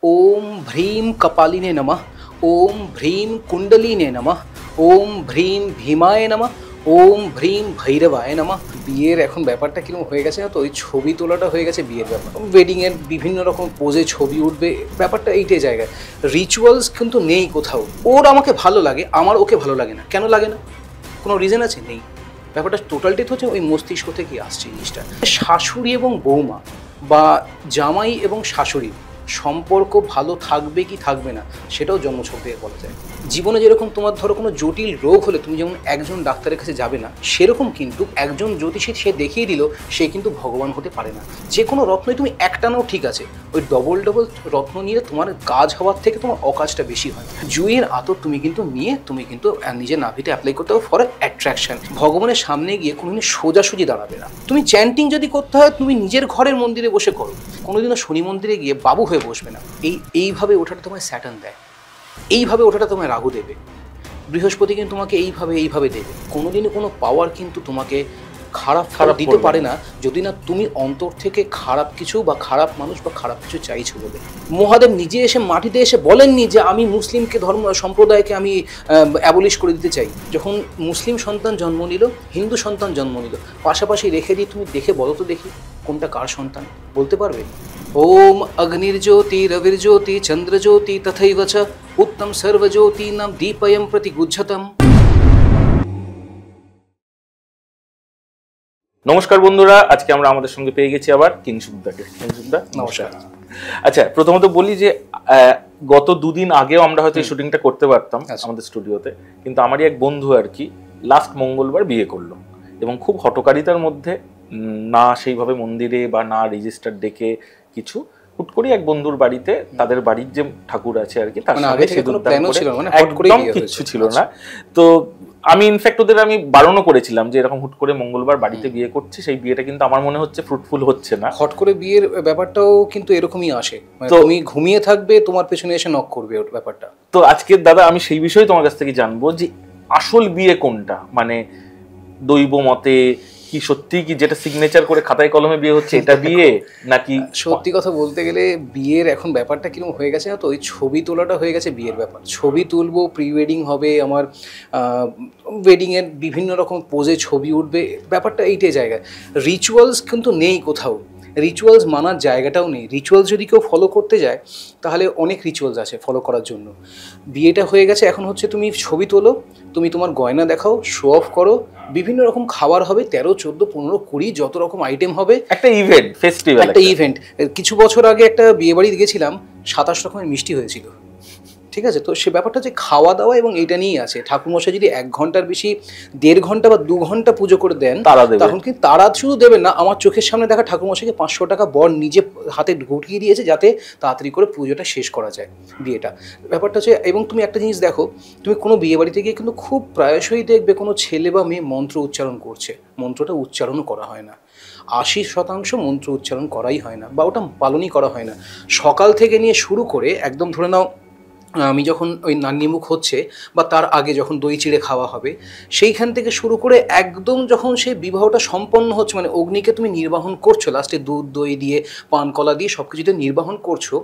ओम भ्रीम कपालिने नमः, ओम भ्रीम कुंडलिने नमः, ओम भ्रीम भीमाय नमः, ओम भ्रीम भैरवाय नमः। বিয়ের এখন ব্যাপারটা কিরকম হয়ে গেছে না তো, ওই ছবি তোলাটা হয়ে গেছে বিয়ের ব্যাপার। ওয়েডিংয়ের বিভিন্ন রকম পোজে ছবি উঠবে, ব্যাপারটা এইটাই জায়গায়। রিচুয়ালস কিন্তু নেই কোথাও। ওর আমাকে ভালো লাগে, আমার ওকে ভালো লাগে না। কেন লাগে না? কোনো রিজন আছে? নেই। ব্যাপারটা টোটালটি হচ্ছে ওই মস্তিষ্ক থেকে আসছে জিনিসটা। শাশুড়ি এবং বৌমা বা জামাই এবং শাশুড়ি সম্পর্ক ভালো থাকবে কি থাকবে না সেটাও জন্মছক থেকে বলা যায়। জীবনে যেরকম তোমার ধরো কোনো জটিল রোগ হলে তুমি যেমন একজন ডাক্তারের কাছে যাবে না, সেরকম কিন্তু একজন জ্যোতিষী সে দেখিয়ে দিল সে কিন্তু ভগবান হতে পারে না। যে কোনো রত্নই তুমি একটা নাও ঠিক আছে, ওই ডবল রত্ন নিয়ে তোমার কাজ হওয়ার থেকে তোমার অকাজটা বেশি হয়। জুঁইয়ের আতর তুমি কিন্তু নিয়ে তুমি কিন্তু নিজের নাভিতে অ্যাপ্লাই করতে হবে ফর অ্যাট্রাকশন। ভগবানের সামনে গিয়ে কোনোদিন সোজাসুজি দাঁড়াবে না। তুমি চ্যান্টিং যদি করতে হয় তুমি নিজের ঘরের মন্দিরে বসে করো, কোনোদিনও শনি মন্দিরে গিয়ে বাবু হয়ে বসবে না। এইভাবে ওঠাটা তোমায় স্যাটার্ন দেয়, এইভাবে ওঠাটা তোমায় রাহু দেবে, বৃহস্পতি কিন্তু তোমাকে এইভাবে দেবে। কোনোদিনও কোনো পাওয়ার কিন্তু তোমাকে খারাপ দিতে পারে না যদি না তুমি অন্তর থেকে খারাপ কিছু বা খারাপ মানুষ বা খারাপ কিছু চাইছো বলে। মহাদেব নিজে এসে মাটিতে এসে বলেননি যে আমি মুসলিমকে ধর্ম সম্প্রদায়কে আমি অ্যাবলিশ করে দিতে চাই। যখন মুসলিম সন্তান জন্ম নিল, হিন্দু সন্তান জন্ম নিল, পাশাপাশি রেখে দিয়ে তুমি দেখে বলো তো দেখি কোনটা কার সন্তান, বলতে পারবে? ओम अग्निर्ज्योति रविर्ज्योति चंद्रज्योति तथैव च उत्तम सर्वज्योतीनां दीपयं प्रतिगुज्झतम्। নমস্কার বন্ধুরা, আজকে আমরা আমাদের সঙ্গে পেয়ে গেছি আবার কিংসুকদাকে। কিংসুকদা নমস্কার। আচ্ছা, প্রথমত বলি যে গত দুদিন আগেও আমরা হয়তো এই শুটিংটা করতে পারতাম আমাদের স্টুডিওতে, কিন্তু আমারই এক বন্ধু আর কি লাস্ট মঙ্গলবার বিয়ে করলো এবং খুব হটকারিতার মধ্যে, না সেইভাবে মন্দিরে বা না রেজিস্টার ডেকে কিছু, হুট করে এক বন্ধুর বাড়িতে, তাদের বাড়ির যে ঠাকুর আছে আর কি, তার সঙ্গে একদম কিচ্ছু ছিল না। তো আমি ইনফ্যাক্ট ওদের আমি বারণও করেছিলাম যে এরকম হুট করে মঙ্গলবার বাড়িতে বিয়ে করছে, সেই বিয়েটা কিন্তু আমার মনে হচ্ছে ফ্রুটফুল হচ্ছে না। হট করে বিয়ের ব্যাপারটাও কিন্তু এরকমই আসে, তুমি ঘুমিয়ে থাকবে তোমার পেছনে এসে নক করবে ওর ব্যাপারটা। তো আজকে দাদা আমি সেই বিষয়ে তোমার কাছ থেকে জানবো যে আসল বিয়ে কোনটা, মানে দৈব মতে কি সত্যি কি যেটা সিগনেচার করে খাতায় কলমে বিয়ে হচ্ছে এটা বিয়ে, নাকি? সত্যি কথা বলতে গেলে বিয়ের এখন ব্যাপারটা কিরকম হয়ে গেছে না তো, ওই ছবি তোলাটা হয়ে গেছে বিয়ের ব্যাপার। ছবি তুলবো, প্রি ওয়েডিং হবে, আমার ওয়েডিংয়ের বিভিন্ন রকম পোজে ছবি উঠবে, ব্যাপারটা এইটাই জায়গায়। রিচুয়ালস কিন্তু নেই কোথাও, রিচুয়ালস মানার জায়গাটাও নেই। রিচুয়ালস যদি কেউ ফলো করতে যায় তাহলে অনেক রিচুয়ালস আছে ফলো করার জন্য। বিয়েটা হয়ে গেছে, এখন হচ্ছে তুমি ছবি তোলো, তুমি তোমার গয়না দেখাও, শো অফ করো, বিভিন্ন রকম খাবার হবে, 13, 14, 15, 20 যত রকম আইটেম হবে, একটা ইভেন্ট, ফেস্টিভ্যাল, একটা ইভেন্ট। কিছু বছর আগে একটা বিয়ে বাড়ি গেছিলাম, 27 রকমের মিষ্টি হয়েছিল, ঠিক আছে? তো সে ব্যাপারটা যে খাওয়া দাওয়া এবং এইটা নিয়েই আছে। ঠাকুরমশাই যদি 1 ঘন্টার বেশি 1.5 ঘন্টা বা 2 ঘন্টা পুজো করে দেন, তখন কি তারা শুধু দেবেন না, আমার চোখের সামনে দেখা ঠাকুরমশাইকে 500 টাকা বর নিজে হাতে ঢুকিয়ে দিয়েছে যাতে তাড়াতাড়ি করে পুজোটা শেষ করা যায়, বিয়েটা। ব্যাপারটা হচ্ছে, এবং তুমি একটা জিনিস দেখো, তুমি কোনো বিয়ে বাড়িতে গিয়ে কিন্তু খুব প্রায়শই দেখবে কোনো ছেলে বা মেয়ে মন্ত্র উচ্চারণ করছে, মন্ত্রটা উচ্চারণও করা হয় না। 80% মন্ত্র উচ্চারণ করাই হয় না বা ওটা পালনই করা হয় না। সকাল থেকে নিয়ে শুরু করে একদম ধরে নাও, আমি যখন ওই নান্নিমুখ হচ্ছে বা তার আগে যখন দই চিড়ে খাওয়া হবে, সেইখান থেকে শুরু করে একদম যখন সেই বিবাহটা সম্পন্ন হচ্ছে, মানে অগ্নিকে তুমি নির্বাহন করছো, লাস্টে দুধ দই দিয়ে পান কলা দিয়ে সব কিছুতে নির্বাহন করছো,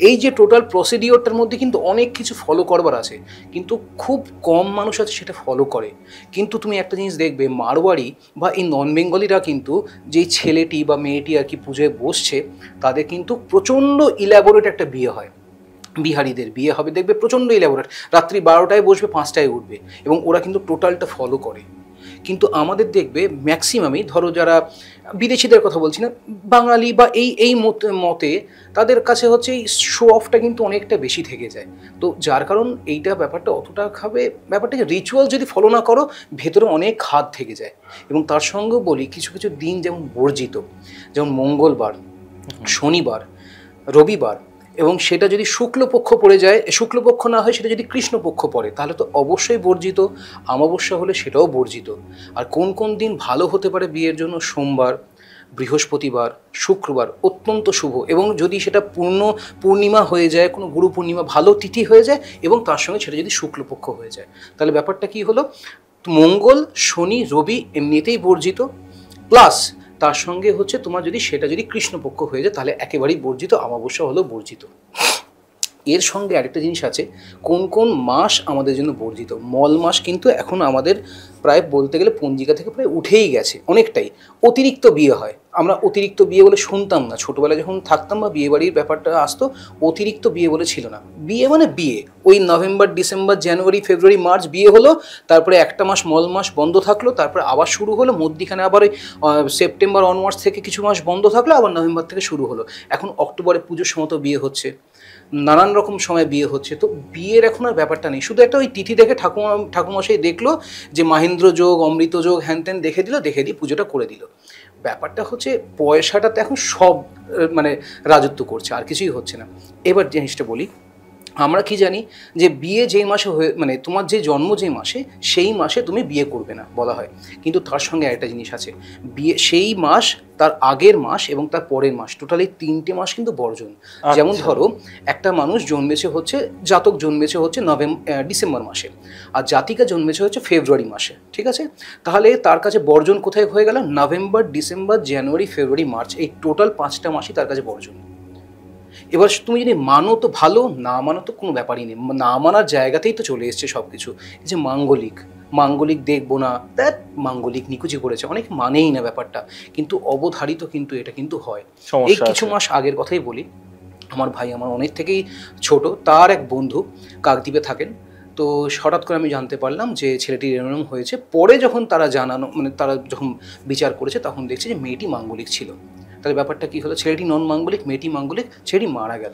এই যে টোটাল প্রসিডিওরটার মধ্যে কিন্তু অনেক কিছু ফলো করবার আছে, কিন্তু খুব কম মানুষ আছে সেটা ফলো করে। কিন্তু তুমি একটা জিনিস দেখবে, মারোয়ারি বা এই নন বেঙ্গলিরা কিন্তু যেই ছেলেটি বা মেয়েটি আর কি পুজোয় বসছে, তাদের কিন্তু প্রচণ্ড ইলাবোরেট একটা বিয়ে হয়। বিহারিদের বিয়ে হবে দেখবে প্রচণ্ড ইলাবোরেট, রাত্রি 12টায় বসবে, 5টায় উঠবে, এবং ওরা কিন্তু টোটালটা ফলো করে। কিন্তু আমাদের দেখবে ম্যাক্সিমামই, ধরো যারা বিদেশিদের কথা বলছি না, বাঙালি বা এই মতে তাদের কাছে হচ্ছে এই শো অফটা কিন্তু অনেকটা বেশি থেকে যায়। তো যার কারণ এইটা ব্যাপারটা অতটা ব্যাপারটাকে রিচুয়াল যদি ফলো না করো, ভেতরে অনেক খাদ থেকে যায়। এবং তার সঙ্গেও বলি, কিছু কিছু দিন যেমন বর্জিত, যেমন মঙ্গলবার, শনিবার, রবিবার, এবং সেটা যদি শুক্লপক্ষ পড়ে যায়, শুক্লপক্ষ না হয় সেটা যদি কৃষ্ণপক্ষ পড়ে, তাহলে তো অবশ্যই বর্জিত। অমাবস্যা হলে সেটাও বর্জিত। আর কোন কোন দিন ভালো হতে পারে বিয়ের জন্য? সোমবার, বৃহস্পতিবার, শুক্রবার অত্যন্ত শুভ, এবং যদি সেটা পূর্ণিমা হয়ে যায়, কোনো গুরু পূর্ণিমা, ভালো তিথি হয়ে যায়, এবং তার সঙ্গে সেটা যদি শুক্লপক্ষ হয়ে যায়, তাহলে ব্যাপারটা কি হলো? মঙ্গল, শনি, রবি এমনিতেই বর্জিত, প্লাস তার সঙ্গে হচ্ছে তোমার যদি সেটা যদি কৃষ্ণপক্ষ হয়ে যায় তাহলে একেবারেই বর্জিত, অমাবস্যা হলেও বর্জিত। এর সঙ্গে আরেকটা জিনিস আছে, কোন কোন মাস আমাদের জন্য বর্জিত। মল মাস কিন্তু এখন আমাদের প্রায় বলতে গেলে পঞ্জিকা থেকে প্রায় উঠেই গেছে অনেকটাই। অতিরিক্ত বিয়ে হয়, আমরা অতিরিক্ত বিয়ে বলে শুনতাম না ছোটোবেলায় যখন থাকতাম বা বিয়ে বাড়ির ব্যাপারটা আসতো, অতিরিক্ত বিয়ে বলে ছিল না। বিয়ে মানে বিয়ে, ওই November December January February March বিয়ে হলো, তারপরে একটা মাস মল মাস বন্ধ থাকলো, তারপরে আবার শুরু হলো, মধ্যিখানে আবার ওই সেপ্টেম্বর অনওয়ার্ডস থেকে কিছু মাস বন্ধ থাকলো, আবার নভেম্বর থেকে শুরু হলো। এখন অক্টোবরে পুজোর সময় তো বিয়ে হচ্ছে, নানান রকম সময় বিয়ে হচ্ছে। তো বিয়ের এখন আর ব্যাপারটা নেই, শুধু একটা ওই তিথি দেখে ঠাকুমশাই দেখলো যে মাহেন্দ্র যোগ অমৃত যোগ হ্যান ত্যান দেখে দিয়ে পুজোটা করে দিল। ব্যাপারটা হচ্ছে পয়সাটাতে এখন সব মানে রাজত্ব করছে, আর কিছুই হচ্ছে না। এবার জিনিসটা বলি, আমরা কি জানি যে বিয়ে যেই মাসে হয়ে মানে তোমার যে জন্ম যে মাসে, সেই মাসে তুমি বিয়ে করবে না বলা হয়, কিন্তু তার সঙ্গে একটা জিনিস আছে, বিয়ে সেই মাস, তার আগের মাস এবং তার পরের মাস, টোটালি 3টে মাস কিন্তু বর্জন। যেমন ধরো একটা মানুষ জন্মেছে হচ্ছে, জাতক জন্মেছে হচ্ছে ডিসেম্বর মাসে, আর জাতিকা জন্মেছে হচ্ছে ফেব্রুয়ারি মাসে, ঠিক আছে? তাহলে তার কাছে বর্জন কোথায় হয়ে গেল? November December January February March, এই টোটাল 5টা মাসই তার কাছে বর্জন। এবার তুমি যদি মানো তো ভালো, না মানো তো কোনো ব্যাপারই নেই, না মানার জায়গাতেই তো চলে এসছে সব কিছু। যে মাঙ্গলিক দেখবো না, দ্যাট মাঙ্গলিক নিকুচি করেছে, অনেক মানেই না ব্যাপারটা, কিন্তু অবধারিত কিন্তু এটা কিন্তু হয়। এই কিছু মাস আগের কথাই বলি, আমার ভাই আমার অনেক থেকেই ছোট, তার এক বন্ধু কাকদ্বীপে থাকেন। তো হঠাৎ করে আমি জানতে পারলাম যে ছেলেটির এরকম হয়েছে। পরে যখন তারা তারা যখন বিচার করেছে, তখন দেখছে যে মেয়েটি মাঙ্গলিক ছিল। তাহলে ব্যাপারটা কী হলো? ছেলেটি নন মাঙ্গলিক, মেয়েটি মাঙ্গলিক, ছেলেটি মারা গেল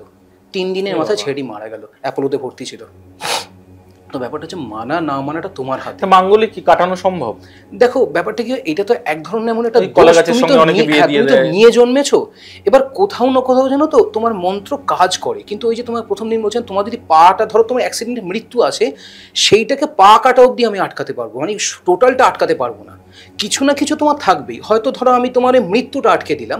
3 দিনের মাথায়, ছেলেটি মারা গেল, অ্যাপোলোতে ভর্তি ছিল। তো ব্যাপারটা হচ্ছে মানা না মানাটা তোমার হাতে। মাঙ্গলিক কি কাটানো সম্ভব? দেখো ব্যাপারটা কি, এটা তো এক ধরনের এমন একটা নিয়ে জন্মেছো। এবার কোথাও না কোথাও জানো তো তোমার মন্ত্র কাজ করে, কিন্তু ওই যে তোমার প্রথম দিন বলছেন, তোমার যদি পাটা ধরো তোমার অ্যাক্সিডেন্টে মৃত্যু আছে, সেইটাকে পা কাটা অবধি আমি আটকাতে পারবো, মানে টোটালটা আটকাতে পারবো না, কিছু না কিছু তোমার থাকবেই। হয়তো ধরো আমি তোমার মৃত্যুটা আটকে দিলাম,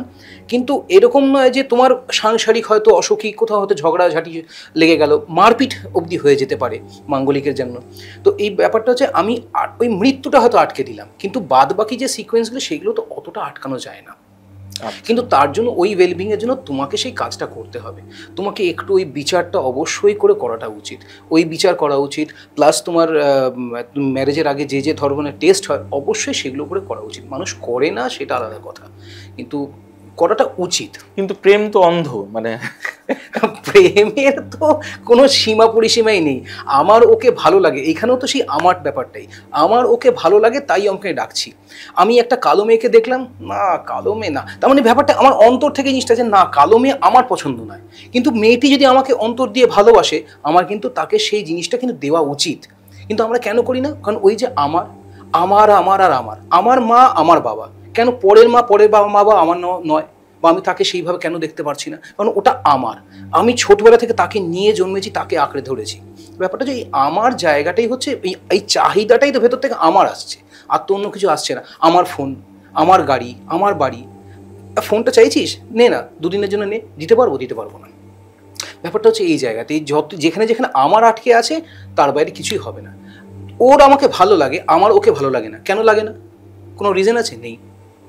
কিন্তু এরকম নয় যে তোমার সাংসারিক হয়তো অসুখী, কোথাও হয়তো ঝগড়াঝাটি লেগে গেল, মারপিট অবধি হয়ে যেতে পারে মাঙ্গলিকের জন্য। তো এই ব্যাপারটা হচ্ছে আমি ওই মৃত্যুটা হয়তো আটকে দিলাম, কিন্তু বাদ বাকি যে সিকোয়েন্সগুলো সেগুলো তো অতটা আটকানো যায় না। কিন্তু তার জন্য ওই ওয়েলবিংয়ের জন্য তোমাকে সেই কাজটা করতে হবে, তোমাকে একটু ওই বিচারটা অবশ্যই করে করাটা উচিত, ওই বিচার করা উচিত। প্লাস তোমার ম্যারেজের আগে যে যে ধরনের টেস্ট হয় অবশ্যই সেগুলো করে করা উচিত। মানুষ করে না সেটা আলাদা কথা, কিন্তু করাটা উচিত। কিন্তু প্রেম তো অন্ধ, মানে প্রেমের তো কোনো সীমা পরিসীমাই নেই। আমার ওকে ভালো লাগে, এইখানেও তো সেই আমার ব্যাপারটাই, আমার ওকে ভালো লাগে তাই আমাকে ডাকছি। আমি একটা কালো মেয়েকে দেখলাম, না কালো মেয়ে না, তার মানে ব্যাপারটা আমার অন্তর থেকে জিনিসটা যে না কালো মেয়ে আমার পছন্দ নয়, কিন্তু মেয়েটি যদি আমাকে অন্তর দিয়ে ভালোবাসে, আমার কিন্তু তাকে সেই জিনিসটা কিন্তু দেওয়া উচিত। কিন্তু আমরা কেন করি না? কারণ ওই যে আমার আমার আমার আর আমার মা আমার বাবা, কেন পরের মা পরের বাবা মা বা আমার নয়, বা আমি তাকে সেইভাবে কেন দেখতে পারছি না? কারণ ওটা আমার, আমি ছোটবেলা থেকে তাকে নিয়ে জন্মেছি, তাকে আঁকড়ে ধরেছি। ব্যাপারটা যে আমার জায়গাটাই হচ্ছে এই চাহিদাটাই তো ভেতর থেকে আমার আসছে, আর তো অন্য কিছু আসছে না। আমার ফোন, আমার গাড়ি, আমার বাড়ি, ফোনটা চাইছিস নে না, 2 দিনের জন্য নে, দিতে পারবো না। ব্যাপারটা হচ্ছে এই জায়গাতে যেখানে আমার আটকে আছে, তার বাইরে কিছুই হবে না। ওর আমাকে ভালো লাগে, আমার ওকে ভালো লাগে না, কেন লাগে না? কোনো রিজন আছে? নেই।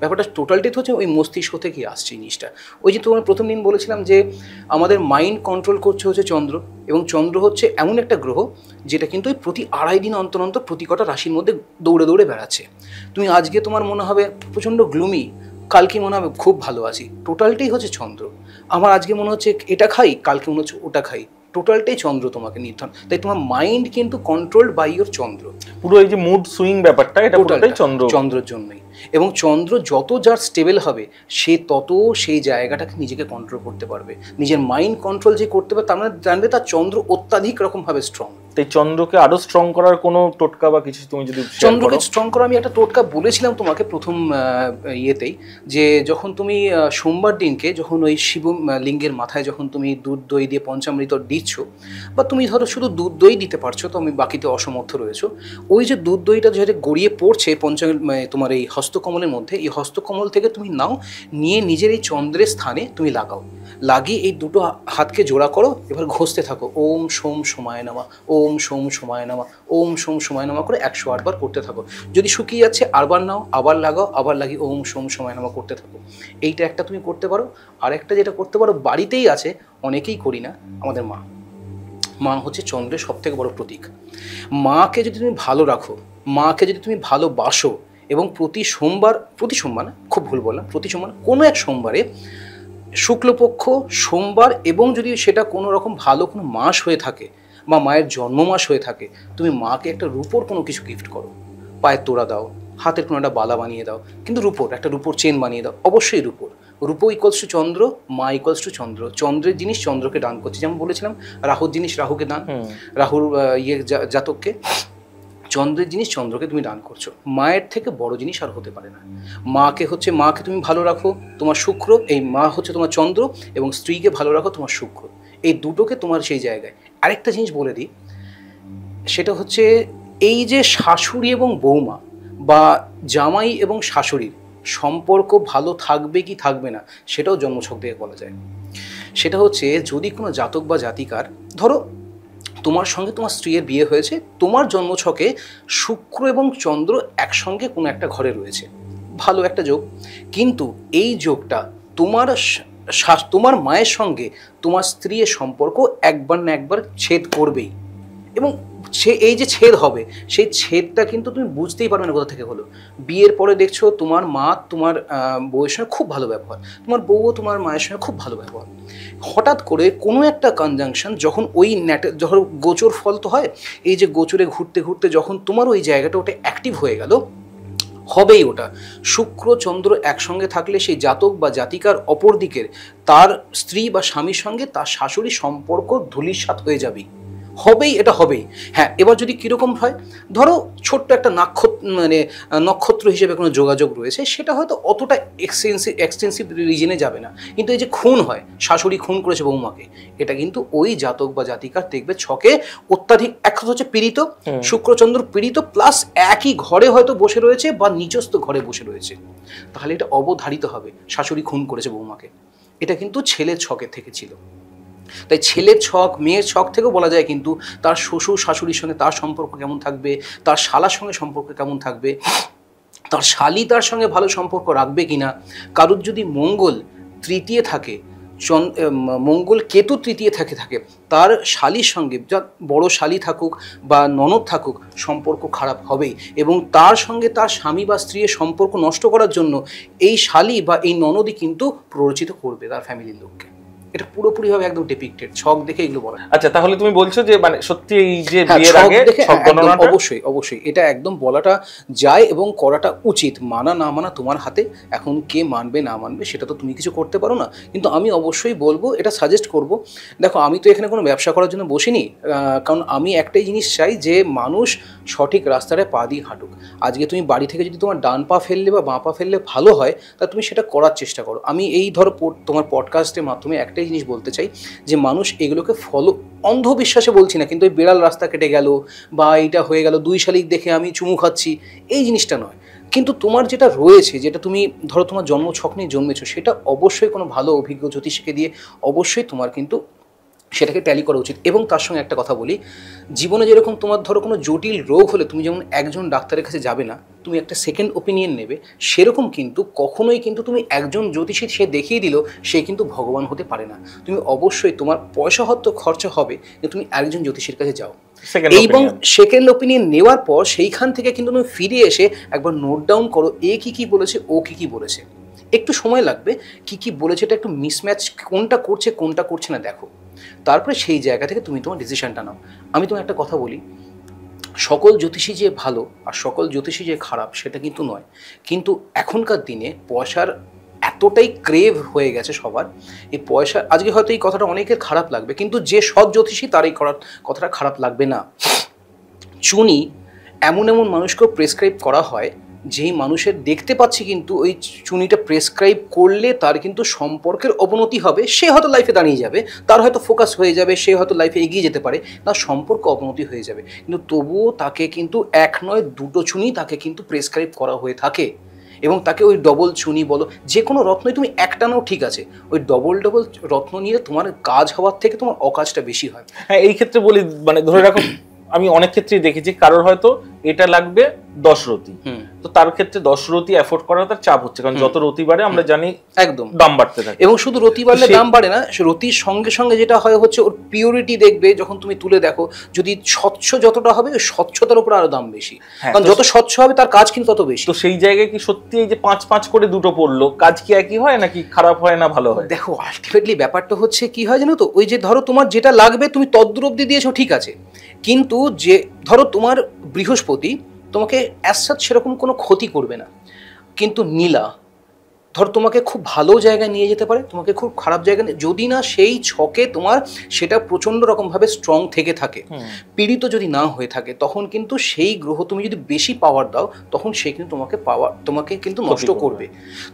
ব্যাপারটা টোটালটি হচ্ছে ওই মস্তিষ্ক থেকে আসছে জিনিসটা। ওই যে তোমার প্রথম দিন বলেছিলাম যে আমাদের মাইন্ড কন্ট্রোল করছে হচ্ছে চন্দ্র, এবং চন্দ্র হচ্ছে এমন একটা গ্রহ যেটা কিন্তু ওই প্রতি 2.5 দিন অন্তর অন্তর প্রতি কটা রাশির মধ্যে দৌড়ে দৌড়ে বেড়াচ্ছে। তুমি আজকে তোমার মনে হবে প্রচণ্ড গ্লুমি, কালকে মনে হবে খুব ভালো আছি, টোটালটাই হচ্ছে চন্দ্র। আমার আজকে মনে হচ্ছে এটা খাই, কালকে মনে হচ্ছে ওটা খাই, টোটালটাই চন্দ্র তোমাকে নির্ধারণ। তাই তোমার মাইন্ড কিন্তু কন্ট্রোলড বাই ইয়োর চন্দ্র। পুরো এই যে মুড সুইং ব্যাপারটা, এটা পুরোটাই চন্দ্রের জন্যই। এবং চন্দ্র যত যার স্টেবল হবে, সে তত সেই জায়গাটাকে নিজেকে কন্ট্রোল করতে পারবে, নিজের মাইন্ড কন্ট্রোল যে করতে পারবে, তার মানে জানবে তার চন্দ্র অত্যাধিক রকমভাবে স্ট্রং। তাই চন্দ্রকে আরো স্ট্রং করার কোনো টোটকা বা কিছু তুমি যদি চন্দ্রকে স্ট্রং করা, আমি একটা টোটকা বলেছিলাম তোমাকে প্রথম ইয়েতেই, যে যখন তুমি সোমবার দিনকে যখন ওই শিব লিঙ্গের মাথায় যখন তুমি দুধ দই দিয়ে পঞ্চামৃত দিচ্ছ, বা তুমি ধরো শুধু দুধ দই দিতে পারছো, তো আমি বাকিতে অসমর্থ রয়েছো, ওই যে দুধ দইটা যেটা গড়িয়ে পড়ছে তোমার এই হস্তকমলের মধ্যে, এই হস্তকমল থেকে তুমি নাও, নিয়ে নিজের এই চন্দ্রের স্থানে তুমি লাগাও, লাগিয়ে এই দুটো হাতকে জোড়া করো, এবার ঘষতে থাকো, ওম সোম সময় নামা, ওম সোম সময় নামা, ওম সোম সময় নামা করে 108 বার করতে থাকো। যদি শুকিয়ে যাচ্ছে আরবার নাও, আবার লাগাও, আবার লাগিয়ে ওম সোম সময় নামা করতে থাকো। এইটা একটা তুমি করতে পারো। আর একটা যেটা করতে পারো, বাড়িতেই আছে, অনেকেই করি না, আমাদের মা মা হচ্ছে চন্দ্রের সবথেকে বড় প্রতীক। মাকে যদি তুমি ভালো রাখো, মাকে যদি তুমি ভালোবাসো এবং প্রতি সোমবার না, খুব ভুল বললাম, প্রতি সোমবার কোনো এক সোমবারে, শুক্লপক্ষ সোমবার, এবং যদি সেটা কোনো রকম ভালো কোনো মাস হয়ে থাকে বা মায়ের জন্ম মাস হয়ে থাকে, তুমি মাকে একটা রূপোর কোনো কিছু গিফট করো, পায়ের তোড়া দাও, হাতের কোনো একটা বালা বানিয়ে দাও, কিন্তু রূপোর একটা রূপোর চেন বানিয়ে দাও, অবশ্যই রূপোর। রূপো ইকুয়ালস টু চন্দ্র, মা ইকুয়ালস টু চন্দ্র। চন্দ্রের জিনিস চন্দ্রকে দান করছে, যেমন বলেছিলাম রাহুর জিনিস রাহুকে দান, রাহুর জাতককে, চন্দ্রের জিনিস চন্দ্রকে তুমি দান করছো। মায়ের থেকে বড় জিনিস আর হতে পারে না। মাকে তুমি ভালো রাখো, তোমার শুক্র, এই মা হচ্ছে তোমার চন্দ্র, এবং স্ত্রীকে ভালো রাখো তোমার শুক্র, এই দুটোকে তোমার সেই জায়গায়। আরেকটা জিনিস বলে দিই, সেটা হচ্ছে এই যে শাশুড়ি এবং বৌমা বা জামাই এবং শাশুড়ির সম্পর্ক ভালো থাকবে কি থাকবে না, সেটাও জন্মছক থেকে বলা যায়। সেটা হচ্ছে যদি কোনো জাতক বা জাতিকার, ধরো তোমার সঙ্গে তোমার স্ত্রীর বিয়ে হয়েছে, তোমার জন্মছকে শুক্র এবং চন্দ্র একসঙ্গে কোনো একটা ঘরে রয়েছে, ভালো একটা যোগ, কিন্তু এই যোগটা তোমার মায়ের সঙ্গে তোমার স্ত্রীর সম্পর্ক একবার না একবার ছেদ করবেই, এবং এই যে ছেদ হবে, সেই ছেদটা কিন্তু তুমি বুঝতেই পারবে না কোথা থেকে হলো। বিয়ের পরে দেখছো তোমার মা তোমার বউয়ের সঙ্গে খুব ভালো ব্যবহার, তোমার বউও তোমার মায়ের সঙ্গে খুব ভালো ব্যবহার, হঠাৎ করে কোনো একটা কনজাংশন যখন ওই যখন গোচর ফল তো হয়, এই যে গোচরে ঘুরতে ঘুরতে যখন তোমার ওই জায়গাটা ওটা অ্যাক্টিভ হয়ে গেল, হবেই ওটা। শুক্র চন্দ্র একসঙ্গে থাকলে সেই জাতক বা জাতিকার অপর দিকের তার স্ত্রী বা স্বামীর সঙ্গে তার শাশুড়ি সম্পর্ক ধূলিসাৎ হয়ে যাবেই, হবেই, এটা হবেই। হ্যাঁ, এবার যদি কীরকম হয়, ধরো ছোট্ট একটা নক্ষত্র হিসেবে কোনো যোগাযোগ রয়েছে, সেটা হয়তো অতটা এক্সটেন্সিভ রিজনে যাবে না, কিন্তু এই যে খুন হয়, শাশুড়ি খুন করেছে বৌমাকে, এটা কিন্তু ওই জাতক বা জাতিকার দেখবে ছকে অত্যাধিক, এক হচ্ছে পীড়িত, শুক্রচন্দ্র পীড়িত, প্লাস একই ঘরে হয়তো বসে রয়েছে বা নিচস্থ ঘরে বসে রয়েছে, তাহলে এটা অবধারিত হবে শাশুড়ি খুন করেছে বৌমাকে। এটা কিন্তু ছেলের ছকের থেকে ছিল। তাই ছেলের ছক, মেয়ের ছক থেকেও বলা যায় কিন্তু তার শ্বশুর শাশুড়ির সঙ্গে তার সম্পর্ক কেমন থাকবে, তার শালার সঙ্গে সম্পর্ক কেমন থাকবে, তার শালি তার সঙ্গে ভালো সম্পর্ক রাখবে কিনা। কারুর যদি মঙ্গল তৃতীয় থাকে, মঙ্গল কেতু তৃতীয় থাকে তার শালির সঙ্গে, যা বড় শালি থাকুক বা ননদ থাকুক, সম্পর্ক খারাপ হবেই, এবং তার সঙ্গে তার স্বামী বা স্ত্রীর সম্পর্ক নষ্ট করার জন্য এই শালি বা এই ননদই কিন্তু প্ররোচিত করবে তার ফ্যামিলির লোককে। এটা পুরোপুরিভাবে একদম ডেপিক্টেড, ছক দেখে এগুলো বলা। আচ্ছা, তাহলে তুমি বলছো যে মানে সত্যি এই যে বিয়ের আগে ছক গণনাটা অবশ্যই এটা একদম বলাটা যায় এবং করাটা উচিত। মানা না মানা তোমার হাতে, এখন কে মানবে না মানবে সেটা তো তুমি কিছু করতে পারো না, কিন্তু আমি অবশ্যই বলবো, এটা সাজেস্ট করব। দেখো, আমি তো এখানে কোনো ব্যবসা করার জন্য বসিনি, কারণ আমি একটাই জিনিস চাই যে মানুষ সঠিক রাস্তায় পা দিয়ে হাঁটুক। আজকে তুমি বাড়ি থেকে যদি তোমার ডান পা ফেললে বা বাঁ পা ফেললে ভালো হয়, তা তুমি সেটা করার চেষ্টা করো। আমি এই ধরো তোমার পডকাস্টের মাধ্যমে একটাই জিনিস বলতে চাই যে মানুষ এগুলোকে ফলো, অন্ধবিশ্বাসে বলছি না, কিন্তু ওই বেড়াল রাস্তা কেটে গেল বা এইটা হয়ে গেল, 2 শালিক দেখে আমি চুমু খাচ্ছি, এই জিনিসটা নয়। কিন্তু তোমার যেটা রয়েছে, যেটা তুমি ধরো তোমার জন্মছক নিয়ে জন্মেছো, সেটা অবশ্যই কোনো ভালো অভিজ্ঞ জ্যোতিষীকে দিয়ে অবশ্যই তোমার কিন্তু সেটাকে ট্যালি করা উচিত। এবং তার সঙ্গে একটা কথা বলি, জীবনে যেরকম তোমার ধরো কোনো জটিল রোগ হলে তুমি যেমন একজন ডাক্তারের কাছে যাবে না, তুমি একটা সেকেন্ড ওপিনিয়ন নেবে, সেরকম কিন্তু কখনোই কিন্তু তুমি একজন জ্যোতিষী সে দেখিয়ে দিল সে কিন্তু ভগবান হতে পারে না। তুমি অবশ্যই, তোমার পয়সা হয়তো খরচা হবে, যে তুমি একজন জ্যোতিষীর কাছে যাও এবং সেকেন্ড ওপিনিয়ন নেওয়ার পর সেইখান থেকে কিন্তু তুমি ফিরে এসে একবার নোট ডাউন করো, এ কী বলেছে, ও কী বলেছে। একটু সময় লাগবে, কী বলেছে এটা একটু মিসম্যাচ, কোনটা করছে না দেখো, তারপরে সেই জায়গা থেকে তুমি তোমার ডিসিশনটা নাও। আমি তোমার একটা কথা বলি, সকল জ্যোতিষী যে ভালো আর সকল জ্যোতিষী যে খারাপ সেটা কিন্তু নয়, কিন্তু এখনকার দিনে পয়সার এতটাই ক্রেভ হয়ে গেছে সবার, এই পয়সা, আজকে হয়তো এই কথাটা অনেকের খারাপ লাগবে, কিন্তু যে সৎ জ্যোতিষী তার এই কথাটা খারাপ লাগবে না। চুনি এমন মানুষকেও প্রেসক্রাইব করা হয় যেই মানুষের দেখতে পাচ্ছি কিন্তু ওই চুনিটা প্রেসক্রাইব করলে তার কিন্তু সম্পর্কের অবনতি হবে, সে হয়তো লাইফে দাঁড়িয়ে যাবে, তার হয়তো ফোকাস হয়ে যাবে, সে হয়তো লাইফে এগিয়ে যেতে পারে, তার সম্পর্ক অবনতি হয়ে যাবে, কিন্তু তবুও তাকে কিন্তু 1 নয় 2টো চুনি তাকে কিন্তু প্রেসক্রাইব করা হয়ে থাকে, এবং তাকে ওই ডবল চুনি বলো, যে কোনো রত্নই তুমি একটা নাও ঠিক আছে, ওই ডবল রত্ন নিয়ে তোমার কাজ হওয়ার থেকে তোমার অকাজটা বেশি হয়। হ্যাঁ, এই ক্ষেত্রে বলি, মানে ধরে রাখো আমি অনেক ক্ষেত্রেই দেখেছি কারোর হয়তো এটা লাগবে 10 রতি। তো তার ক্ষেত্রে 10 রতি এফোর্ড করা তার চাপ হচ্ছে, কারণ যত রতি বাড়ে আমরা জানি একদম দাম বাড়তে থাকে। এবং শুধু রতি বাড়লে দাম বাড়ে না, রতির সঙ্গে সঙ্গে যেটা হয় হচ্ছে ওর পিউরিটি দেখবে যখন তুমি তুলে দেখো, যদি স্বচ্ছ যতটা হবে ওই স্বচ্ছতার উপর আরো দাম বেশি, কারণ যত স্বচ্ছ হবে তার কাজ কিন্তু তত বেশি। তো সেই জায়গায় কি সত্যি এই যে 5-5 করে দুটো পড়লো, কাজ কি একই হয় নাকি খারাপ হয় না ভালো হয়? দেখো আলটিমেটলি ব্যাপারটা হচ্ছে কি হয় জানো তো, ওই যে ধরো তোমার যেটা লাগবে তুমি তদ্দূর অব্দি দিয়েছো ঠিক আছে, কিন্তু যে ধরো তোমার বৃহস্পতি তোমাকে অ্যাজ সাচ সেরকম কোনো ক্ষতি করবে না, কিন্তু নীলা ধর তোমাকে খুব ভালো জায়গায় নিয়ে যেতে পারে, তোমাকে খুব খারাপ জায়গায় যদি না সেই ছকে তোমার সেটা প্রচণ্ড রকমভাবে স্ট্রং থেকে থাকে, পীড়িত যদি না হয়ে থাকে, তখন কিন্তু সেই গ্রহ তুমি যদি বেশি পাওয়ার দাও তখন সে কিন্তু তোমাকে কিন্তু নষ্ট করবে।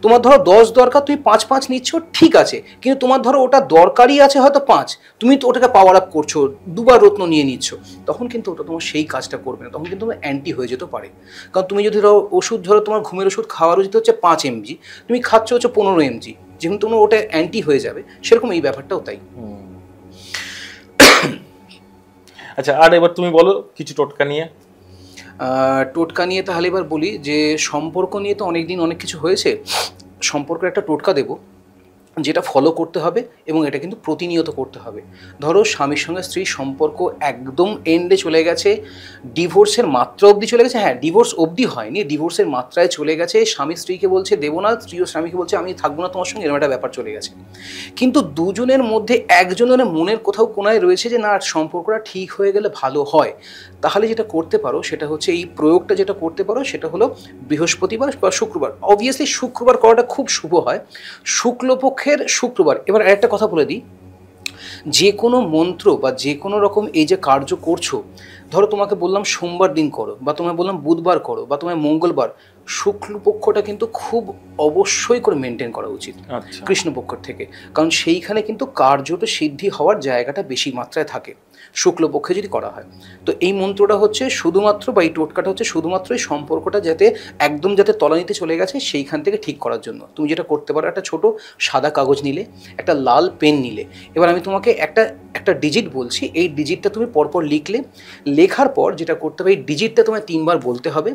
তোমার ধরো 10 দরকার, তুমি 5-5 নিচ্ছ ঠিক আছে, কিন্তু তোমার ধরো ওটা দরকারই আছে হয়তো 5, তুমি তো ওটাকে পাওয়ার আপ করছো, দুবার রত্ন নিয়ে নিচ্ছ, তখন কিন্তু ওটা তোমার সেই কাজটা করবে না, তখন কিন্তু তোমার অ্যান্টি হয়ে যেতে পারে। কারণ তুমি যদি ধরো ওষুধ, ধরো তোমার ঘুমের ওষুধ খাওয়ার উচিত হচ্ছে 5 mg, তুমি খাচ্ছ হচ্ছে 15 mg, যেমন তোমার ওটা অ্যান্টি হয়ে যাবে, সেরকম এই ব্যাপারটাও তাই। আচ্ছা, আর এবার তুমি বলো কিছু টোটকা নিয়ে। টোটকা নিয়ে তাহলে এবার বলি যে সম্পর্ক নিয়ে তো অনেকদিন অনেক কিছু হয়েছে, সম্পর্কের একটা টোটকা দেবো যেটা ফলো করতে হবে এবং এটা কিন্তু প্রতিনিয়ত করতে হবে। ধরো স্বামীর সঙ্গে স্ত্রীর সম্পর্ক একদম এন্ডে চলে গেছে, ডিভোর্সের মাত্রা অবধি চলে গেছে, হ্যাঁ ডিভোর্স অবধি হয়নি, ডিভোর্সের মাত্রায় চলে গেছে, স্বামী স্ত্রীকে বলছে দেবো না, স্ত্রীও স্বামীকে বলছে আমি থাকবো না তোমার সঙ্গে, এরকম একটা ব্যাপার চলে গেছে, কিন্তু দুজনের মধ্যে একজনের মনের কোথাও কোনায় রয়েছে যে না সম্পর্কটা ঠিক হয়ে গেলে ভালো হয়, তাহলে যেটা করতে পারো সেটা হচ্ছে এই প্রয়োগটা যেটা করতে পারো সেটা হলো বৃহস্পতিবার বা শুক্রবার, অবভিয়াসলি শুক্রবার করাটা খুব শুভ হয়, শুক্লপক্ষের শুক্রবার। এবার আরেকটা কথা বলে দিই, যে কোনো মন্ত্র বা যে কোনো রকম এই যে কার্য করছো, ধরো তোমাকে বললাম সোমবার দিন করো, বা তোমায় বললাম বুধবার করো, বা তোমায় মঙ্গলবার, শুক্লপক্ষটা কিন্তু খুব অবশ্যই করে মেনটেন করা উচিত কৃষ্ণপক্ষের থেকে, কারণ সেইখানে কিন্তু কার্যটা সিদ্ধি হওয়ার জায়গাটা বেশি মাত্রায় থাকে শুক্লপক্ষে যদি করা হয়। তো এই মন্ত্রটা হচ্ছে শুধুমাত্র, বা এই টোটকাটা হচ্ছে শুধুমাত্র এই সম্পর্কটা যাতে তলানিতে চলে গেছে সেইখান থেকে ঠিক করার জন্য। তুমি যেটা করতে পারো, একটা ছোট সাদা কাগজ নিলে, একটা লাল পেন নিলে, এবার আমি তোমাকে একটা ডিজিট বলছি, এই ডিজিটটা তুমি পরপর লিখলে, লেখার পর যেটা করতে হবে এই ডিজিটটা তোমায় 3 বার বলতে হবে,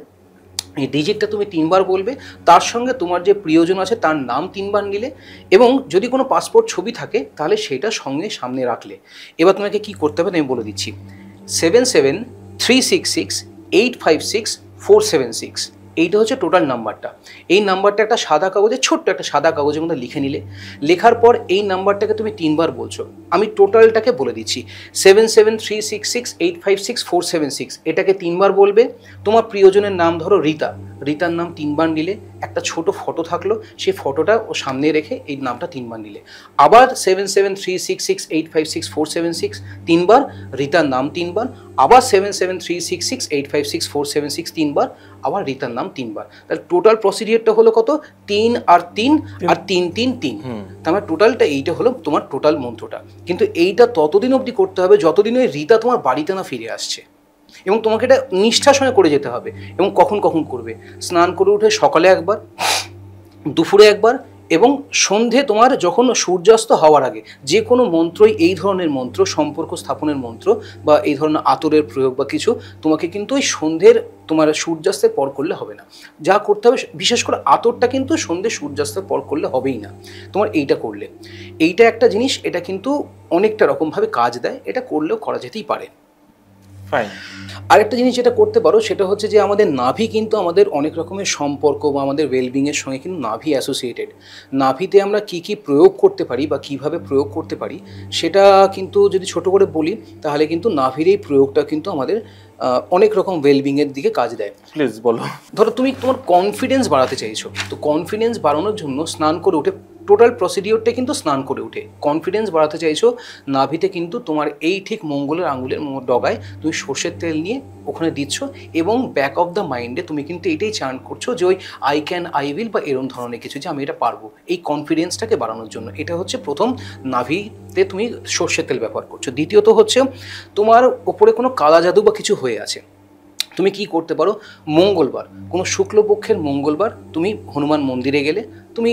এই ডিজিটটা তুমি 3 বার বলবে, তার সঙ্গে তোমার যে প্রিয়জন আছে তার নাম 3 বার নিলে, এবং যদি কোনো পাসপোর্ট ছবি থাকে তাহলে সেটা সঙ্গে সামনে রাখলে। এবার তোমাকে কি করতে হবে আমি বলে দিচ্ছি, 7736685647 এইটা হচ্ছে টোটাল নাম্বারটা। এই নাম্বারটা একটা সাদা কাগজে, ছোট্ট একটা সাদা কাগজের মধ্যে লিখে নিলে, লেখার পর এই নাম্বারটাকে তুমি 3 বার বলছো, আমি টোটালটাকে বলে দিচ্ছি 7736685647 এটাকে 3 বার বলবে। তোমার প্রিয়জনের নাম ধরো রিতা, রিতার নাম 3 বার নিলে, একটা ছোট ফটো থাকলো সেই ফটোটা ও সামনে রেখে এই নামটা 3 বার নিলে, আবার 7736685647 3 বার, রিতার নাম 3 বার, আবার 7736685647 3 বার, আবার রিতার নাম 3 বার। তাহলে টোটাল প্রসিডিওরটা হলো কত, 3 আর 3 আর 3 3 3, তার মানে টোটালটা এইটা হলো তোমার টোটাল মন্ত্রটা। কিন্তু এইটা ততদিন অবধি করতে হবে যতদিন ওই রিতা তোমার বাড়িতে না ফিরে আসছে, এবং তোমাকে এটা নিষ্ঠার সঙ্গে করে যেতে হবে। এবং কখন কখন করবে, স্নান করে উঠে সকালে একবার, দুপুরে একবার, এবং সন্ধে তোমার যখন সূর্যাস্ত হওয়ার আগে। যে কোনো মন্ত্রই, এই ধরনের মন্ত্র, সম্পর্ক স্থাপনের মন্ত্র বা এই ধরনের আতরের প্রয়োগ বা কিছু, তোমাকে কিন্তু ওই সন্ধ্যের তোমার সূর্যাস্তের পর করলে হবে না। যা করতে হবে, বিশেষ করে আতরটা কিন্তু সন্ধ্যে সূর্যাস্তের পর করলে হবেই না তোমার, এইটা করলে। এইটা একটা জিনিস, এটা কিন্তু অনেকটা রকমভাবে কাজ দেয়, এটা করলেও করা যেতেই পারে। আরেকটা জিনিস যেটা করতে পারো সেটা হচ্ছে যে আমাদের নাভি কিন্তু আমাদের অনেক রকমের সম্পর্ক বা আমাদের ওয়েলবিংয়ের সঙ্গে কিন্তু নাভি অ্যাসোসিয়েটেড। নাভিতে আমরা কি কি প্রয়োগ করতে পারি বা কিভাবে প্রয়োগ করতে পারি সেটা কিন্তু যদি ছোট করে বলি, তাহলে কিন্তু নাভির এই প্রয়োগটা কিন্তু আমাদের অনেক রকম ওয়েলবিংয়ের দিকে কাজ দেয়। প্লিজ বলো। ধরো তুমি তোমার কনফিডেন্স বাড়াতে চাইছো, তো কনফিডেন্স বাড়ানোর জন্য স্নান করে উঠে, টোটাল প্রসিডিওরটা কিন্তু স্নান করে উঠে কনফিডেন্স বাড়াতে চাইছো, নাভিতে কিন্তু তোমার এই ঠিক মঙ্গলের আঙুলের ডগায় তুমি সর্ষের তেল নিয়ে ওখানে দিচ্ছ, এবং ব্যাক অফ দ্য মাইন্ডে তুমি কিন্তু এটাই চান করছো যে ওই আই ক্যান, আই উইল বা এরম ধরনের কিছু, যে আমি এটা পারবো, এই কনফিডেন্সটাকে বাড়ানোর জন্য। এটা হচ্ছে প্রথম, নাভিতে তুমি সর্ষের তেল ব্যবহার করছো। দ্বিতীয়ত হচ্ছে তোমার ওপরে কোনো কালা জাদু বা কিছু হয়ে আছে, তুমি কি করতে পারো, মঙ্গলবার, কোনো শুক্লপক্ষের মঙ্গলবার তুমি হনুমান মন্দিরে গেলে, তুমি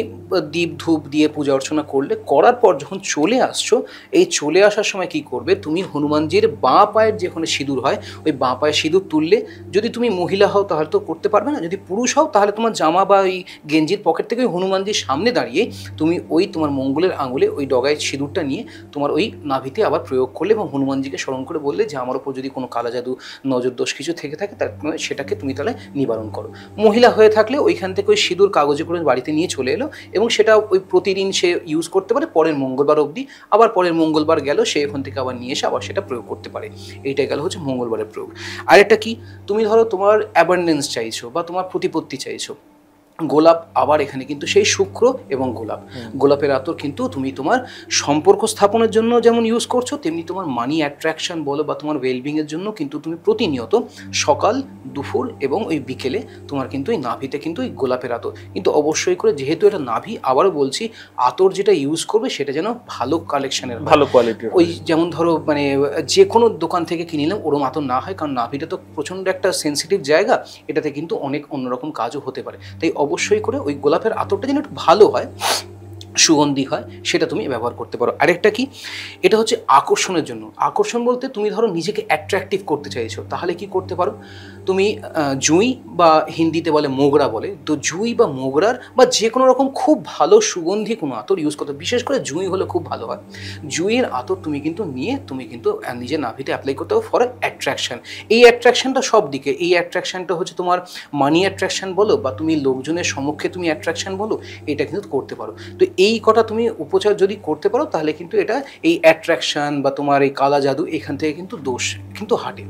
দীপ ধূপ দিয়ে পূজা অর্চনা করলে, করার পর যখন চলে আসছো, এই চলে আসার সময় কি করবে, তুমি হনুমানজির বাঁ পায়ের যেখানে সিঁদুর হয় ওই বাঁ পায়ের সিঁদুর তুললে, যদি তুমি মহিলা হও তাহলে তো করতে পারবে না, যদি পুরুষ হও তাহলে তোমার জামা বা ওই গেঞ্জির পকেট থেকে ওই হনুমানজির সামনে দাঁড়িয়ে তুমি ওই তোমার মঙ্গলের আঙুলে ওই ডগায় সিঁদুরটা নিয়ে তোমার ওই নাভিতে আবার প্রয়োগ করলে এবং হনুমানজিকে স্মরণ করে বললে যে আমার ওপর যদি কোনো কালা জাদু নজর দোষ কিছু থেকে থাকে সেটাকে তুমি তাহলে নিবারণ করো। মহিলা হয়ে থাকলে ওইখান থেকে ওই সিঁদুর কাগজে করে বাড়িতে নিয়ে চলে এলো এবং সেটা ওই প্রতিদিন সে ইউজ করতে পারে পরের মঙ্গলবার অবধি, আবার পরের মঙ্গলবার গেল সে এখান থেকে আবার নিয়ে এসে আবার সেটা প্রয়োগ করতে পারে। এইটাই গেল হচ্ছে মঙ্গলবারের প্রয়োগ। আরেকটা কি, তুমি ধরো তোমার অ্যাবান্ডেন্স চাইছো বা তোমার প্রতিপত্তি চাইছো, গোলাপ আবার এখানে কিন্তু সেই শুক্র এবং গোলাপের আতর কিন্তু তুমি তোমার সম্পর্ক স্থাপনের জন্য যেমন ইউজ করছো, তেমনি তোমার মানি অ্যাট্রাকশন বলো বা তোমার ওয়েলবিংয়ের জন্য কিন্তু তুমি প্রতিনিয়ত সকাল দুপুর এবং ওই বিকেলে তোমার কিন্তু এই নাভিতে কিন্তু ওই গোলাপের আতর কিন্তু অবশ্যই করে, যেহেতু এটা নাভি, আবারও বলছি আতর যেটা ইউজ করবে সেটা যেন ভালো কালেকশনের, ভালো কোয়ালিটির, ওই যেমন ধরো মানে যে কোনো দোকান থেকে কিনে নিলাম ওরম আতর না হয়, কারণ নাভিটা তো প্রচণ্ড একটা সেন্সিটিভ জায়গা, এটাতে কিন্তু অনেক অন্যরকম কাজও হতে পারে। তাই অবশ্যই করে ওই গোলাপের আতরটা যেন একটু ভালো হয়, সুগন্ধি হয়, সেটা তুমি ব্যবহার করতে পারো। আরেকটা কি, এটা হচ্ছে আকর্ষণের জন্য। আকর্ষণ বলতে তুমি ধরো নিজেকে অ্যাট্রাকটিভ করতে চাইছো, তাহলে কি করতে পারো, তুমি জুঁই বা হিন্দিতে বলে মোগরা বলে, তো জুঁই বা মোগরার বা যে কোনো রকম খুব ভালো সুগন্ধি কোনো আতর ইউজ করতে, বিশেষ করে জুঁই হলে খুব ভালো হয়। জুঁইয়ের আতর তুমি কিন্তু নিয়ে তুমি কিন্তু নিজের নাভিতে অ্যাপ্লাই করতে হবে ফর অ্যাট্রাকশন। এই অ্যাট্রাকশনটা সব দিকে, এই অ্যাট্রাকশনটা হচ্ছে তোমার মানি অ্যাট্রাকশন বলো বা তুমি লোকজনের সম্মুখে তুমি অ্যাট্রাকশন বলো, এটা কিন্তু করতে পারো। তো এই কটা তুমি উপচার যদি করতে পারো তাহলে কিন্তু এটা এই অ্যাট্রাকশন বা তোমার এই কালা জাদু এখান থেকে কিন্তু দোষ কিন্তু হাঁটে।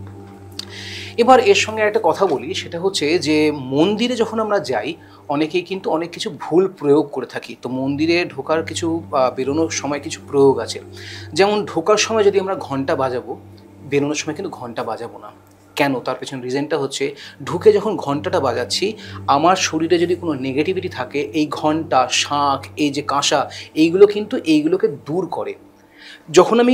এবার এর সঙ্গে একটা কথা বলি, সেটা হচ্ছে যে মন্দিরে যখন আমরা যাই অনেকেই কিন্তু অনেক কিছু ভুল প্রয়োগ করে থাকি। তো মন্দিরে ঢোকার কিছু বেরোনোর সময় কিছু প্রয়োগ আছে, যেমন ঢোকার সময় যদি আমরা ঘন্টা বাজাবো, বেরোনোর সময় কিন্তু ঘন্টা বাজাবো না। কেন? তার পেছনে রিজনটা হচ্ছে, ঢুকে যখন ঘন্টাটা বাজাচ্ছি আমার শরীরে যদি কোনো নেগেটিভিটি থাকে, এই ঘন্টা, শাঁখ, এই যে কাঁসা, এইগুলো কিন্তু এইগুলোকে দূর করে। যখন আমি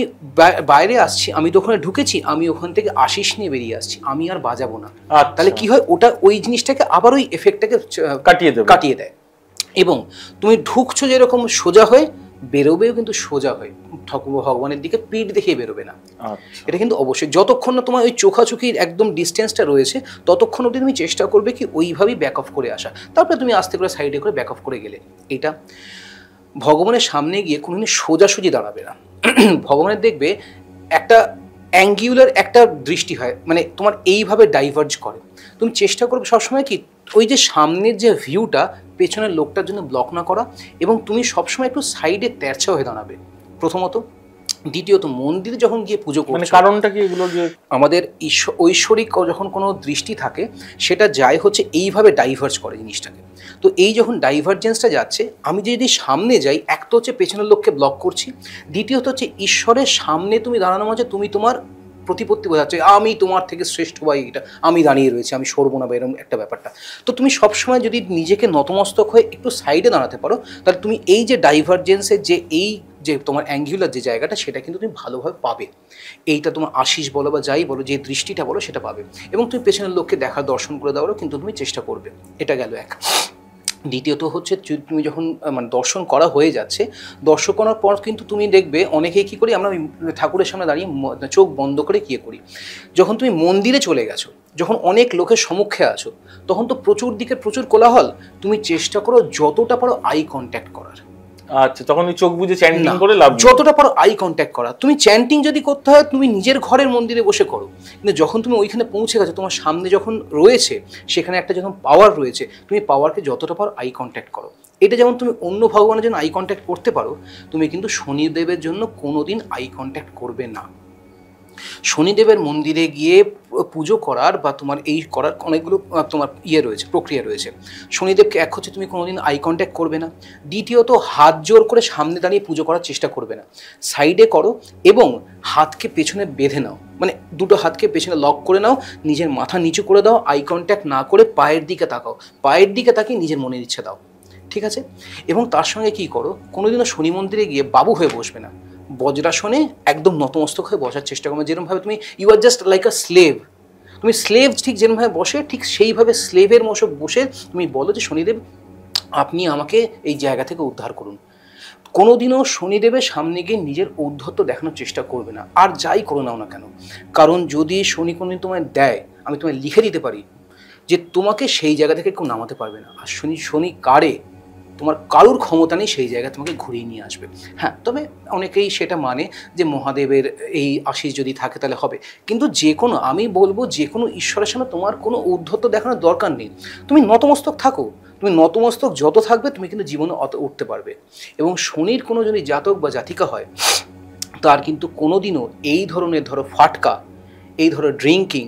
বাইরে আসছি, আমি তো ওখানে ঢুকেছি, আমি ওখান থেকে আশিস নিয়ে বেরিয়ে আসছি, আমি আর বাজাবো না। তাহলে কি হয়, ওটা ওই জিনিসটাকে আবার ওই এফেক্টটাকে কাটিয়ে দেয়। এবং তুমি ঢুকছো যেরকম সোজা হয়ে, বেরোবেও কিন্তু সোজা হয়ে, ঠাকুর ভগবানের দিকে পিঠ দেখিয়ে বেরোবে না। এটা কিন্তু অবশ্যই, যতক্ষণ না তোমার ওই চোখাচোখির একদম ডিস্টেন্সটা রয়েছে ততক্ষণ অবধি তুমি চেষ্টা করবে কি ওইভাবেই ব্যাক অফ করে আসা, তারপরে তুমি আস্তে করে সাইডে করে ব্যাক অফ করে গেলে। এটা ভগবানের সামনে গিয়ে কোনোদিন সোজাসুজি দাঁড়াবে না। ভগবানের দেখবে একটা অ্যাঙ্গুলার একটা দৃষ্টি হয়, মানে তোমার এইভাবে ডাইভার্জ করে। তুমি চেষ্টা করবে সবসময় কি ওই যে সামনের যে ভিউটা পেছনের লোকটার জন্য ব্লক না করা, এবং তুমি সবসময় একটু সাইডে তেরছা হয়ে দাঁড়াবে প্রথমত। দ্বিতীয়ত, মন্দিরে যখন গিয়ে পুজো করছো, কারণটা কি এগুলো যে আমাদের ঐশ্বরিক যখন কোনো দৃষ্টি থাকে সেটা যায় হচ্ছে এইভাবে ডাইভার্জ করে জিনিসটাকে। তো এই যখন ডাইভার্জেন্সটা যাচ্ছে, আমি যদি সামনে যাই, এক তো হচ্ছে পেছনের লোককে ব্লক করছি, দ্বিতীয়ত হচ্ছে ঈশ্বরের সামনে তুমি দাঁড়ানো মাঝে তুমি তোমার প্রতিপত্তি বোঝাচ্ছে আমি তোমার থেকে শ্রেষ্ঠ বা এটা আমি দাঁড়িয়ে রয়েছি, আমি সরবো না বা এরকম একটা ব্যাপারটা। তো তুমি সবসময় যদি নিজেকে নতমস্তক হয়ে একটু সাইডে দাঁড়াতে পারো, তাহলে তুমি এই যে ডাইভার্জেন্সের যে তোমার অ্যাঙ্গুলার যে জায়গাটা, সেটা কিন্তু তুমি ভালোভাবে পাবে। এইটা তোমার আশিস বলো বা যাই বলো, যে দৃষ্টিটা বলো সেটা পাবে, এবং তুমি পেছনের লোককে দেখার দর্শন করে দেওয়ারও কিন্তু তুমি চেষ্টা করবে। এটা গেল এক। দ্বিতীয়ত হচ্ছে, তুমি যখন মানে দর্শন করা হয়ে যাচ্ছে, দর্শন করার পর কিন্তু তুমি দেখবে অনেকেই কী করি, আমরা ঠাকুরের সামনে দাঁড়িয়ে চোখ বন্ধ করে কী করি, যখন তুমি মন্দিরে চলে গেছো, যখন অনেক লোকের সম্মুখে আছো, তখন তো প্রচুর কোলাহল, তুমি চেষ্টা করো যতটা পারো আই কন্ট্যাক্ট করার। আচ্ছা, তখন ওই চোখ বুজে চ্যান্টিং করে লাভ, যতটা পারো আই কন্ট্যাক্ট করা। তুমি চ্যান্টিং যদি করতে হয় তুমি নিজের ঘরের মন্দিরে বসে করো, কিন্তু যখন তুমি ওইখানে পৌঁছে গেছো, তোমার সামনে যখন রয়েছে সেখানে একটা যখন পাওয়ার রয়েছে, তুমি পাওয়ারকে যতটা পারো আই কন্ট্যাক্ট করো। এটা যেমন তুমি অন্য ভগবানের জন্য আই কন্ট্যাক্ট করতে পারো, তুমি কিন্তু শনিদেবের জন্য কোনোদিন আই কন্ট্যাক্ট করবে না। শনিদেবের মন্দিরে গিয়ে পুজো করার বা তোমার এই করার অনেকগুলো তোমার রয়েছে, প্রক্রিয়া রয়েছে। শনিদেবকে এক হচ্ছে তুমি কোনোদিন আই কন্ট্যাক্ট করবে না, দ্বিতীয়ত হাত জোর করে সামনে দাঁড়িয়ে পুজো করার চেষ্টা করবে না, সাইডে করো এবং হাতকে পেছনে বেঁধে নাও, মানে দুটো হাতকে পেছনে লক করে নাও, নিজের মাথা নিচু করে দাও, আই কন্ট্যাক্ট না করে পায়ের দিকে তাকাও, পায়ের দিকে তাকিয়ে নিজের মনের ইচ্ছা দাও, ঠিক আছে? এবং তার সঙ্গে কি করো, কোনোদিনও শনি মন্দিরে গিয়ে বাবু হয়ে বসবে না, বজ্রাসনে একদম নতমস্তক হয়ে বসার চেষ্টা করবে, যেরকমভাবে তুমি you are just like a slave. তুমি স্লেভ ঠিক যেরকমভাবে বসে, ঠিক সেইভাবে স্লেভের মতো বসে তুমি বলো যে শনিদেব আপনি আমাকে এই জায়গা থেকে উদ্ধার করুন। কোনোদিনও শনিদেবের সামনে গিয়ে নিজের ঔদ্ধত্য দেখানোর চেষ্টা করবে না, আর যাই করো নাও না কেন। কারণ যদি শনি কোনোদিন তোমায় দেয়, আমি তোমায় লিখে দিতে পারি যে তোমাকে সেই জায়গা থেকে কেউ নামাতে পারবে না। আর শনি কারে, তোমার কারুর ক্ষমতা নেই সেই জায়গায় তোমাকে ঘুরিয়ে নিয়ে আসবে। হ্যাঁ, তবে অনেকেই সেটা মানে যে মহাদেবের এই আশীষ যদি থাকে তাহলে হবে, কিন্তু যে কোনো, আমি বলবো যে কোনো ঈশ্বরের সামনে তোমার কোনো ঔদ্ধত্য দেখানোর দরকার নেই। তুমি নতমস্তক থাকো, তুমি নতমস্তক যত থাকবে তুমি কিন্তু জীবনে অত উঠতে পারবে। এবং শনির কোনো যদি জাতক বা জাতিকা হয়, তার কিন্তু কোনোদিনও এই ধরনের ধরো ফাটকা, এই ধরো ড্রিঙ্কিং,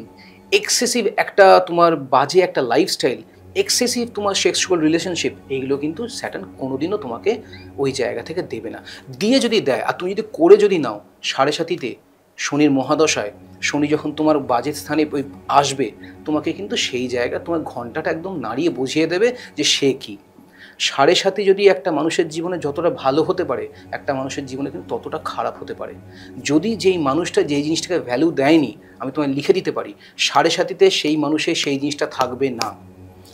এক্সেসিভ একটা তোমার বাজে একটা লাইফস্টাইল, এক্সেসিভ তোমার সেক্সুয়াল রিলেশনশিপ, এইগুলো কিন্তু স্যাটার্ন কোনোদিনও তোমাকে ওই জায়গা থেকে দেবে না। দিয়ে যদি দেয় আর তুমি যদি করে যদি নাও, 7.5-তে শনির মহাদশায় শনি যখন তোমার বাজের স্থানে ওই আসবে, তোমাকে কিন্তু সেই জায়গা তোমার ঘন্টাটা একদম নাড়িয়ে বুঝিয়ে দেবে যে সে কী। 7.5 যদি একটা মানুষের জীবনে যতটা ভালো হতে পারে, একটা মানুষের জীবনে কিন্তু ততটা খারাপ হতে পারে। যদি যেই মানুষটা যেই জিনিসটাকে ভ্যালু দেয়নি, আমি তোমায় লিখে দিতে পারি 7.5-তে সেই মানুষের সেই জিনিসটা থাকবে না।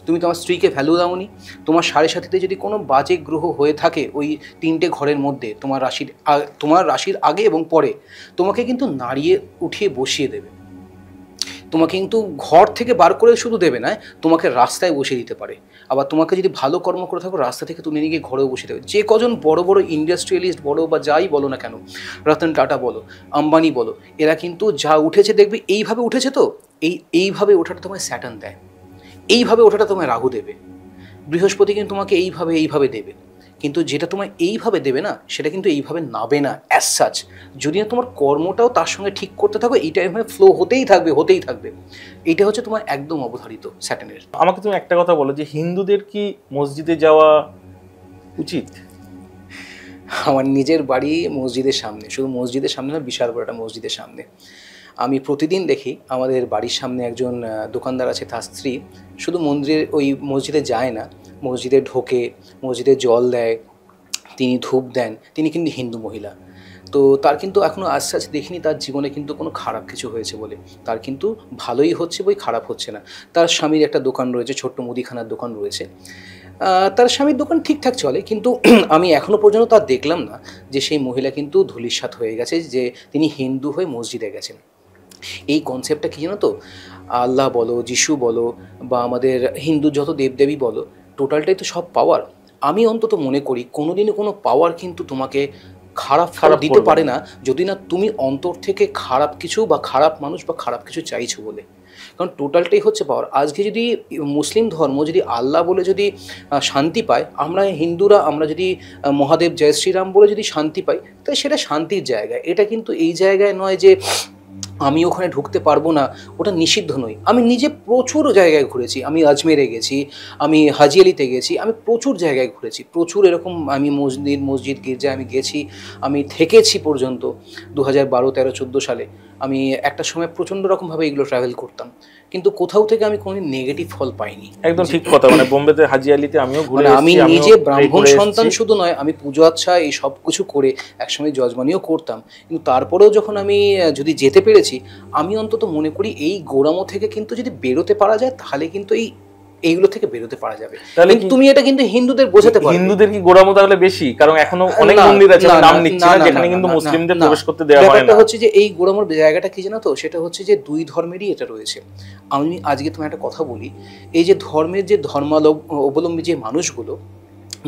তুমি তোমার স্ত্রীকে ভ্যালু দাওনি, তোমার 7.5-তে যদি কোনো বাজে গ্রহ হয়ে থাকে ওই 3টে ঘরের মধ্যে, তোমার রাশির আগে এবং পরে, তোমাকে কিন্তু নাড়িয়ে উঠিয়ে বসিয়ে দেবে। তোমাকে কিন্তু ঘর থেকে বার করে শুধু দেবে না, তোমাকে রাস্তায় বসিয়ে দিতে পারে। আবার তোমাকে যদি ভালো কর্ম করে থাকো, রাস্তা থেকে তুলে নিয়ে গিয়ে ঘরেও বসিয়ে দেবে। যে কজন বড় বড় ইন্ডাস্ট্রিয়ালিস্ট বলো বা যাই বলো না কেন, রতন টাটা বলো, আম্বানি বলো, এরা কিন্তু যা উঠেছে দেখবে এইভাবে উঠেছে। তো এইভাবে ওঠাটা তোমায় স্যাটার্ন দেয়, এইভাবে ওঠাটা তোমায় রাহু দেবে, বৃহস্পতি কিন্তু তোমাকে এইভাবে দেবে। কিন্তু যেটা তোমায় এইভাবে দেবে না, সেটা কিন্তু এইভাবে নাবে না অ্যাজ সাচ। যদি না তোমার কর্মটাও তার সঙ্গে ঠিক করতে থাকো, এই টাইমে ফ্লো হতেই থাকবে। এইটা হচ্ছে তোমার একদম অবধারিত স্যাটার্নের। আমাকে তুমি একটা কথা বলো যে হিন্দুদের কি মসজিদে যাওয়া উচিত? আমার নিজের বাড়ি মসজিদের সামনে, শুধু মসজিদের সামনে না, বিশাল বড় একটা মসজিদের সামনে। আমি প্রতিদিন দেখি আমাদের বাড়ির সামনে একজন দোকানদার আছে, তার স্ত্রী শুধু ওই মসজিদে যায় না, মসজিদে ঢোকে, মসজিদে জল দেয়, তিনি ধূপ দেন, তিনি কিন্তু হিন্দু মহিলা। তো তার কিন্তু এখনও আস্তে আস্তে দেখিনি তার জীবনে কিন্তু কোনো খারাপ কিছু হয়েছে বলে, তার কিন্তু ভালোই হচ্ছে বই, খারাপ হচ্ছে না। তার স্বামীর একটা দোকান রয়েছে, ছোট্ট মুদিখানার দোকান রয়েছে, তার স্বামীর দোকান ঠিকঠাক চলে, কিন্তু আমি এখনও পর্যন্ত তার দেখলাম না যে সেই মহিলা কিন্তু ধূলিসাৎ হয়ে গেছে যে তিনি হিন্দু হয়ে মসজিদে গেছেন। এই কনসেপ্টটা কী জানো তো, আল্লাহ বলো, যিশু বলো, বা আমাদের হিন্দু যত দেবদেবী বলো, টোটালটাই তো সব পাওয়ার। আমি অন্তত মনে করি কোনোদিনও কোনো পাওয়ার কিন্তু তোমাকে খারাপ দিতে পারে না, যদি না তুমি অন্তর থেকে খারাপ কিছু বা খারাপ মানুষ বা খারাপ কিছু চাইছো বলে। কারণ টোটালটাই হচ্ছে পাওয়ার। আজকে যদি মুসলিম ধর্ম যদি আল্লাহ বলে যদি শান্তি পায়, আমরা হিন্দুরা আমরা যদি মহাদেব জয় শ্রীরাম বলে যদি শান্তি পাই, তাই সেটা শান্তির জায়গায়। এটা কিন্তু এই জায়গায় নয় যে আমি ওখানে ঢুকতে পারবো না, ওটা নিষিদ্ধ নই। আমি নিজে প্রচুর জায়গায় ঘুরেছি, আমি আজমেরে গেছি, আমি হাজিয়ালিতে গেছি, আমি প্রচুর জায়গায় ঘুরেছি, প্রচুর এরকম আমি মসজিদ গির্জায় আমি গেছি, আমি থেকেছি পর্যন্ত 2012, 13, 14 সালে আমি একটা সময় প্রচণ্ড রকমভাবে এগুলো ট্রাভেল করতাম, কিন্তু কোথাও থেকে আমি কোনো নেগেটিভ ফল পাইনি। একদম ঠিক কথা, মানে বোম্বেতে হাজিয়ালিতে আমিও ঘুরে এসেছি। আমি নিজে ব্রাহ্মণ সন্তান শুধু নয়, আমি পুজো আচ্ছা এই সব কিছু করে একসময় যজমানিও করতাম, কিন্তু তারপরেও যখন আমি যদি যেতে পেরেছি, আমি অন্তত মনে করি এই গোড়ামো থেকে কিন্তু যদি বেরোতে পারা যায়, তাহলে কিন্তু এইগুলো থেকে বেরোতে পারা যাবে। তাহলে তুমি এটা কিন্তু হিন্দুদের বোঝাতে পারো। হিন্দুদের কি গোড়ামো তাহলে বেশি? কারণ এখনো অনেক মন্দির আছে, নাম নিচ্ছি না, যেখানে কিন্তু মুসলিমদের প্রবেশ করতে দেওয়া হয় না। ব্যাপারটা হচ্ছে যে এই গোড়ামোর জায়গাটা কি জানো তো, সেটা হচ্ছে যে দুই ধর্মেরই এটা রয়েছে। আমি আজকে তোমার একটা কথা বলি, এই যে ধর্মের যে ধর্মাবলম্বী যে মানুষগুলো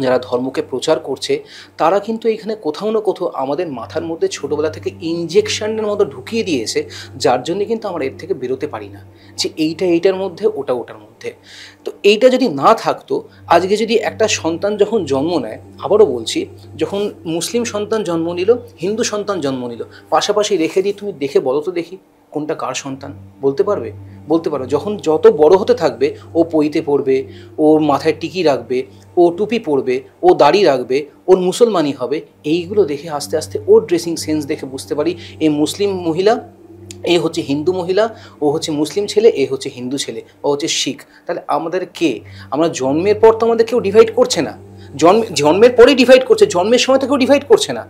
যারা ধর্মকে প্রচার করছে, তারা কিন্তু এখানে কোথাও না কোথাও আমাদের মাথার মধ্যে ছোটোবেলা থেকে ইনজেকশনের মতো ঢুকিয়ে দিয়েছে, যার জন্য কিন্তু আমরা এর থেকে বেরোতে পারি না, যে এইটার মধ্যে, ওটার মধ্যে। তো এইটা যদি না থাকতো, আজকে যদি একটা সন্তান যখন জন্ম নেয়, আবারও বলছি, যখন মুসলিম সন্তান জন্ম নিল, হিন্দু সন্তান জন্ম নিল, পাশাপাশি রেখে দিয়ে তুমি দেখে বলো তো দেখি কোনটা কার সন্তান, বলতে পারবে? বলতে পারো। যখন যত বড় হতে থাকবে, ও পইতে পড়বে, ওর মাথায় টিকি রাখবে, ও টুপি পরবে, ও দাড়ি রাখবে, ওর মুসলমানি হবে, এইগুলো দেখে আস্তে আস্তে ওর ড্রেসিং সেন্স দেখে বুঝতে পারি এই মুসলিম মহিলা, এ হচ্ছে হিন্দু মহিলা, ও হচ্ছে মুসলিম ছেলে, এ হচ্ছে হিন্দু ছেলে, ও হচ্ছে শিখ। তাহলে আমাদের কে? আমরা জন্মের পর তো আমাদের কেউ ডিভাইড করছে না, জন্মের পরেই ডিভাইড করছে, জন্মের সময় তো কেউ ডিভাইড করছে না।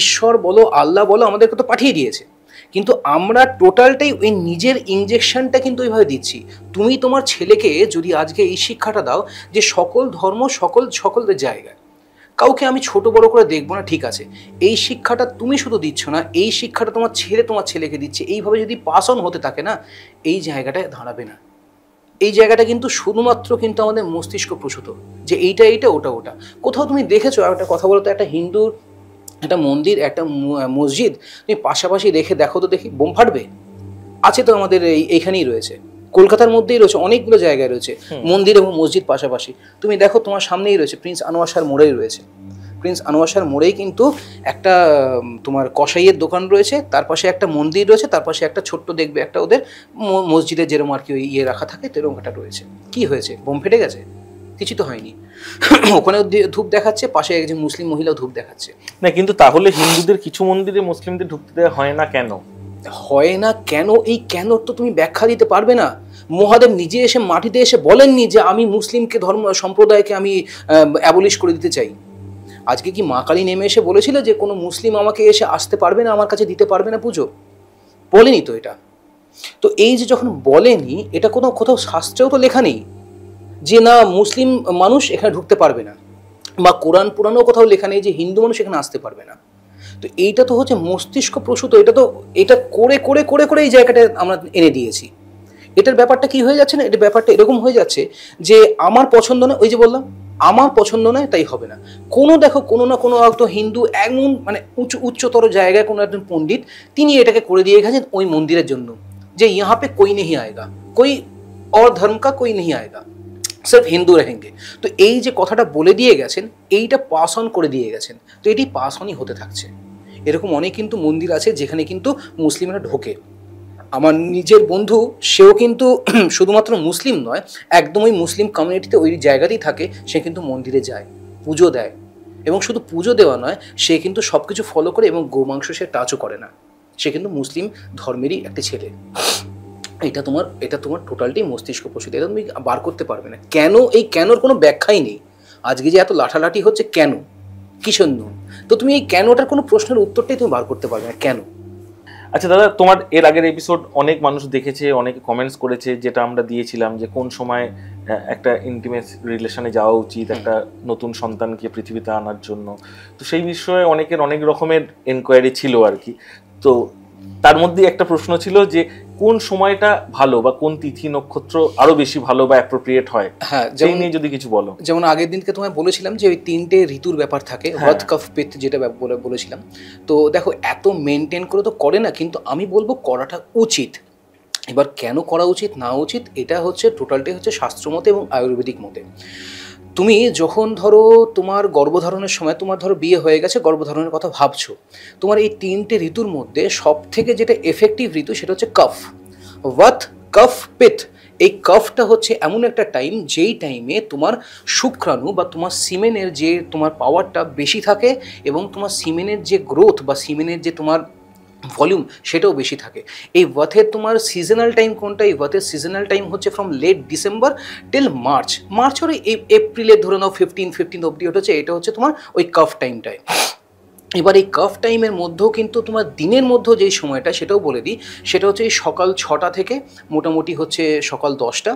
ঈশ্বর বলো, আল্লাহ বলো, আমাদেরকে তো পাঠিয়ে দিয়েছে। কিন্তু আমরা টোটালটাই ওই নিজের ইনজেকশনটা কিন্তু ওইভাবে দিচ্ছি। তুমি তোমার ছেলেকে যদি আজকে এই শিক্ষাটা দাও যে সকল ধর্ম সকলের জায়গায়, কাউকে আমি ছোট বড় করে দেখবো না, ঠিক আছে, এই শিক্ষাটা তুমি শুধু দিচ্ছ না, এই শিক্ষাটা তোমার ছেলেকে দিচ্ছে, এইভাবে যদি পাস অন হতে থাকে না, এই জায়গাটায় দাঁড়াবে না। এই জায়গাটা কিন্তু শুধুমাত্র কিন্তু আমাদের মস্তিষ্ক প্রসূত, যে এইটা ওটা ওটা। কোথাও তুমি দেখেছো, একটা কথা বলো তো, একটা হিন্দুর একটা মন্দির, একটা মসজিদ তুমি পাশাপাশি দেখো তো দেখি, বোম ফাটবে? আছে তো, আমাদের এইখানেই রয়েছে, কলকাতার মধ্যেই রয়েছে, অনেকগুলো জায়গায় রয়েছে মন্দির এবং মসজিদ পাশাপাশি। তুমি দেখো তোমার সামনেই রয়েছে, প্রিন্স আনোয়ার শাহর মোড়েই রয়েছে, প্রিন্স আনোয়ার শাহর মোড়েই কিন্তু একটা তোমার কসাইয়ের দোকান রয়েছে, তার পাশে একটা মন্দির রয়েছে, তার পাশে একটা ছোট্ট দেখবে একটা ওদের মসজিদে যেরকম আর কি ওই ইয়ে রাখা থাকে তেরকম একটা রয়েছে। কি হয়েছে? বোম ফেটে গেছে? কিছু তো হয়নি। ওখানেও ধূপ দেখাচ্ছে, পাশে একজন মুসলিম মহিলাও ধূপ দেখাচ্ছে। না, কিন্তু তাহলে হিন্দুদের কিছু মন্দিরে মুসলিমদের ঢুকতে দেওয়া হয় না কেন? হয় না কেন, এই কেন তো তুমি ব্যাখ্যা দিতে পারবে না। মহাদেব নিজে এসে মাটিতে এসে বলেননি যে আমি মুসলিমকে ধর্ম সম্প্রদায়কে আমি অ্যাবলিশ করে দিতে চাই। আজকে কি মা কালী নেমে এসে বলেছিল যে কোনো মুসলিম আমাকে এসে আসতে পারবে না, আমার কাছে দিতে পারবে না পুজো? বলেনি তো এটা। তো এই যে যখন বলেনি, এটা কোথাও শাস্ত্রেও তো লেখা নেই যে না মুসলিম মানুষ এখানে ঢুকতে পারবে না, বা কোরআন পুরাণেও কোথাও লেখা নেই যে হিন্দু মানুষ এখানে আসতে পারবে না। তো এইটা তো হচ্ছে মস্তিষ্ক প্রসূত, এটা করে করে করে করে এই জায়গাটা আমরা এনে দিয়েছি। এটার ব্যাপারটা কি হয়ে যাচ্ছে না, এটা ব্যাপারটা এরকম হয়ে যাচ্ছে যে আমার পছন্দ নয়, ওই যে বললাম আমার পছন্দ নয় তাই হবে না। দেখো কোনো না কোনো একটা হিন্দু এমন মানে উচ্চতর জায়গায় কোনো একজন পণ্ডিত তিনি এটাকে করে দিয়ে গেছেন ওই মন্দিরের জন্য, যে ইহা পে কোই নেই আয়েগা, কোই और धर्म का कोई नहीं आएगा, सिर्फ हिंदू रहेंगे। তো এই যে কথাটা বলে দিয়ে গেছেন, এইটা পাস অন করে দিয়ে গেছেন, তো এটি পাস অনই হতে থাকছে। এরকম অনেক কিন্তু মন্দির আছে যেখানে কিন্তু মুসলিমরা ঢোকে। আমার নিজের বন্ধু, সেও কিন্তু শুধুমাত্র মুসলিম নয়, একদম ওই মুসলিম কমিউনিটিতে ওই জায়গাতেই থাকে, সে কিন্তু মন্দিরে যায়, পুজো দেয়, এবং শুধু পুজো দেওয়া নয়, সে কিন্তু সব কিছু ফলো করে এবং গোমাংস সে টাচও করে না। সে কিন্তু মুসলিম ধর্মেরই একটি ছেলে। এটা তোমার টোটালটাই মস্তিষ্ক প্রসূত, এটা তুমি বার করতে পারবে না। কেন? এই কেনর কোনো ব্যাখ্যাই নেই। আজকে যে এত লাঠালাঠি হচ্ছে কেন, কিসের জন্য, তো তুমি এই কেনটার কোনো প্রশ্নের উত্তরটাই তুমি বার করতে পারবে না কেন। আচ্ছা দাদা, তোমার এর আগের এপিসোড অনেক মানুষ দেখেছে, অনেকে কমেন্টস করেছে, যেটা আমরা দিয়েছিলাম যে কোন সময় একটা ইন্টিমেট রিলেশনে যাওয়া উচিত একটা নতুন সন্তানকে পৃথিবীতে আনার জন্য। তো সেই বিষয়ে অনেকের অনেক রকমের এনকোয়ারি ছিল আর কি। তো তার মধ্যে একটা প্রশ্ন ছিল যে কোন সময়টা ভালো বা কোন তিথি নক্ষত্র আরো বেশি ভালো বা অ্যাপ্রোপ্রিয়েট হয়, হ্যাঁ, সেই নিয়ে যদি কিছু বলো। যেমন আগের দিনকে তোমায় বলেছিলাম যে ওই 3টে ঋতুর ব্যাপার থাকে, ওয়াত কফ পিত্ত যেটা বলেছিলাম। তো দেখো এত মেনটেন করে তো করে না, কিন্তু আমি বলবো করাটা উচিত। এবার কেন করা উচিত না উচিত, এটা হচ্ছে টোটালটাই হচ্ছে শাস্ত্রমতে এবং আয়ুর্বেদিক মতে। তুমি যখন ধরো তোমার গর্ভধারণের সময়, তোমার ধরো বিয়ে হয়ে গেছে, গর্ভধারণের কথা ভাবছো, তোমার এই 3টে ঋতুর মধ্যে সব থেকে যেটা এফেক্টিভ ঋতু সেটা হচ্ছে কফ, ওয়াত কফ পিত্ত। এই কফটা হচ্ছে এমন একটা টাইম যেই টাইমে তোমার শুক্রাণু বা তোমার সিমেনের যে তোমার পাওয়ারটা বেশি থাকে, এবং তোমার সিমেনের যে গ্রোথ বা সিমেনের যে তোমার ভলিউম সেটাও বেশি থাকে। এই ওয়াথের তোমার সিজনাল টাইম কোনটা? এই ওয়াথের সিজনাল টাইম হচ্ছে from late December till March or এপ্রিলের ধরে নাও 15 অব্দি, এটা হচ্ছে তোমার ওই কাফ টাইমটায়। এবার এই কাফ টাইমের মধ্যেও কিন্তু তোমার দিনের মধ্যেও যেই সময়টা, সেটাও বলে দিই, সেটা হচ্ছে এই সকাল 6টা থেকে মোটামুটি হচ্ছে সকাল 10টা।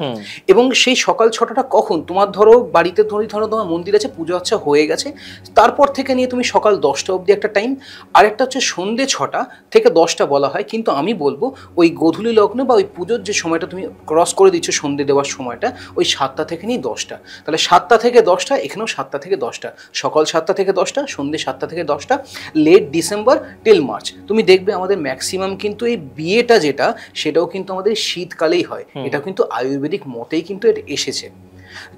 এবং সেই সকাল 6টাটা কখন, তোমার ধরো বাড়িতে ধরো তোমার মন্দির আছে, পুজো আচ্ছা হয়ে গেছে, তারপর থেকে নিয়ে তুমি সকাল 10টা অবধি একটা টাইম, আরেকটা হচ্ছে সন্ধ্যে 6টা থেকে 10টা বলা হয়, কিন্তু আমি বলবো ওই গোধূলি লগ্ন বা ওই পুজোর যে সময়টা তুমি ক্রস করে দিচ্ছ সন্ধ্যে দেওয়ার সময়টা, ওই 7টা থেকে নিয়ে 10টা। তাহলে 7টা থেকে 10টা, এখানেও 7টা থেকে 10টা, সকাল 7টা থেকে 10টা, সন্ধ্যে 7টা থেকে 10টা, লেট ডিসেম্বর টিল মার্চ। তুমি দেখবে আমাদের ম্যাক্সিমাম কিন্তু এই বিয়েটা যেটা, সেটাও কিন্তু আমাদের শীতকালেই হয়। এটা কিন্তু আয়ুর্বেদিক মতেই কিন্তু এটা এসেছে,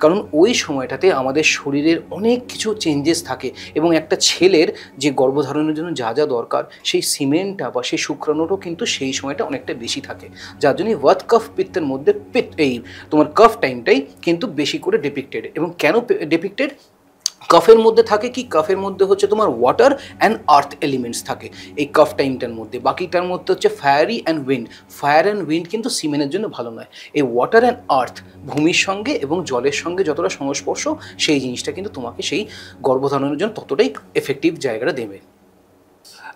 কারণ ওই সময়টাতে আমাদের শরীরের অনেক কিছু চেঞ্জেস থাকে, এবং একটা ছেলের যে গর্ভধারণের জন্য যা যা দরকার, সেই সিমেন্টটা বা সেই শুক্রাণুটাও কিন্তু সেই সময়টা অনেকটা বেশি থাকে, যার জন্য ওয়াত কফ পিত্তের মধ্যে এই তোমার কফ টাইমটাই কিন্তু বেশি করে ডিপিক্টেড। এবং কেন ডিপিক্টেড? কফের মধ্যে থাকে কি, কফের মধ্যে হচ্ছে তোমার ওয়াটার অ্যান্ড আর্থ এলিমেন্টস থাকে এই কফ টাইমটার মধ্যে, বাকিটার মধ্যে হচ্ছে fiery and wind. Fire and wind কিন্তু সিমেনের জন্য ভালো নয়। এই ওয়াটার অ্যান্ড আর্থ, ভূমির সঙ্গে এবং জলের সঙ্গে যতটা সংস্পর্শ, সেই জিনিসটা কিন্তু তোমাকে সেই গর্ভধারণের জন্য ততটাই এফেক্টিভ জায়গাটা দেবে।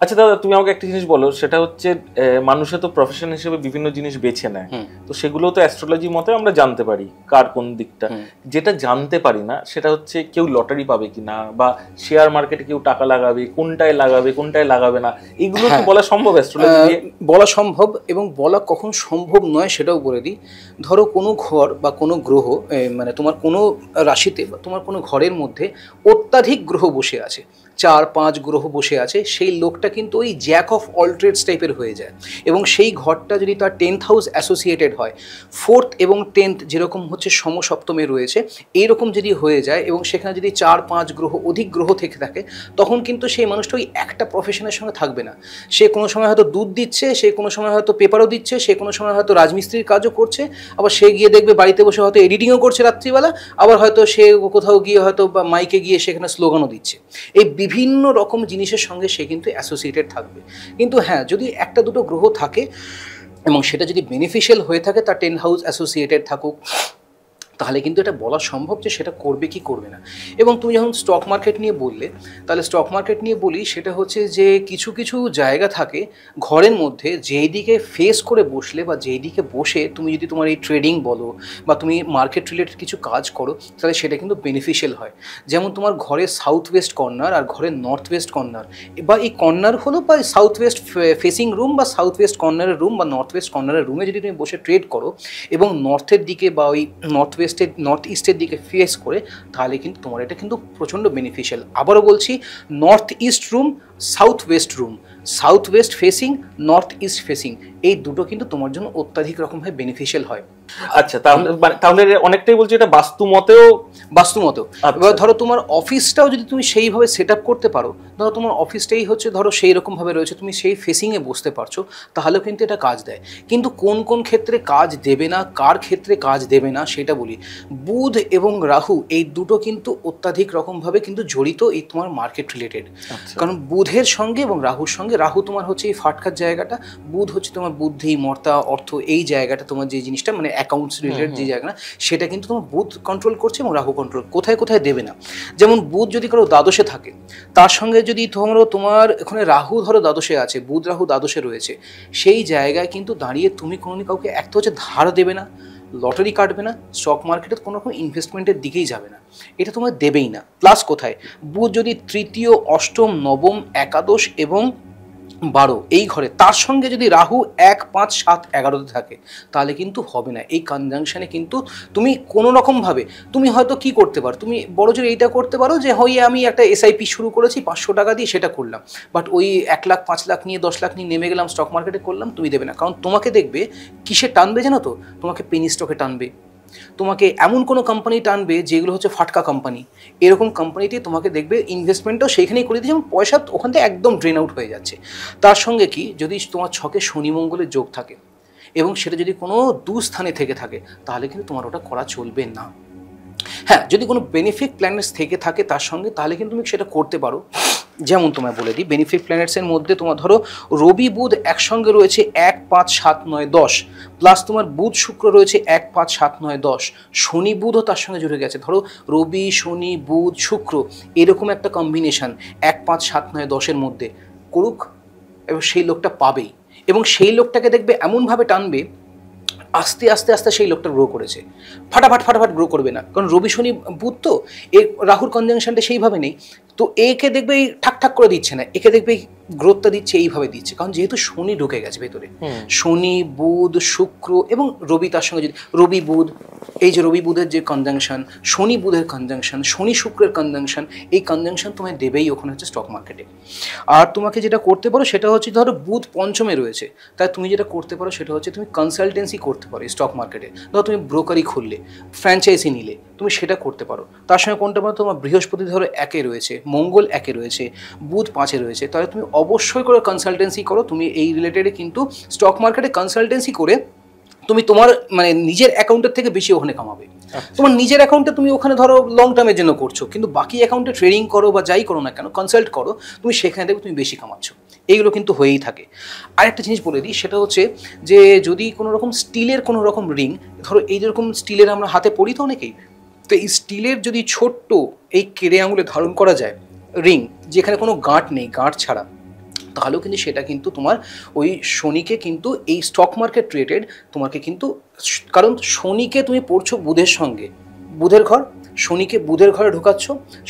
আচ্ছা দাদা, তুমি আমাকে একটা জিনিস বলো, সেটা হচ্ছে মানুষে তো প্রফেশন হিসেবে বিভিন্ন জিনিস বেছে নেয়, তো সেগুলো তো অ্যাস্ট্রোলজি মতে আমরা জানতে পারি কার কোন দিকটা। যেটা জানতে পারি না সেটা হচ্ছে কেউ লটারি পাবে কিনা, বা শেয়ার মার্কেটে কেউ টাকা লাগাবে, কোনটায় লাগাবে না, এগুলো কি বলা সম্ভব অ্যাস্ট্রোলজি দিয়ে? বলা সম্ভব, এবং বলা কখন সম্ভব নয় সেটাও বলে দিই। ধরো কোনো ঘর বা কোনো গ্রহ, মানে তোমার কোনো রাশিতে বা তোমার কোনো ঘরের মধ্যে অত্যাধিক গ্রহ বসে আছে, 4-5 গ্রহ বসে আছে, সেই লোকটা কিন্তু ওই জ্যাক অফ অল ট্রেডস টাইপের হয়ে যায়। এবং সেই ঘরটা যদি তার 10th হাউস অ্যাসোসিয়েটেড হয়, 4th এবং 10th যেরকম হচ্ছে সমসপ্তমে রয়েছে, এইরকম যদি হয়ে যায় এবং সেখানে যদি 4-5 গ্রহ অধিক গ্রহ থেকে থাকে, তখন কিন্তু সেই মানুষটা ওই একটা প্রফেশনের সঙ্গে থাকবে না। সে কোনো সময় হয়তো দুধ দিচ্ছে, সে কোনো সময় হয়তো পেপারও দিচ্ছে, সে কোনো সময় হয়তো রাজমিস্ত্রির কাজও করছে, আবার সে গিয়ে দেখবে বাড়িতে বসে হয়তো এডিটিংও করছে রাত্রিবেলা, আবার হয়তো সে কোথাও গিয়ে হয়তো বা মাইকে গিয়ে সেখানে স্লোগানও দিচ্ছে। এই বিভিন্ন রকম জিনিসের সঙ্গে সে কিন্তু অ্যাসোসিয়েটেড থাকবে। কিন্তু হ্যাঁ, যদি একটা দুটো গ্রহ থাকে এবং সেটা যদি বেনিফিশিয়াল হয়ে থাকে, তার 10 হাউস অ্যাসোসিয়েটেড থাকুক, তাহলে কিন্তু এটা বলা সম্ভব যে সেটা করবে কি করবে না। এবং তুমি যখন স্টক মার্কেট নিয়ে বললে, তাহলে স্টক মার্কেট নিয়ে বলি, সেটা হচ্ছে যে কিছু কিছু জায়গা থাকে ঘরের মধ্যে, যেই দিকে ফেস করে বসলে বা যেই দিকে বসে তুমি যদি তোমার এই ট্রেডিং বলো বা তুমি মার্কেট রিলেটেড কিছু কাজ করো, তাহলে সেটা কিন্তু বেনিফিশিয়াল হয়। যেমন তোমার ঘরের সাউথ ওয়েস্ট কর্নার আর ঘরের নর্থ ওয়েস্ট কর্নার, বা এই কর্নার হলো বা সাউথ ওয়েস্ট ফেসিং রুম বা সাউথ ওয়েস্ট কর্নারের রুম বা নর্থ ওয়েস্ট কর্নারের রুমে যদি তুমি বসে ট্রেড করো এবং নর্থের দিকে বা ওই নর্থ ইস্টের দিকে ফেস করে, তাহলে কিন্তু তোমার এটা কিন্তু প্রচণ্ড বেনিফিশিয়াল। আবারও বলছি, north east room, south West room, south West facing, north east facing, এই দুটো কিন্তু তোমার জন্য অত্যাধিক রকমভাবে বেনিফিশিয়াল হয়। আচ্ছা, তাহলে অনেকটাই বলছি এটা বাস্তুমতেও। এবার ধরো তোমার অফিসটাও যদি তুমি সেইভাবে সেট আপ করতে পারো, ধরো তোমার অফিসটাই হচ্ছে ধরো সেই রকমভাবে রয়েছে, তুমি সেই ফেসিংয়ে বসতে পারছো, তাহলেও কিন্তু এটা কাজ দেয়। কিন্তু কোন কোন ক্ষেত্রে কাজ দেবে না, কার ক্ষেত্রে কাজ দেবে না সেটা বলি। বুধ এবং রাহু এই দুটো কিন্তু অত্যাধিক রকমভাবে কিন্তু জড়িত এই তোমার মার্কেট রিলেটেড। কারণ বুধের সঙ্গে এবং রাহুর সঙ্গে, রাহু তোমার হচ্ছে এই ফাটকার জায়গাটা, বুধ হচ্ছে তোমার বুদ্ধি, মর্তা, অর্থ, এই জায়গাটা তোমার যে জিনিসটা মানে অ্যাকাউন্টস রিলেটেড যে জায়গা, সেটা কিন্তু তোমার বুধ কন্ট্রোল করছে এবং রাহু কন্ট্রোল কোথায় কোথায় দেবে না। যেমন বুধ যদি কারো দ্বাদশে থাকে, তার সঙ্গে যদি তোমার এখানে রাহু ধরো দ্বাদশে আছে, বুধ রাহু দ্বাদশে রয়েছে, সেই জায়গায় কিন্তু দাঁড়িয়ে তুমি কোনোদিন কাউকে একটা হচ্ছে ধার দেবে না, লটারি কাটবে না, স্টক মার্কেটে কোনো রকম ইনভেস্টমেন্টের দিকেই যাবে না, এটা তোমার দেবেই না। প্লাস কোথায় বুধ যদি তৃতীয়, অষ্টম, নবম, একাদশ এবং 12 এই ঘরে, তার সঙ্গে যদি রাহু 1, 5, 7, 11 থাকে, তাহলে কিন্তু হবে না। এই কনজাংশনে কিন্তু তুমি কোনো রকমভাবে তুমি হয়তো কি করতে পারো, তুমি বড় জোর এইটা করতে পারো যে হইয়ে আমি একটা SIP শুরু করেছি 500 টাকা দিয়ে, সেটা করলাম, বাট ওই 1 লাখ 5 লাখ নিয়ে 10 লাখ নিয়ে নেমে গেলাম স্টক মার্কেটে করলাম, তুমি দেবে না। কারণ তোমাকে দেখবে কিসে টানবে জানো তো, তোমাকে পেনি স্টকে টানবে, তোমাকে এমন কোনো কোম্পানি টানবে যেগুলো হচ্ছে ফাটকা কোম্পানি, এরকম কোম্পানিতে তোমাকে দেখবে ইনভেস্টমেন্টও সেইখানেই করে দিচ্ছে এবং পয়সা ওখান থেকে একদম ড্রেন আউট হয়ে যাচ্ছে। তার সঙ্গে কি, যদি তোমার ছকে শনি মঙ্গলের যোগ থাকে এবং সেটা যদি কোনো দুস্থানে থেকে থাকে, তাহলে কিন্তু তোমার ওটা করা চলবে না। হ্যাঁ, যদি কোনো বেনিফিট প্ল্যানেটস থেকে থাকে তার সঙ্গে, তাহলে কিন্তু তুমি সেটা করতে পারো। যেমন তোমায় বলে দিই, বেনিফিট প্ল্যানেটসের মধ্যে তোমার ধরো রবি বুধ একসঙ্গে রয়েছে 1, 5, 7, 9, 10, প্লাস তোমার বুধ শুক্র রয়েছে 1, 5, 7, 9, 10, শনি বুধও তার সঙ্গে জুড়ে গেছে। ধরো রবি, শনি, বুধ, শুক্র এরকম একটা কম্বিনেশন 1, 5, 7, 9, 10-এর মধ্যে করুক, এবং সেই লোকটা পাবেই। এবং সেই লোকটাকে দেখবে এমনভাবে টানবে, আস্তে আস্তে আস্তে সেই লোকটা গ্রো করেছে, ফাটাফাট গ্রো করবে না। কারণ রবি শনি বুধ তো, এর রাহুর কনজাংশনটা সেইভাবে নেই, তো একে দেখবে ঠাক করে দিচ্ছে না, একে দেখবে গ্রোথটা দিচ্ছে এইভাবে দিচ্ছে, কারণ যেহেতু শনি ঢুকে গেছে ভেতরে, শনি, বুধ, শুক্র এবং রবি, তার সঙ্গে যদি রবি বুধ, এই যে রবি বুধের যে কনজাংশন, শনি বুধের কনজাংশন, শনি শুক্রের কনজাংশন, এই কনজাংশন তোমায় দেবেই ওখানে হচ্ছে স্টক মার্কেটে। আর তোমাকে যেটা করতে পারো সেটা হচ্ছে, ধরো বুধ পঞ্চমে রয়েছে, তাই তুমি যেটা করতে পারো সেটা হচ্ছে তুমি কনসালটেন্সি করতে পারো স্টক মার্কেটে। ধরো তুমি ব্রোকারি খুললে, ফ্র্যাঞ্চাইজি নিলে, তুমি সেটা করতে পারো। তার সঙ্গে কোনটা পারো, তোমার বৃহস্পতি ধরো 1-এ রয়েছে, মঙ্গল 1-এ রয়েছে, বুধ 5-এ রয়েছে, তাহলে তুমি অবশ্যই করে কনসালটেন্সি করো। তুমি এই রিলেটেডে কিন্তু স্টক মার্কেটে কনসালটেন্সি করে তুমি তোমার মানে নিজের অ্যাকাউন্টের থেকে বেশি ওখানে কামাবে। তোমার নিজের অ্যাকাউন্টে তুমি ওখানে ধরো লং টার্মের জন্য করছো, কিন্তু বাকি অ্যাকাউন্টে ট্রেডিং করো বা যাই করো না কেন, কনসাল্ট করো, তুমি সেখানে দেখবে তুমি বেশি কামাচ্ছ। এইগুলো কিন্তু হয়েই থাকে। আরেকটা জিনিস বলে দিই, সেটা হচ্ছে যে যদি কোনো রকম স্টিলের কোনো রকম রিং, ধরো এই যেরকম স্টিলের আমরা হাতে পরি তো অনেকেই, তো এই স্টিলের যদি ছোট্ট এই কেড়ে আঙুলে ধারণ করা যায় রিং, যেখানে কোনো গাঁট নেই, গাঁট ছাড়া, তাহলেও কিন্তু সেটা কিন্তু তোমার ওই শনিকে কিন্তু এই স্টক মার্কেট রিলেটেড তোমাকে কিন্তু, কারণ শনিকে তুমি পড়ছো বুধের সঙ্গে, বুধের ঘর, শনিকে বুধের ঘরে ঢোকাচ্ছ,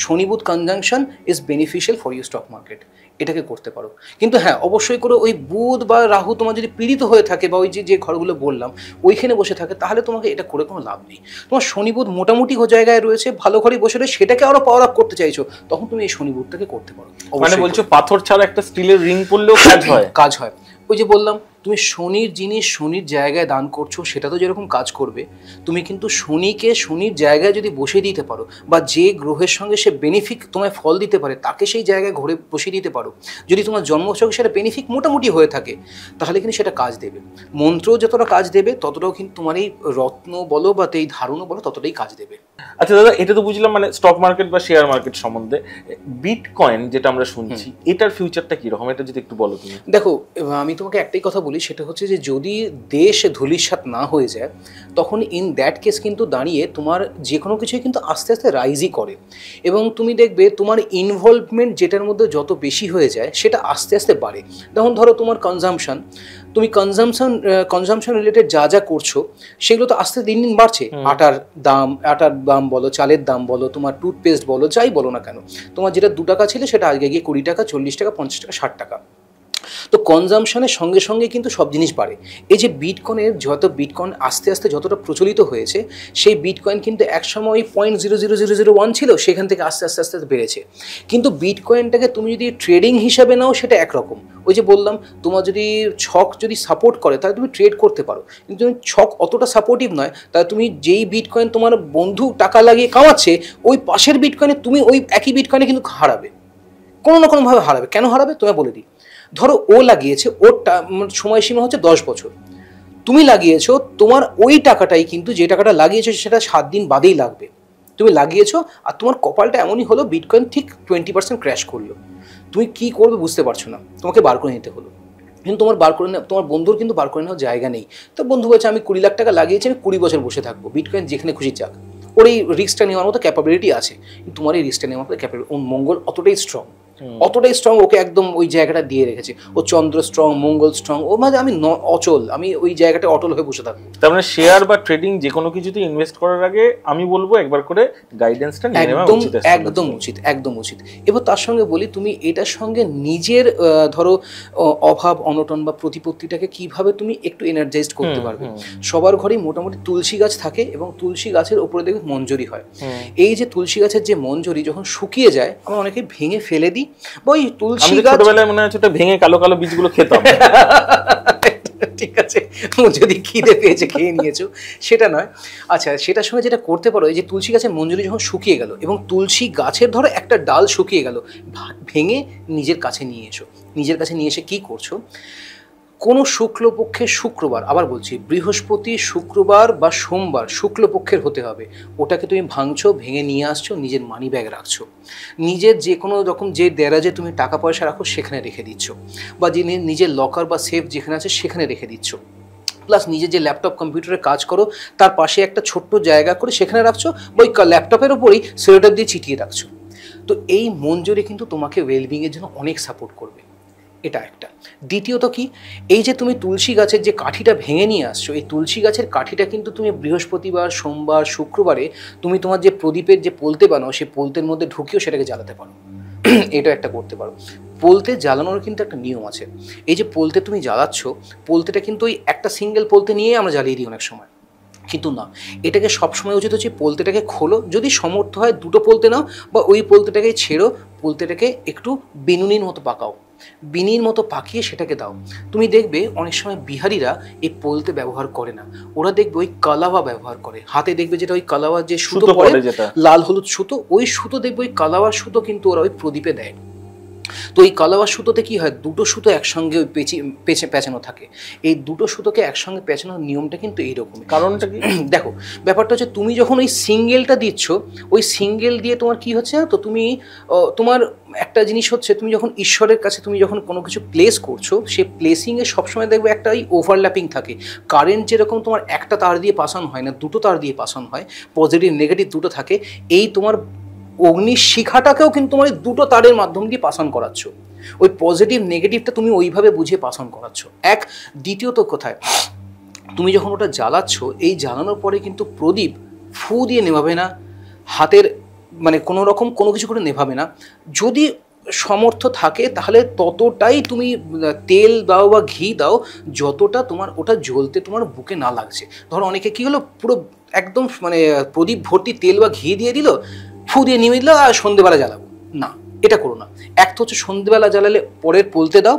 Shani Budh conjunction is beneficial for you stock market, এটাকে করতে পারো। কিন্তু হ্যাঁ অবশ্যই করে ওই বুধ বা রাহু তোমার যদি পীড়িত হয়ে থাকে বা ওই যে ঘরগুলো বললাম ওইখানে বসে থাকে, তাহলে তোমাকে এটা করে কোনো লাভ নেই। তোমার শনি বুধ মোটামুটি জায়গায় রয়েছে, ভালো ঘরে বসে রয়েছে, সেটাকে আরো পাওয়ার আপ করতে চাইছো, তখন তুমি এই শনি বুধটাকে করতে পারো। মানে বলছো পাথর ছাড়া একটা স্টিলের রিং পড়লেও কাজ হয়? কাজ হয়। ওই যে বললাম তুমি শনির জিনিস শনির জায়গায় দান করছো, সেটা তো যেরকম কাজ করবে, তুমি কিন্তু শনিকে শনির জায়গায় যদি বসিয়ে দিতে পারো, বা যে গ্রহের সঙ্গে সে বেনিফিক তোমায় ফল দিতে পারে তাকে সেই জায়গায় ঘরে বসিয়ে দিতে পারো, যদি তোমার জন্মছকে সেটা বেনিফিক মোটামুটি হয়ে থাকে, তাহলে কিন্তু সেটা কাজ দেবে। মন্ত্র যতটা কাজ দেবে ততটাও কিন্তু তোমার এই রত্ন বলো বা এই ধারণও বলো ততটাই কাজ দেবে। আচ্ছা দাদা, এটা তো বুঝলাম মানে স্টক মার্কেট বা শেয়ার মার্কেট সম্বন্ধে। বিটকয়েন যেটা আমরা শুনছি, এটার ফিউচারটা কিরকম, এটা যদি একটু বলো তুমি। দেখো আমি তোমাকে একটাই কথা বলি, সেটা হচ্ছে যে যদি দেশ ধূলিসাৎ না হয়ে যায়, তখন ইন দ্যাট কেস কিন্তু দাঁড়িয়ে তোমার যে কোনো কিছুই কিন্তু আস্তে আস্তে রাইজই করে, এবং তুমি দেখবে তোমার ইনভলভমেন্ট যেটার মধ্যে যত বেশি হয়ে যায় সেটা আস্তে আস্তে বাড়ে। যেমন ধরো তোমার কনজামশন, তুমি কনজামশন রিলেটেড যা যা করছো সেগুলো তো আস্তে দিন দিন বাড়ছে। আটার দাম বলো, চালের দাম বলো, তোমার টুথপেস্ট বলো, যাই বলো না কেন, তোমার যেটা 2 টাকা ছিল সেটা আজকে গিয়ে 20 টাকা, 40 টাকা, 50 টাকা, 60 টাকা। তো কনজামশনের সঙ্গে সঙ্গে কিন্তু সব জিনিস বাড়ে। এই যে বিটকয়েনের বিটকয়েন আস্তে আস্তে যতটা প্রচলিত হয়েছে, সেই বিটকয়েন কিন্তু একসময় 0.00001 ছিল, সেখান থেকে আস্তে আস্তে আস্তে বেড়েছে। কিন্তু বিটকয়েনটাকে তুমি যদি ট্রেডিং হিসাবে নাও সেটা একরকম, ওই যে বললাম তোমার যদি ছক যদি সাপোর্ট করে তাহলে তুমি ট্রেড করতে পারো, কিন্তু ছক অতটা সাপোর্টিভ নয়, তাহলে তুমি যেই বিটকয়েন তোমার বন্ধু টাকা লাগিয়ে কামাচ্ছে, ওই পাশের বিটকয়েনে তুমি ওই একই বিটকয়েনে কিন্তু হারাবে, কোনো না কোনোভাবে হারাবে। কেন হারাবে তোমায় বলে দিই। ধরো ও লাগিয়েছে, ওর সময়সীমা হচ্ছে 10 বছর, তুমি লাগিয়েছো, তোমার ওই টাকাটাই কিন্তু যে টাকাটা লাগিয়েছো সেটা 7 দিন বাদেই লাগবে। তুমি লাগিয়েছো আর তোমার কপালটা এমনই হলো বিটকয়েন ঠিক 20% ক্র্যাশ করলো, তুমি কি করবে বুঝতে পারছো না, তোমাকে বার করে নিতে হলো। কিন্তু তোমার বন্ধুর কিন্তু বার করে নেওয়ার জায়গা নেই। তো বন্ধু বলছে আমি 20 লাখ টাকা লাগিয়েছি, আমি 20 বছর বসে থাকবো, বিটকয়েন যেখানে খুশি যাক, ওর এই রিস্কটা নেওয়ার মতো ক্যাপাবিলিটি আছে, কিন্তু তোমার এই রিস্কটা নেওয়ার মতো ক্যাপাবিলিটি, মঙ্গল অতটাই স্ট্রং, ওকে একদম ওই জায়গাটা দিয়ে রেখেছে, ও চন্দ্র স্ট্রং, মঙ্গল স্ট্রং, ও মানে আমি অচল, আমি ওই জায়গাটা অটল হয়ে বসে থাকবো। তার মানে শেয়ার বা ট্রেডিং যে কোনো কিছুতে ইনভেস্ট করার আগে আমি বলবো একবার করে গাইডেন্সটা নিয়ে নেওয়া উচিত। একদম উচিত। এবার তার সঙ্গে বলি, তুমি এটার সঙ্গে নিজের ধরো অভাব অনটন বা প্রতিপত্তিটাকে কিভাবে তুমি একটু এনার্জাইজড করতে পারবে। সবার ঘরেই মোটামুটি তুলসী গাছ থাকে, এবং তুলসী গাছের ওপরে দেখবে মঞ্জরি হয়। এই যে তুলসী গাছের যে মঞ্জরি যখন শুকিয়ে যায়, আমরা অনেকে ভেঙে ফেলে দিই, বা ওই তুলসী গাছ ছোটবেলায় মনে হচ্ছে ওটা ভেঙে কালো কালো বীজগুলো খেতাম। ঠিক আছে, যদি খিদে পেয়েছে খেয়ে নিয়েছো, সেটা নয়। আচ্ছা, সেটার সঙ্গে যেটা করতে পারো, এই যে তুলসী গাছের মঞ্জরি যখন শুকিয়ে গেল, এবং তুলসী গাছের ধরো একটা ডাল শুকিয়ে গেল, ভেঙে নিজের কাছে নিয়ে এসো। নিজের কাছে নিয়ে এসে কী করছো, কোনো শুক্লপক্ষের শুক্রবার, আবার বলছি বৃহস্পতি, শুক্রবার বা সোমবার শুক্লপক্ষের হতে হবে, ওটাকে তুমি ভাঙছো, ভেঙে নিয়ে আসছো, নিজের মানি ব্যাগ রাখছো, নিজের যে কোনো রকম যে দেরাজে তুমি টাকা পয়সা রাখো সেখানে রেখে দিচ্ছ, বা নিজের লকার বা সেফ যেখানে আছে সেখানে রেখে দিচ্ছ, প্লাস নিজের যে ল্যাপটপ কম্পিউটারে কাজ করো তার পাশে একটা ছোট্ট জায়গা করে সেখানে রাখছো, বা ওই ল্যাপটপের ওপরেই সেলোটেপ দিয়ে চিটিয়ে রাখছো। তো এই মঞ্জরি কিন্তু তোমাকে ওয়েলবিংয়ের জন্য অনেক সাপোর্ট করবে, এটা একটা। দ্বিতীয়ত কি, এই যে তুমি তুলসী গাছের যে কাঠিটা ভেঙে নিয়ে আসছো, এই তুলসী গাছের কাঠিটা কিন্তু তুমি বৃহস্পতিবার, সোমবার, শুক্রবারে তুমি তোমার যে প্রদীপের যে পোলতে বানাও, সেই পোলতের মধ্যে ঢুকিয়েও সেটাকে জ্বালাতে পারো। এটা একটা করতে পারো। পোলতে জ্বালানোর কিন্তু একটা নিয়ম আছে। এই যে পোলতে তুমি জ্বালাচ্ছ, পোলতেটা কিন্তু ওই একটা সিঙ্গেল পোলতে নিয়ে আমরা জ্বালিয়ে দিই অনেক সময়, কিন্তু না, এটাকে সবসময় উচিত হচ্ছে পোলতেটাকে খোলো, যদি সমর্থ হয় 2টো পোলতে নাও, বা ওই পোলতেটাকে ছেড়ো, পোলতেটাকে একটু বেনুনির মতো পাকাও, বিনির মতো পাকিয়ে সেটাকে দাও। তুমি দেখবে অনেক সময় বিহারিরা এই পোলতে ব্যবহার করে না, ওরা দেখবে ওই কালাওয়া ব্যবহার করে, হাতে দেখবে যেটা ওই কালাওয়া যে সুতো পরে, লাল হলুদ সুতো, ওই সুতো দেখবে, ওই কালাওয়ার সুতো কিন্তু ওরা ওই প্রদীপে দেয়। তো এই কালাওয়ার সুতোতে কি হয়, 2টো সুতো একসঙ্গে ওই পেঁচানো থাকে। এই 2টো সুতোকে একসঙ্গে পেঁচানোর নিয়মটা কিন্তু এইরকমই। কারণটা কি দেখো, ব্যাপারটা হচ্ছে তুমি যখন ওই সিঙ্গেলটা দিচ্ছ, ওই সিঙ্গেল দিয়ে তোমার কি হচ্ছে, তো তুমি তোমার একটা জিনিস হচ্ছে, তুমি যখন ঈশ্বরের কাছে তুমি যখন কোনো কিছু প্লেস করছো, সেই প্লেসিংয়ে সবসময় দেখবে একটা ওই ওভারল্যাপিং থাকে। কারেন্ট যেরকম তোমার একটা তার দিয়ে পাসান হয় না, 2টো তার দিয়ে পাসান হয়, পজিটিভ নেগেটিভ 2টো থাকে। এই তোমার অগ্নিশিখাটাকেও কিন্তু তোমার 2টো তারের মাধ্যম দিয়ে পাসান করাচ্ছ। ওই পজিটিভ নেগেটিভটা তুমি ওইভাবে বুঝে পাস অন করাচ্ছ। এক, দ্বিতীয়ত কোথায় তুমি যখন ওটা জ্বালাচ্ছ, এই জ্বালানোর পরে কিন্তু প্রদীপ ফু দিয়ে নেভাবে না, হাতের মানে কোনো রকম কোনো কিছু করে নেভাবে না। যদি সমর্থ থাকে তাহলে ততটাই তুমি তেল দাও বা ঘি দাও যতটা তোমার ওটা জ্বলতে তোমার বুকে না লাগছে। ধরো অনেকে কী হলো, পুরো একদম মানে প্রদীপ ভর্তি তেল বা ঘি দিয়ে দিল, ফু দিয়ে নিয়ে দিল আর সন্ধেবেলা জ্বালাবো না, এটা করো না। এক তো হচ্ছে সন্ধেবেলা জ্বালালে পরের পলতে দাও,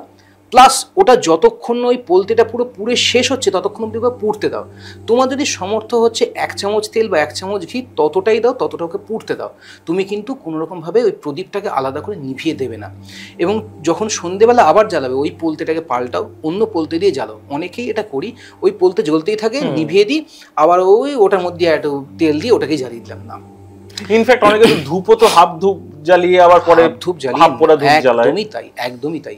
প্লাস ওটা যতক্ষণ ওই পলতেটা পুরো পুড়ে শেষ হচ্ছে ততক্ষণ অব্দি পুড়তে দাও। তোমার যদি সমর্থ হচ্ছে 1 চামচ তেল বা 1 চামচ ঘি ততটাই দাও, ততটা ওকে পুড়তে দাও। তুমি কিন্তু কোনোরকমভাবে ওই প্রদীপটাকে আলাদা করে নিভিয়ে দেবে না। এবং যখন সন্ধেবেলা আবার জ্বালাবে ওই পলতেটাকে পাল্টাও, অন্য পলতে দিয়ে জ্বালাও। অনেকেই এটা করি, ওই পলতে জ্বলতেই থাকে, নিভিয়ে দিই, আবার ওই ওটার মধ্যে একটু তেল দিয়ে ওটাকেই জ্বালিয়ে দিলাম। না, ইনফ্যাক্ট অনেকে ধূপও তো হাফ ধূপ জ্বালিয়ে আবার পরে ধূপ জ্বালিয়ে, জ্বালায়। একদমই তাই, একদমই তাই।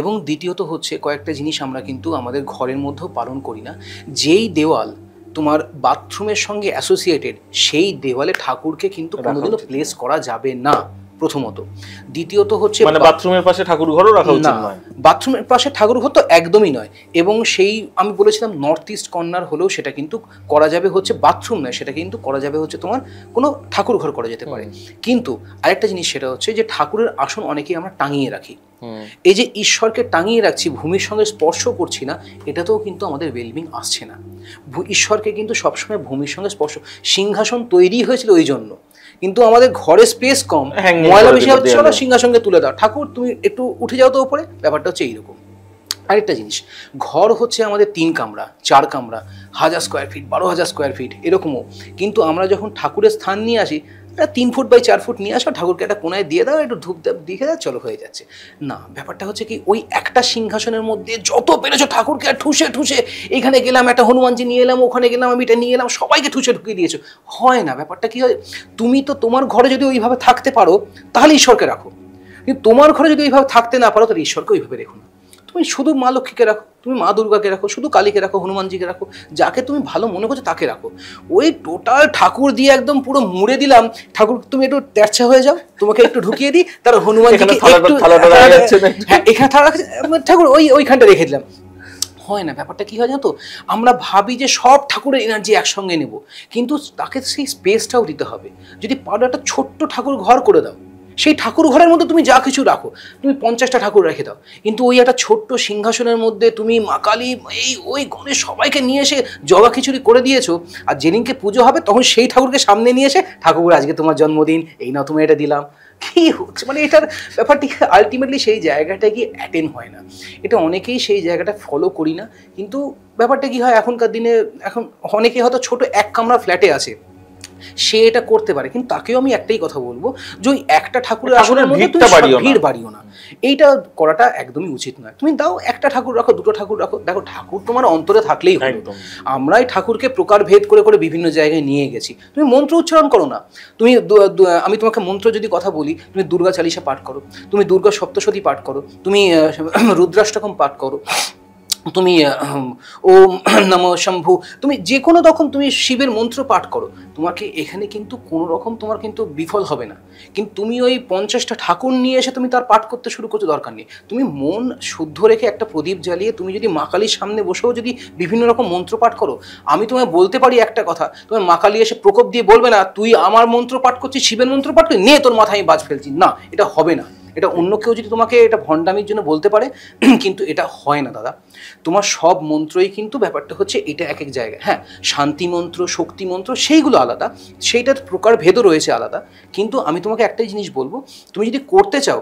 এবং দ্বিতীয়ত হচ্ছে কয়েকটা জিনিস আমরা কিন্তু আমাদের ঘরের মধ্যেও পালন করি না। যেই দেওয়াল তোমার বাথরুমের সঙ্গে অ্যাসোসিয়েটেড সেই দেওয়ালে ঠাকুরকে কিন্তু কোনোদিনও প্লেস করা যাবে না, প্রথমত। দ্বিতীয়ত হচ্ছে মানে বাথরুমের পাশে ঠাকুর ঘরও রাখা উচিত নয়। বাথরুমের পাশে ঠাকুর ঘর তো একদমই নয়। এবং সেই আমি বলেছিলাম নর্থ ইস্ট কর্নার হলেও সেটা কিন্তু করা যাবে হচ্ছে বাথরুম নয়, সেটা কিন্তু করা যাবে হচ্ছে তোমার কোনো ঠাকুর ঘর করা যেতে পারে। কিন্তু আরেকটা জিনিস সেটা হচ্ছে যে ঠাকুরের আসন অনেকেই আমরা টাঙিয়ে রাখি। এই যে ঈশ্বরকে টাঙিয়ে রাখছি, ভূমির সঙ্গে স্পর্শ করছি না, এটাতেও কিন্তু আমাদের ওয়েলবিং আসছে না। ঈশ্বরকে কিন্তু সবসময় ভূমির সঙ্গে স্পর্শ, সিংহাসন তৈরি হয়েছিল ওই জন্য, কিন্তু আমাদের ঘরে স্পেস কম, ময়লা বেশি হচ্ছে, সিংহাসনকে তুলে দাও, ঠাকুর তুমি একটু উঠে যাও তো ওপরে। ব্যাপারটা হচ্ছে এইরকম। আরেকটা জিনিস, ঘর হচ্ছে আমাদের 3 কামরা 4 কামরা, 1000 স্কোয়ার ফিট, 12,000 স্কোয়ার ফিট এরকমও। কিন্তু আমরা যখন ঠাকুরের স্থান নিয়ে আসি, 3 ফুট বাই 4 ফুট নিয়ে আসো, ঠাকুরকে একটা কোনায় দিয়ে দাও, একটু ধূপ দিয়ে দাও, চলো হয়ে যাচ্ছে। না, ব্যাপারটা হচ্ছে কি, ওই একটা সিংহাসনের মধ্যে যত পেরেছো ঠাকুরকে ঠুসে ঠুসে, এখানে গেলাম একটা হনুমানজি নিয়ে এলাম, ওখানে গেলাম আমি এটা নিয়ে এলাম, সবাইকে ঠুসে ঢুকিয়ে দিয়েছো। হয় না। ব্যাপারটা কি হয়, তুমি তো তোমার ঘরে যদি ওইভাবে থাকতে পারো তাহলে ঈশ্বরকে রাখো, কিন্তু তোমার ঘরে যদি ওইভাবে থাকতে না পারো তাহলে ঈশ্বরকে ওইভাবে রেখো না। তুমি শুধু মা লক্ষ্মীকে রাখো, তুমি মা দুর্গাকে রাখো, শুধু কালীকে রাখো, হনুমানজিকে রাখো, যাকে তুমি ভালো মনে করছো তাকে রাখো। ওই টোটাল ঠাকুর দিয়ে একদম পুরো মুড়ে দিলাম, ঠাকুর তুমি একটু তেরছা হয়ে যাও, তোমাকে একটু ঢুকিয়ে দিই, তার হনুমানজিকে একটু হ্যাঁ এখানে ঠাকুর ওইখানটা রেখে দিলাম। হয় না। ব্যাপারটা কী হয় জানো তো, আমরা ভাবি যে সব ঠাকুরের এনার্জি একসঙ্গে নেব, কিন্তু তাকে সেই স্পেসটাও দিতে হবে। যদি পারো একটা ছোট্ট ঠাকুর ঘর করে দাও, সেই ঠাকুর ঘরের মধ্যে তুমি যা কিছু রাখো, তুমি 50টা ঠাকুর রেখে দাও, কিন্তু ওই একটা ছোট্ট সিংহাসনের মধ্যে তুমি মা কালী ওই গণেশ সবাইকে নিয়ে এসে জবা খিচুড়ি করে দিয়েছো, আর যেদিনকে পুজো হবে তখন সেই ঠাকুরকে সামনে নিয়ে এসে, ঠাকুর আজকে তোমার জন্মদিন, এই না তুমি এটা দিলাম, কী হচ্ছে? মানে এটার ব্যাপারটি আলটিমেটলি সেই জায়গাটা গিয়ে অ্যাটেন্ড হয় না। এটা অনেকেই সেই জায়গাটা ফলো করি না। কিন্তু ব্যাপারটা কী হয়, এখনকার দিনে এখন অনেকে হয়তো ছোট 1 কামরা ফ্ল্যাটে আছে, সে এটা করতে পারে, কিন্তু তাকেও আমি একটাই কথা বলবো যে ওই একটা ঠাকুরের আসনের মধ্যে তুমি ভিড় বাড়িও না, এইটা করাটা একদমই উচিত নয়। তুমি দাও একটা ঠাকুর রাখো, 2টো ঠাকুর রাখো, দেখো ঠাকুর তোমার অন্তরে থাকলেই হলো। আমরাই ঠাকুরকে প্রকারভেদ করে করে বিভিন্ন জায়গায় নিয়ে গেছি। তুমি মন্ত্র উচ্চারণ করো না, তুমি আমি তোমাকে মন্ত্র যদি কথা বলি, তুমি দুর্গা চালিসা পাঠ করো, তুমি দুর্গা সপ্তশতী পাঠ করো, তুমি রুদ্রাষ্টকম পাঠ করো, তুমি ওম নমঃ শম্ভু, তুমি যে কোনো রকম তুমি শিবের মন্ত্র পাঠ করো, তোমাকে এখানে কিন্তু কোনো রকম তোমার কিন্তু বিফল হবে না। কিন্তু তুমি ওই 50টা ঠাকুর নিয়ে এসে তুমি তার পাঠ করতে শুরু করছো, দরকার নেই। তুমি মন শুদ্ধ রেখে একটা প্রদীপ জ্বালিয়ে তুমি যদি মা কালীর সামনে বসেও যদি বিভিন্ন রকম মন্ত্র পাঠ করো, আমি তোমায় বলতে পারি একটা কথা, তোমার মা কালী এসে প্রকোপ দিয়ে বলবে না তুই আমার মন্ত্র পাঠ করছিস, শিবের মন্ত্র পাঠ করছিস, নে তোর মাথায় আমি বাজ ফেলছি, না, এটা হবে না। এটা অন্য কেউ যদি তোমাকে এটা ভণ্ডামির জন্য বলতে পারে, কিন্তু এটা হয় না দাদা। তোমার সব মন্ত্রই কিন্তু ব্যাপারটা হচ্ছে এটা এক এক জায়গায়, হ্যাঁ শান্তি মন্ত্র, শক্তি মন্ত্র সেইগুলো আলাদা, সেইটার প্রকারভেদও রয়েছে আলাদা। কিন্তু আমি তোমাকে একটাই জিনিস বলবো, তুমি যদি করতে চাও,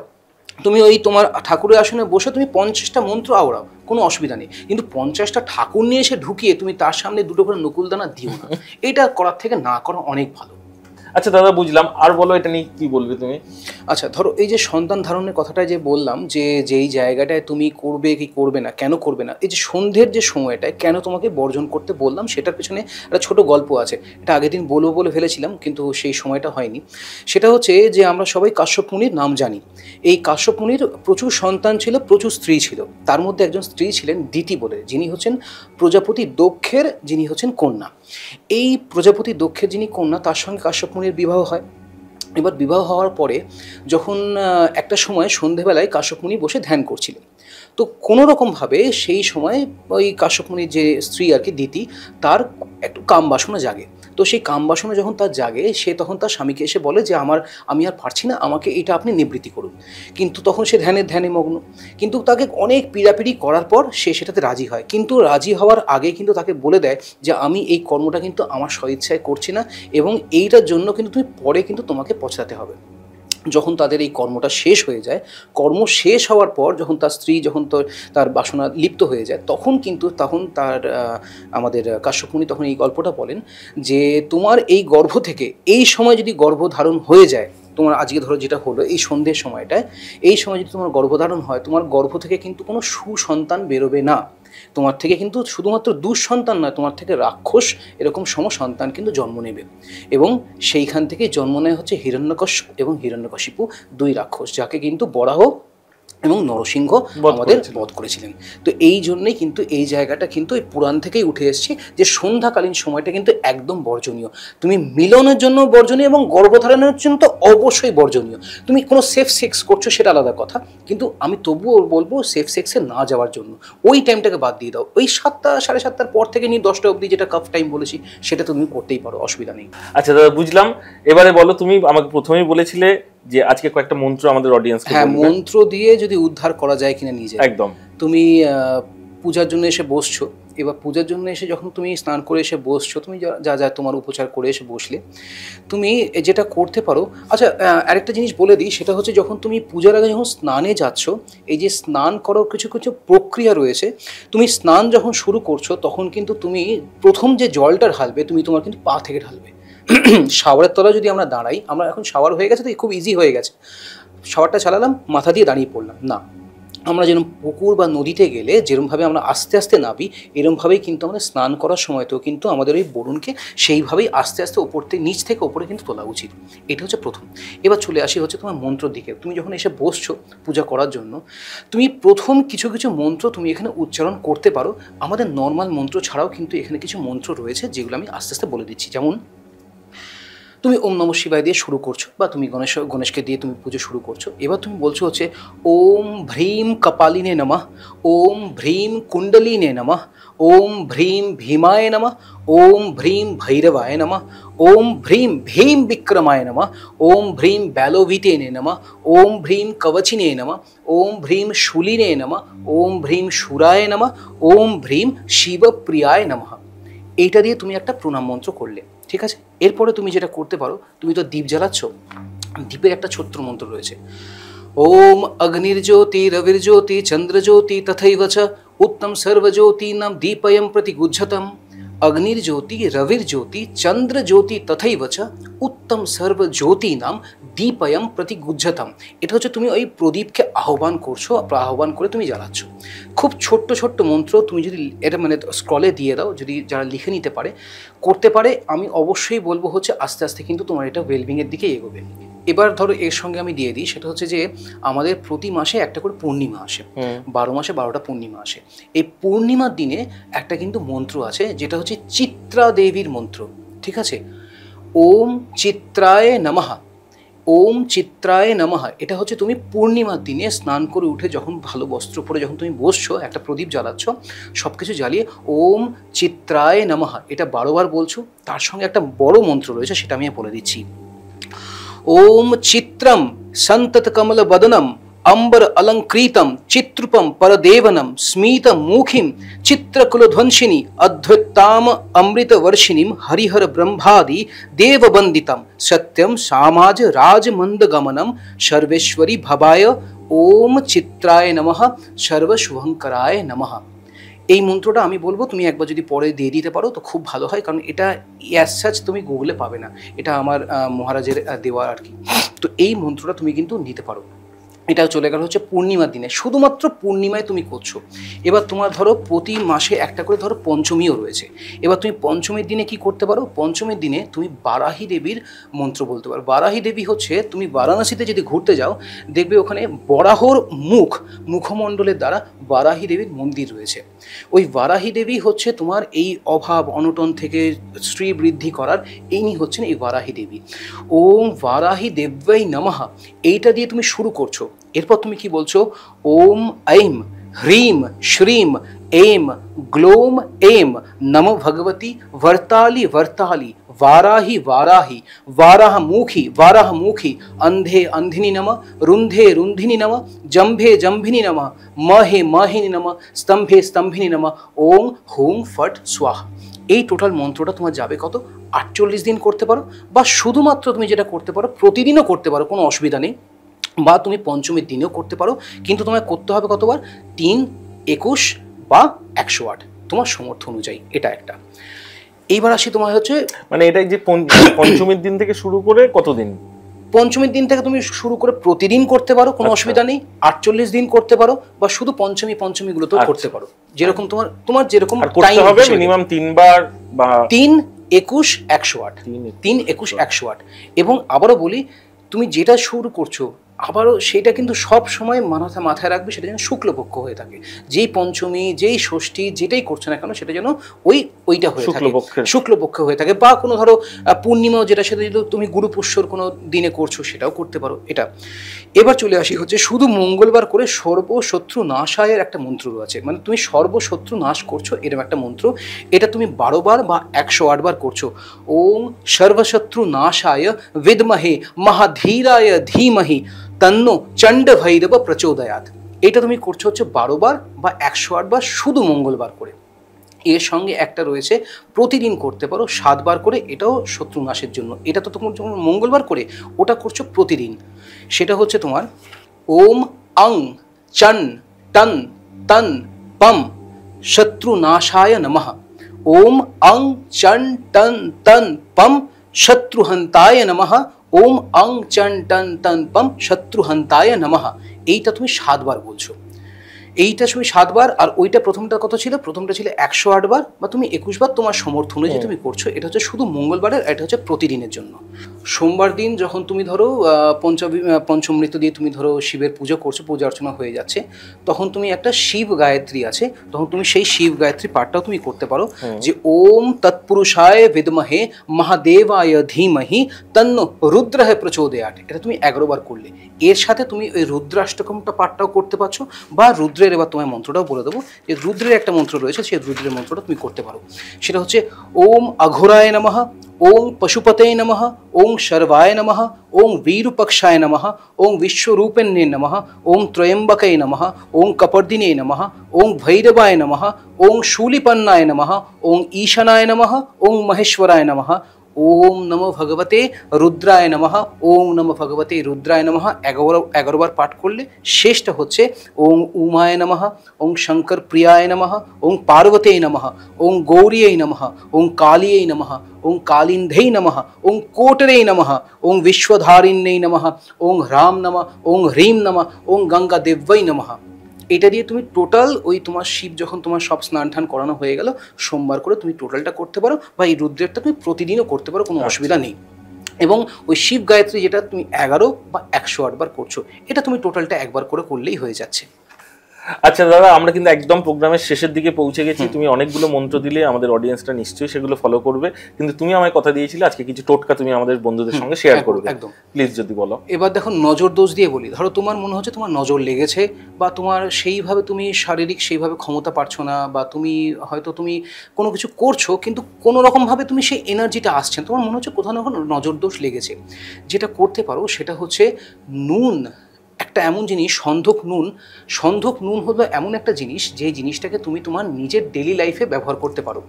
তুমি ওই তোমার ঠাকুরের আসনে বসে তুমি 50টা মন্ত্র আওড়াও, কোনো অসুবিধা নেই, কিন্তু 50টা ঠাকুর নিয়ে এসে ঢুকিয়ে তুমি তার সামনে 2টো করে নকুলদানা দিও না। এটা করার থেকে না করা অনেক ভালো। আচ্ছা দাদা, বুঝলাম, আর বলো এটা নিয়ে কি বলবে তুমি? আচ্ছা ধরো এই যে সন্তান ধারণের কথাটা যে বললাম, যে যেই জায়গাটায় তুমি করবে কি করবে না, কেন করবে না, এই যে সন্ধ্যের যে সময়টায় কেন তোমাকে বর্জন করতে বললাম, সেটার পেছনে একটা ছোট গল্প আছে। এটা আগের দিন বলবো বলে ফেলেছিলাম, কিন্তু সেই সময়টা হয়নি। সেটা হচ্ছে যে আমরা সবাই কাশ্যপ মুনির নাম জানি। এই কাশ্যপ মুনির প্রচুর সন্তান ছিল, প্রচুর স্ত্রী ছিল। তার মধ্যে একজন স্ত্রী ছিলেন দিতি বলে, যিনি হচ্ছেন প্রজাপতি দক্ষের, যিনি হচ্ছেন কন্যা। এই প্রজাপতি দক্ষের যিনি কন্যা, তার সঙ্গে কাশ্যপ মুনির বিবাহ হয়। এবার বিবাহ হওয়ার পরে যখন একটা সময় সন্ধেবেলায় কাশ্যপ মুনি বসে ধ্যান করছিলেন, তো কোনো রকমভাবে সেই সময় ওই কাশ্যপ মুনির যে স্ত্রী আর কি দিতি, তার একটু কাম বাসনা জাগে। তো সেই কাম বাসনা যখন তার জাগে, সে তখন তার স্বামীকে এসে বলে যে আমি আর পারছি না, আমাকে এটা আপনি নিবৃত্তি করুন। কিন্তু তখন সে ধ্যানে মগ্ন, কিন্তু তাকে অনেক পীড়াপিড়ি করার পর সে সেটাতে রাজি হয়। কিন্তু রাজি হওয়ার আগে কিন্তু তাকে বলে দেয় যে আমি এই কর্মটা কিন্তু আমার স্বইচ্ছায় করছি না, এবং এইটার জন্য কিন্তু তুমি পরে কিন্তু তোমাকে পছতাতে হবে। যখন তাদের এই কর্মটা শেষ হয়ে যায়, কর্ম শেষ হওয়ার পর যখন তার স্ত্রী যখন তার বাসনা লিপ্ত হয়ে যায়, তখন তার আমাদের কাশ্যপ মুনি তখন এই গল্পটা বলেন যে তোমার এই গর্ভ থেকে এই সময় যদি গর্ভধারণ হয়ে যায়, তোমার আজকে ধরো যেটা হলো এই সন্ধ্যের সময়টায়, এই সময় যদি তোমার গর্ভধারণ হয়, তোমার গর্ভ থেকে কিন্তু কোনো সুসন্তান বেরোবে না, তোমার থেকে কিন্তু শুধুমাত্র দুঃসন্তান নয়, তোমার থেকে রাক্ষস এরকম সন্তান কিন্তু জন্ম নেবে। এবং সেইখান থেকে জন্ম নেয় হচ্ছে হিরণ্যকশ্য এবং হিরণ্যকশিপু, দুই রাক্ষস, যাকে কিন্তু বরাহ এবং নরসিংহ আমাদের বধ করেছিলেন। তো এই জন্যই কিন্তু এই জায়গাটা কিন্তু এই পুরাণ থেকেই উঠে এসছে যে সন্ধ্যাকালীন সময়টা কিন্তু একদম বর্জনীয়। তুমি মিলনের জন্য বর্জনীয় এবং গর্ভধারণের জন্য তো অবশ্যই বর্জনীয়। তুমি কোনো সেফ সেক্স করছো সেটা আলাদা কথা, কিন্তু আমি তবুও বলবো সেফ সেক্সে না যাওয়ার জন্য ওই টাইমটাকে বাদ দিয়ে দাও। ওই 7টা 7:30টার পর থেকে নিয়ে 10টা অবধি যেটা কাফ টাইম বলেছি, সেটা তুমি করতেই পারো, অসুবিধা নেই। আচ্ছা দাদা, বুঝলাম। এবারে বলো, তুমি আমাকে প্রথমেই বলেছিলে যে আজকে কয়েকটা মন্ত্র আমাদের অডিয়েন্সকে, হ্যাঁ, মন্ত্র দিয়ে যদি উদ্ধার করা যায় কিনা নিজে। একদম। তুমি পূজার জন্য এসে বসছো, এবার পূজার জন্য এসে যখন তুমি স্নান করে এসে বসছো, তুমি যা তোমার উপচার করে এসে বসলে, তুমি যেটা করতে পারো। আচ্ছা, আরেকটা জিনিস বলে দিই, সেটা হচ্ছে যখন তুমি পূজার আগে যখন স্নানে যাচ্ছ, এই যে স্নান করার কিছু কিছু প্রক্রিয়া রয়েছে। তুমি স্নান যখন শুরু করছো, তখন কিন্তু তুমি প্রথম যে জলটা ঢালবে, তুমি তোমার কিন্তু পা থেকে ঢালবে। শাওয়ারের তলায় যদি আমরা দাঁড়াই, আমরা এখন শাওয়ার হয়ে গেছে তো খুব ইজি হয়ে গেছে, শাওয়ারটা চালালাম, মাথা দিয়ে দাঁড়িয়ে পড়লাম না। আমরা যেরকম পুকুর বা নদীতে গেলে যেরকমভাবে আমরা আস্তে আস্তে নাবি, এরকমভাবেই কিন্তু আমাদের স্নান করার সময়তেও কিন্তু আমাদের ওই বরুণকে সেইভাবেই আস্তে আস্তে নিচ থেকে ওপরে কিন্তু তোলা উচিত। এটা হচ্ছে প্রথম। এবার চলে আসি হচ্ছে তোমার মন্ত্রর দিকে। তুমি যখন এসে বসছো পূজা করার জন্য, তুমি প্রথম কিছু কিছু মন্ত্র তুমি এখানে উচ্চারণ করতে পারো। আমাদের নর্মাল মন্ত্র ছাড়াও কিন্তু এখানে কিছু মন্ত্র রয়েছে, যেগুলো আমি আস্তে আস্তে বলে দিচ্ছি। যেমন তুমি ওম নমঃ শিবায় দিয়ে শুরু করছো, বা তুমি গণেশকে দিয়ে তুমি পুজো শুরু করছো। এবার তুমি বলছো হচ্ছে ওম ভ্রীম কপালিনে নমঃ, ওম ভ্রীম কুণ্ডলিনে নমঃ, ওম ভ্রীম ভীমায় নমঃ, ওম ভ্রীম ভৈরবায় নমঃ, ওম ভ্রীম ভীম বিক্রমায় নমঃ, ওম ভ্রীম ব্যালোভিতেনে নমঃ, ওম ভ্রীম কবচিনে নমঃ, ওম ভ্রীম শূলিনে নমঃ, ওম ভ্রীম সুরায় নমঃ, ওম ভ্রীম শিবপ্রিয়ায় নমঃ। এইটা দিয়ে তুমি একটা প্রণাম মন্ত্র করলে, ঠিক আছে। এরপরে তুমি যেটা করতে পারো, তুমি তো দীপ জ্বালাচ্ছ, দীপের একটা ছোট্ট মন্ত্র রয়েছে। ওম অগ্নির্জ্যোতি রবির্জ্যোতি চন্দ্রজ্যোতি তথৈব চ উত্তম সর্বজ্যোতিনাম দীপয়ম প্রতিগুজ্জতম। অগ্নির্জ্যোতি রবির্জ্যোতি চন্দ্রজ্যোতি তথৈব চ উত্তম সর্বজ্যোতিনাম দীপয়ম প্রতিগুজ্জতম। এটা হচ্ছে তুমি ওই প্রদীপকে আহ্বান করছো, আহ্বান করে তুমি জ্বালাচ্ছ। খুব ছোট্ট ছোট্ট মন্ত্র, তুমি যদি এটা স্ক্রলে দিয়ে দাও, যদি যারা লিখে নিতে পারে, করতে পারে, আমি অবশ্যই বলবো হচ্ছে আস্তে আস্তে কিন্তু তোমার এটা ওয়েলবিংয়ের দিকে এগোবে। এবার ধরো এর সঙ্গে আমি দিয়ে দিই, সেটা হচ্ছে যে আমাদের প্রতি মাসে একটা করে পূর্ণিমা আসে, 12 মাসে 12টা পূর্ণিমা আসে। এই পূর্ণিমার দিনে একটা কিন্তু মন্ত্র আছে, যেটা হচ্ছে চিত্রা দেবীর মন্ত্র, ঠিক আছে। ওম চিত্রায় নমঃ, ওম চিত্রায় নমঃ। এটা হচ্ছে তুমি পূর্ণিমার দিনে স্নান করে উঠে যখন ভালো বস্ত্র পরে যখন তুমি বসছো, একটা প্রদীপ জ্বালাচ্ছ, সব কিছু জ্বালিয়ে ওম চিত্রায় নমঃ এটা 12 বার বলছো। তার সঙ্গে একটা বড় মন্ত্র রয়েছে, সেটা আমি বলে দিচ্ছি। ওম চিত্রম সন্তত কমল বদনম अंबर अलंकृतम चित्रूपम परदेवनम स्मित मुखिम चित्रकुल ध्वंसिनी अद्भुताम अमृत वर्षिणीम हरिहर ब्रह्मादि देववंदितम सत्यम सामाज राजमंदगमनम सर्वेश्वरी भवाय ओम चित्राय नमः सर्वशुभंकराय नमः। এই মন্ত্রটা আমি বলবো, তুমি একবার যদি পরে দিয়ে দিতে পারো তো খুব ভালো হয়, কারণ এটা অ্যাজ সাচ তুমি গুগলে পাবে না, এটা আমার মহারাজের দেওয়া আর কি। তো এই মন্ত্রটা তুমি কিন্তু নিতে পারো। এটা চলে গেল হচ্ছে পূর্ণিমার দিনে, শুধুমাত্র পূর্ণিমায় তুমি করছো। এবার তোমার ধরো প্রতি মাসে একটা করে ধরো পঞ্চমীও রয়েছে। এবার তুমি পঞ্চমীর দিনে কি করতে পারো, পঞ্চমীর দিনে তুমি বারাহী দেবীর মন্ত্র বলতে পারো। বারাহী দেবী হচ্ছে, তুমি বারাণসীতে যদি ঘুরতে যাও, দেখবে ওখানে বরাহর মুখমণ্ডলের দ্বারা বারাহী দেবীর মন্দির রয়েছে। ওই বারাহী দেবী হচ্ছে তোমার এই অভাব অনটন থেকে শ্রী বৃদ্ধি করার, ইনি হচ্ছেন এই বারাহী দেবী। ওম বারাহী দেব্যাই নমঃ, এইটা দিয়ে তুমি শুরু করছো। এরপর তুমি কি বলছো? ওম ঐম হ্রিম শ্রীম এম গ্লোম এম নমো ভগবতী বর্তালি বর্তালি वाराही वाराही वाराहमुखी वाराहमुखी अंधे अंधिनी नमः रुंधे रुंधिनी नमः जंभे जंभिनी नमः महे महिनी नमः स्तंभे स्तंभिनी नमः ओम हुम फट स्वाहा। এই টোটাল মন্ত্রটা তোমার যাবে কত? 48 দিন করতে পারো, বা শুধুমাত্র তুমি যেটা করতে পারো প্রতিদিনও করতে পারো, কোনো অসুবিধা নেই, বা তুমি পঞ্চমীর দিনেও করতে পারো। কিন্তু তোমায় করতে হবে কতবার? 3, 21 বা 108 তোমার সামর্থ্য অনুযায়ী। এটা একটা। এইবার আসি তোমার হচ্ছে মানে এটা যে পঞ্চমীর দিন থেকে শুরু করে কতদিন? পঞ্চমীর দিন থেকে তুমি শুরু করে প্রতিদিন করতে পারো, কোনো অসুবিধা নেই। 48 দিন করতে পারো, বা শুধু পঞ্চমী গুলোতেও করতে পারো, যেরকম তোমার যেরকম করতে হবে। মিনিমাম 3 বার বা 3, 21, 108 3, 21, 108। এবং আবারও বলি, তুমি যেটা শুরু করছো আবারও সেটা কিন্তু সব সময় মাথায় রাখবে, সেটা যেন শুক্লপক্ষ হয়ে থাকে। যেই পঞ্চমী, যেই ষষ্ঠী, যেটাই করছো না কেন সেটা যেন ওইটা হয়ে থাকে, শুক্লপক্ষ হয়ে থাকে। বা কোনো ধরো পূর্ণিমাও যেটা, সেটা যদি তুমি গুরুপুষ্যর কোনো দিনে করছো সেটাও করতে পারো। এটা। এবার চলে আসি হচ্ছে শুধু মঙ্গলবার করে সর্বশত্রু নাশায়ের একটা মন্ত্র আছে, মানে তুমি সর্বশত্রু নাশ করছো এরকম একটা মন্ত্র। এটা তুমি 12 বার বা 108 বার করছো। ওম সর্বশত্রু নাশায় বিদ্মহে মহাধীরায় ধীমহি তন্নো চণ্ড ভৈরব প্রচোদয়াৎ। এটা তুমি করছো হচ্ছে 12 বার বা 108 বার শুধু মঙ্গলবার করে। এর সঙ্গে একটা রয়েছে প্রতিদিন করতে পারো 7 বার করে, এটাও শত্রু নাশের জন্য। এটা তো তোমার যখন মঙ্গলবার করে, ওটা করছো প্রতিদিন। সেটা হচ্ছে তোমার ওম অং চন টন তন পম শত্রু নাশায় নমঃ। ওম অং চন টন তন পম শত্রুহন্তায় নমঃ। ওম অং চন টন তন পম শত্রুহন্তায় নমঃ। এইটা তুমি 7 বার বলছো। এইটা তুমি 7 বার। আর ওইটা প্রথমটা কত ছিল? প্রথমটা ছিল 108 বার, বা তুমি 21 বার তোমার সমর্থ অনুযায়ী তুমি করছো। এটা হচ্ছে শুধু মঙ্গলবারের, এটা হচ্ছে প্রতিদিনের জন্য। সোমবার দিন যখন তুমি ধরো পঞ্চমৃত দিয়ে তুমি ধরো শিবের পুজো করছো, পূজা অর্চনা হয়ে যাচ্ছে, তখন তুমি একটা শিব গায়ত্রী আছে, তখন তুমি সেই শিব গায়ত্রী পাঠটাও তুমি করতে পারো, যে ওম তৎপুরুষায় বিদ্মহে মহাদেবায় ধীমহি তন্নো রুদ্রহ প্রচোদয়াৎ। এটা তুমি 11 বার করলে। এর সাথে তুমি ওই রুদ্রাষ্টকমটা পাঠটাও করতে পারছো, বা রুদ্রের, এবার তোমার মন্ত্রটাও বলে দেবো, যে রুদ্রের একটা মন্ত্র রয়েছে, সেই রুদ্রের মন্ত্রটা তুমি করতে পারো। সেটা হচ্ছে ওম অঘোরায় নমঃ, ওং পশুপতে নমঃ, ওং শর্বায় নমঃ, ওং वीरुपक्षाय नमः, ओं विश्वरूपिण्ये नमः, ओं त्रयंबके नमः, ओं कपर्दिने नमः, ओं भैरवाय नमः, ओं शूलिपन्नाय नमः, ओं ईशानाय नमः, ओं महेश्वराय नमः, ओम नमो भगवते रुद्राय नमः, ओम नमो भगवते रुद्राय नमः 11 বার পাঠ করলে শেষটা হচ্ছে ওং উমায় নমঃ, ওং শঙ্কর প্রিয়ায় নমঃ, ওং পার্বতে নমঃ, ওং গৌরিয়ে নমঃ, ওং কালিয়ে নমঃ, ওং কালিন্ধে নমঃ, ওং কোটরে নমঃ, ওং বিশ্বধারিণ্যে নমঃ, ওং হ্রাম নমঃ, ওং হ্রিম নমঃ, ওং গঙ্গা দেব্যৈ নমঃ। এটা দিয়ে তুমি টোটাল ওই তোমার শিব যখন তোমার সব স্নান টান করানো হয়ে গেল, সোমবার করে তুমি টোটালটা করতে পারো, বা এই রুদ্রেরটা তুমি প্রতিদিনও করতে পারো, কোনো অসুবিধা নেই। এবং ওই শিব গায়ত্রী যেটা তুমি 11 বা 108 বার করছো, এটা তুমি টোটালটা একবার করে করলেই হয়ে যাচ্ছে। আচ্ছা দাদা, আমরা কিন্তু একদম প্রোগ্রামের শেষের দিকে পৌঁছে গেছি। তুমি অনেকগুলো মন্ত্র দিলে, আমাদের অডিয়েন্সটা নিশ্চয়ই সেগুলো ফলো করবে, কিন্তু তুমি আমায় কথা দিয়েছিলে আজকে কিছু টোটকা তুমি আমাদের বন্ধুদের সঙ্গে শেয়ার করবে। একদম, প্লিজ যদি বলো। এবার দেখো, নজর দোষ দিয়ে বলি। ধরো তোমার মনে হচ্ছে তোমার নজর লেগেছে, বা তোমার সেইভাবে তুমি শারীরিক সেইভাবে ক্ষমতা পারছো না, বা তুমি হয়তো তুমি কোনো কিছু করছো কিন্তু কোনো রকমভাবে তুমি সেই এনার্জিটা আসছে, তোমার মনে হচ্ছে কোথাও না কোনো নজর দোষ লেগেছে। যেটা করতে পারো সেটা হচ্ছে নুন, একটা এমন জিনিস সন্ধক নুন হলো এমন একটা জিনিস, যে জিনিসটাকে তুমি তোমার নিজের ডেলি লাইফে ব্যবহার করতে পারো।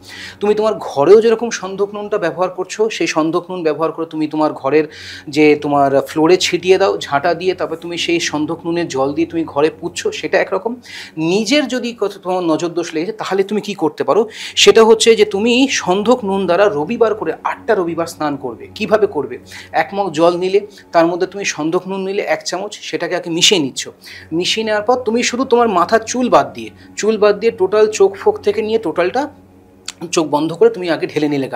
তুমি তোমার ঘরেও যেরকম সন্ধক নুনটা ব্যবহার করছো, সেই সন্ধক নুন ব্যবহার করে তুমি তোমার ঘরের যে তোমার ফ্লোরে ছিটিয়ে দাও ঝাঁটা দিয়ে, তারপর তুমি সেই সন্ধক নুনের জল দিয়ে তুমি ঘরে পুছছো, সেটা একরকম। নিজের যদি তোমার নজর দোষ লেগেছে, তাহলে তুমি কি করতে পারো, সেটা হচ্ছে যে তুমি সন্ধক নুন দ্বারা রবিবার করে 8টা রবিবার স্নান করবে। কিভাবে করবে? 1 মগ জল নিলে, তার মধ্যে তুমি সন্ধক নুন নিলে 1 চামচ, সেটাকে মিশিয়ে নিচ্ছ। মিশিয়ে নেওয়ার পর তুমি শুধু তোমার মাথার চুল বাদ দিয়ে টোটাল চোখ ফোক থেকে নিয়ে টোটালটা চোখ বন্ধ করে তুমি আগে ঢেলে নিলে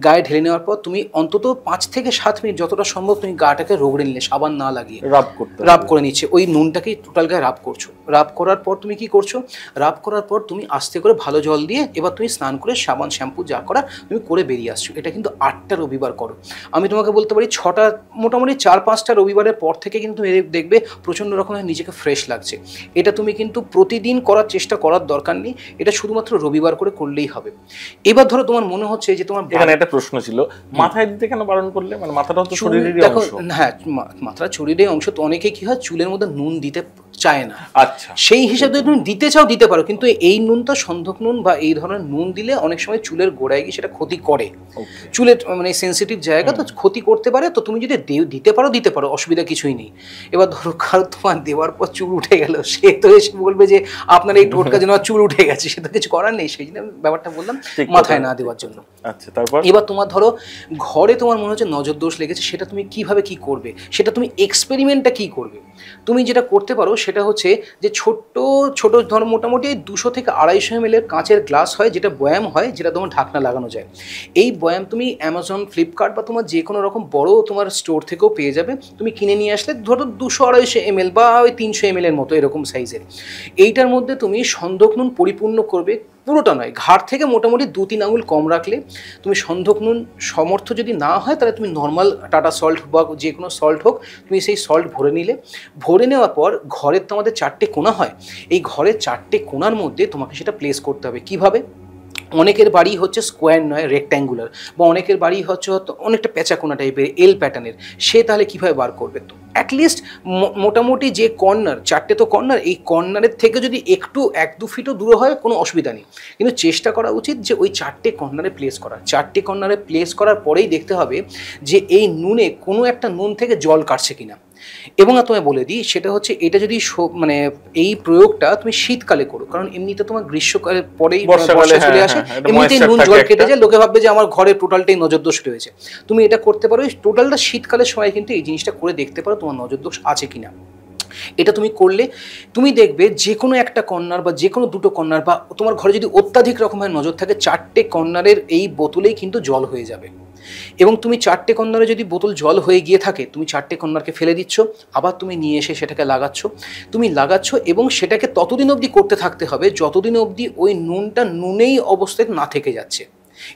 গায়ে ঢেলে নেওয়ার পর তুমি অন্তত 5 থেকে 7 মিনিট যতটা সম্ভব তুমি গাটাকে রগড়ে নিলে, সাবান না লাগিয়ে রাব করে নিচ্ছে, ওই নুনটাকেই টোটাল গায়ে রাব করছো। রাব করার পর তুমি কি করছো, রাব করার পর তুমি আস্তে করে ভালো জল দিয়ে এবার তুমি স্নান করে সাবান শ্যাম্পু যা করা তুমি করে বেরিয়ে আসছো। এটা কিন্তু 8টা রবিবার করো। আমি তোমাকে বলতে পারি 6টা, মোটামুটি 4-5টা রবিবারের পর থেকে কিন্তু তুমি দেখবে প্রচণ্ড রকমের নিজেকে ফ্রেশ লাগছে। এটা তুমি কিন্তু প্রতিদিন করার চেষ্টা করার দরকার নেই, এটা শুধুমাত্র রবিবার করে করলেই হবে। এবার ধরো তোমার মনে হচ্ছে যে তোমার এখানে একটা প্রশ্ন ছিল, মাথায় দিতে কেন বারণ করলে? মানে মাথাটাও তো শরীরেরই অংশ। হ্যাঁ, মাথাটা শরীরের অংশ, তো অনেকে কি হয় চুলের মধ্যে নুন দিতে চায় না। আচ্ছা, সেই হিসাবে তুমি দিতে চাও দিতে পারো, কিন্তু এই নুনটা সন্ধক নুন বা এই ধরনের নুন দিলে অনেক সময় চুলের গোড়ায় গিয়ে সেটা ক্ষতি করে। চুলের মানে সেন্সিটিভ জায়গা তো ক্ষতি করতে পারে। তো তুমি যদি দিতে পারো, অসুবিধা কিছুই নেই। এবার ধরো কারো তোমার দেওয়ার পর চুল উঠে গেল, সে তো এসে বলবে যে আপনার এই টোটকা যেন চুল উঠে গেছে, সে তো কিছু করার নেই। সেই জন্য ব্যাপারটা বললাম মাথায় না দেওয়ার জন্য। আচ্ছা, তারপর এবার তোমার ধরো ঘরে তোমার মনে হচ্ছে নজর দোষ লেগেছে, সেটা তুমি কিভাবে কি করবে, সেটা তুমি এক্সপেরিমেন্টটা কি করবে। তুমি যেটা করতে পারো সেটা হচ্ছে যে ছোট ধরো মোটামুটি 200 থেকে 250 ml কাঁচের গ্লাস হয়, যেটা বয়াম হয়, যেটা তোমার ঢাকনা লাগানো যায়। এই বয়াম তুমি অ্যামাজন, ফ্লিপকার্ট বা তোমার যে কোনো রকম বড় তোমার স্টোর থেকেও পেয়ে যাবে। তুমি কিনে নিয়ে আসলে ধরো 200-250 ml বা ওই 300 ml এর মতো এরকম সাইজের। এইটার মধ্যে তুমি সন্ধক নুন পরিপূর্ণ করবে, পুরোটা নয়, ঘাড় থেকে মোটামুটি 2-3 আঙুল কম রাখলে তুমি সন্ধক নুন সমর্থ যদি না হয় তাহলে তুমি নর্মাল টাটা সল্ট বা যে কোনো সল্ট হোক, তুমি সেই সল্ট ভরে নেওয়ার পর ঘরের তো আমাদের 4টে কোণা হয়, এই ঘরের 4টে কোণার মধ্যে তোমাকে সেটা প্লেস করতে হবে। কিভাবে? অনেকের বাড়ি হচ্ছে স্কোয়ার নয়, রেক্ট্যাঙ্গুলার, বা অনেকের বাড়ি হচ্ছে অনেকটা পেঁচা কোণা টাইপের, এল প্যাটার্নের। সে তাহলে কীভাবে বার করবে? তো অ্যাটলিস্ট মোটামুটি যে কর্নার, 4টে তো কর্নার, এই কর্নারের থেকে যদি একটু 1-2 ফিটও দূরে হয় কোনো অসুবিধা নেই, কিন্তু চেষ্টা করা উচিত যে ওই 4টে কর্নারে প্লেস করা। 4টে কর্নারে প্লেস করার পরেই দেখতে হবে যে এই নুনে কোনো একটা নুন থেকে জল কাটছে কিনা। এবং তোমায় বলে দিই, সেটা হচ্ছে এটা যদি মানে এই প্রয়োগটা তুমি শীতকালে করো, কারণ এমনিতে তোমার গ্রীষ্মকালে পরেই বর্ষা চলে আসে, এমনিতেই নুন জল কেটে যায়, লোকে ভাববে যে আমার ঘরে টোটালটাই নজরদোষ রয়েছে। তুমি এটা করতে পারো, টোটালটা শীতকালের সময় কিন্তু এই জিনিসটা করে দেখতে পারো তোমার নজরদোষ আছে কিনা। এটা তুমি করলে তুমি দেখবে যে কোনো একটা কর্নার বা যে কোনো 2টো কর্নার, বা তোমার ঘরে যদি অত্যাধিক রকমের নজর থাকে, 4টে কর্নারের এই বোতলেই কিন্তু জল হয়ে যাবে। এবং তুমি 4টে কর্নারে যদি বোতল জল হয়ে গিয়ে থাকে, তুমি 4টে কর্নারকে ফেলে দিচ্ছ, আবার তুমি নিয়ে এসে সেটাকে লাগাচ্ছ এবং সেটাকে ততদিন অবধি করতে থাকতে হবে যতদিন অবধি ওই নুনটা নুনেই অবস্থায় না থেকে যাচ্ছে।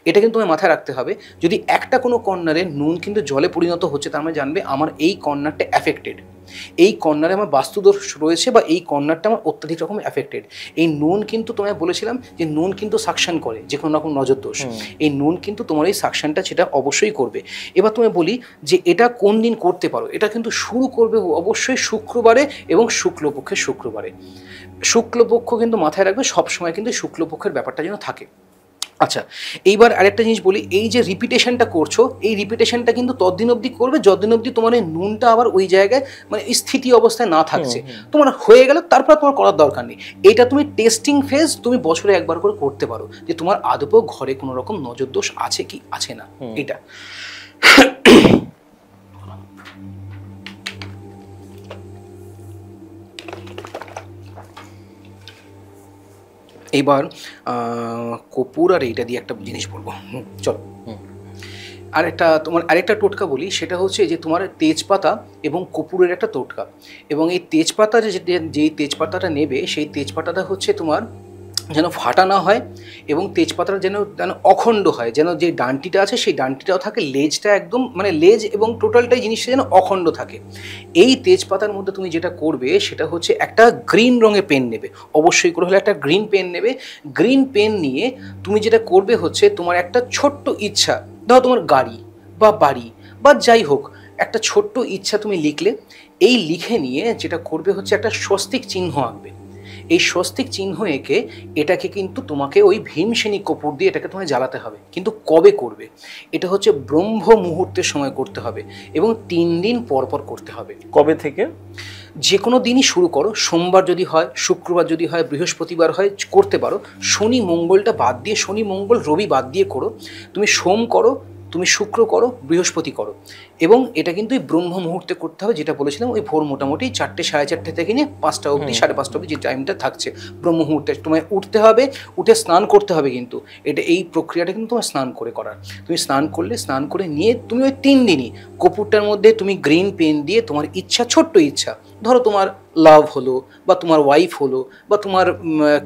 এটা কিন্তু তোমায় মাথায় রাখতে হবে। যদি একটা কোনো কর্নারে নুন কিন্তু জলে পরিণত হচ্ছে, তার মানে জানবে আমার এই কর্নারটা অ্যাফেক্টেড, এই কর্নারে আমার বাস্তুদোষ রয়েছে, বা এই কর্নারটা আমার অত্যাধিক রকম অ্যাফেক্টেড। এই নুন কিন্তু তোমায় বলেছিলাম যে নুন কিন্তু সাকশন করে যে কোনো রকম নজর দোষ, এই নুন কিন্তু তোমার এই সাকশনটা সেটা অবশ্যই করবে। এবার তোমায় বলি যে এটা কোন দিন করতে পারো। এটা কিন্তু শুরু করবে অবশ্যই শুক্রবারে এবং শুক্লপক্ষের শুক্রবারে। শুক্লপক্ষ কিন্তু মাথায় রাখবে, সবসময় কিন্তু শুক্লপক্ষের ব্যাপারটা যেন থাকে। আচ্ছা, এইবার আরেকটা জিনিস বলি, এই যে রিপিটেশনটা করছো, এই রিপিটেশনটা কিন্তু ততদিন অবধি করবে যতদিন অবধি তোমার এই নুনটা আবার ওই জায়গায় মানে স্থিতি অবস্থায় না থাকছে। তোমার হয়ে গেল, তারপর তোমার করার দরকার নেই। এটা তুমি টেস্টিং ফেজ তুমি বছরে একবার করে করতে পারো যে তোমার আদপেও ঘরে কোনো রকম নজর দোষ আছে কি আছে না। এটা এইবার কপুর আর এইটা দিয়ে একটা জিনিস বলবো, চলো। আরেকটা টোটকা বলি, সেটা হচ্ছে যে তোমার তেজপাতা এবং কপুরের একটা টোটকা। এবং এই তেজপাতা যেই তেজপাতাটা নেবে, সেই তেজপাতাটা হচ্ছে তোমার যেন ফাটা না হয়, এবং তেজপাতাটা যেন অখণ্ড হয়, যেন যে ডান্টিটা আছে সেই ডান্টিটাও থাকে, লেজটা একদম মানে লেজ এবং টোটালটাই জিনিসটা যেন অখণ্ড থাকে। এই তেজপাতার মধ্যে তুমি যেটা করবে সেটা হচ্ছে একটা গ্রিন রঙের পেন নেবে, অবশ্যই করে হলে একটা গ্রিন পেন নেবে। গ্রিন পেন নিয়ে তুমি যেটা করবে হচ্ছে তোমার একটা ছোট্ট ইচ্ছা, ধরো তোমার গাড়ি বা বাড়ি বা যাই হোক, একটা ছোট্ট ইচ্ছা তুমি লিখলে। এই লিখে নিয়ে যেটা করবে হচ্ছে একটা স্বস্তিক চিহ্ন আঁকবে। এই স্বস্তিক চিহ্ন এঁকে এটাকে কিন্তু তোমাকে ওই ভীমসেনী কপুর দিয়ে এটাকে তোমায় জ্বালাতে হবে। কিন্তু কবে করবে? এটা হচ্ছে ব্রহ্ম মুহূর্তের সময় করতে হবে এবং 3 দিন পর পর করতে হবে। কবে থেকে? যে কোনো দিনই শুরু করো, সোমবার যদি হয়, শুক্রবার যদি হয়, বৃহস্পতিবার হয়, করতে পারো। শনি মঙ্গলটা বাদ দিয়ে, শনি মঙ্গল রবি বাদ দিয়ে করো। তুমি সোম করো, তুমি শুক্র করো, বৃহস্পতি করো, এবং এটা কিন্তু ওই ব্রহ্ম মুহূর্তে করতে হবে, যেটা বলেছিলাম ওই ভোর মোটামুটি 4টে, 4:30 থেকে নিয়ে 5টা অবধি, 5:30 অবধি যে টাইমটা থাকছে ব্রহ্ম মুহূর্তে তোমায় উঠতে হবে, উঠে স্নান করতে হবে। কিন্তু এটা এই প্রক্রিয়াটা কিন্তু তোমার স্নান করে করার। তুমি স্নান করলে, স্নান করে নিয়ে তুমি ওই 3 দিনই কপুরটার মধ্যে তুমি গ্রিন পেন দিয়ে তোমার ইচ্ছা, ছোট্ট ইচ্ছা, ধরো তোমার লাভ হলো বা তোমার ওয়াইফ হলো বা তোমার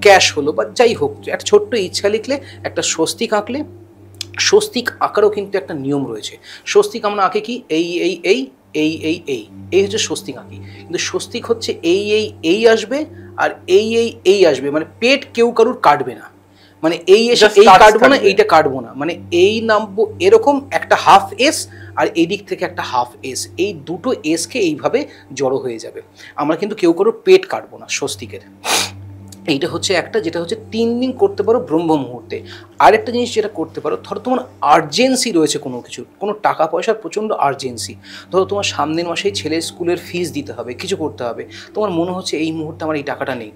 ক্যাশ হলো বা যাই হোক, একটা ছোট্ট ইচ্ছা লিখলে, একটা স্বস্তিক আঁকলে। স্বস্তিক আঁকারও কিন্তু একটা নিয়ম রয়েছে। স্বস্তিক আমরা আঁকে কি, এই এই এই এই এই এই এই হচ্ছে স্বস্তিক আঁকি। কিন্তু স্বস্তিক হচ্ছে এই এই এই আসবে আর এই এই এই আসবে, মানে পেট কেউ কারুর কাটবে না, মানে এই এসে এই কাটবো না, এইটা কাটবো না, মানে এই নামবো এরকম একটা হাফ এস আর এই দিক থেকে একটা হাফ এস, এই দুটো এসকে এইভাবে জড়ো হয়ে যাবে। আমরা কিন্তু কেউ কারোর পেট কাটবো না স্বস্তিকের। এইটা হচ্ছে একটা, যেটা হচ্ছে 3 দিন করতে পারো ব্রহ্ম মুহূর্তে। আরেকটা জিনিস যেটা করতে পারো, ধরো তোমার আর্জেন্সি রয়েছে কোনো কিছু, কোনো টাকা পয়সার প্রচণ্ড আর্জেন্সি, ধরো তোমার সামনের মাসেই ছেলের স্কুলের ফিস দিতে হবে, কিছু করতে হবে, তোমার মনে হচ্ছে এই মুহূর্তে আমার এই টাকাটা নেই।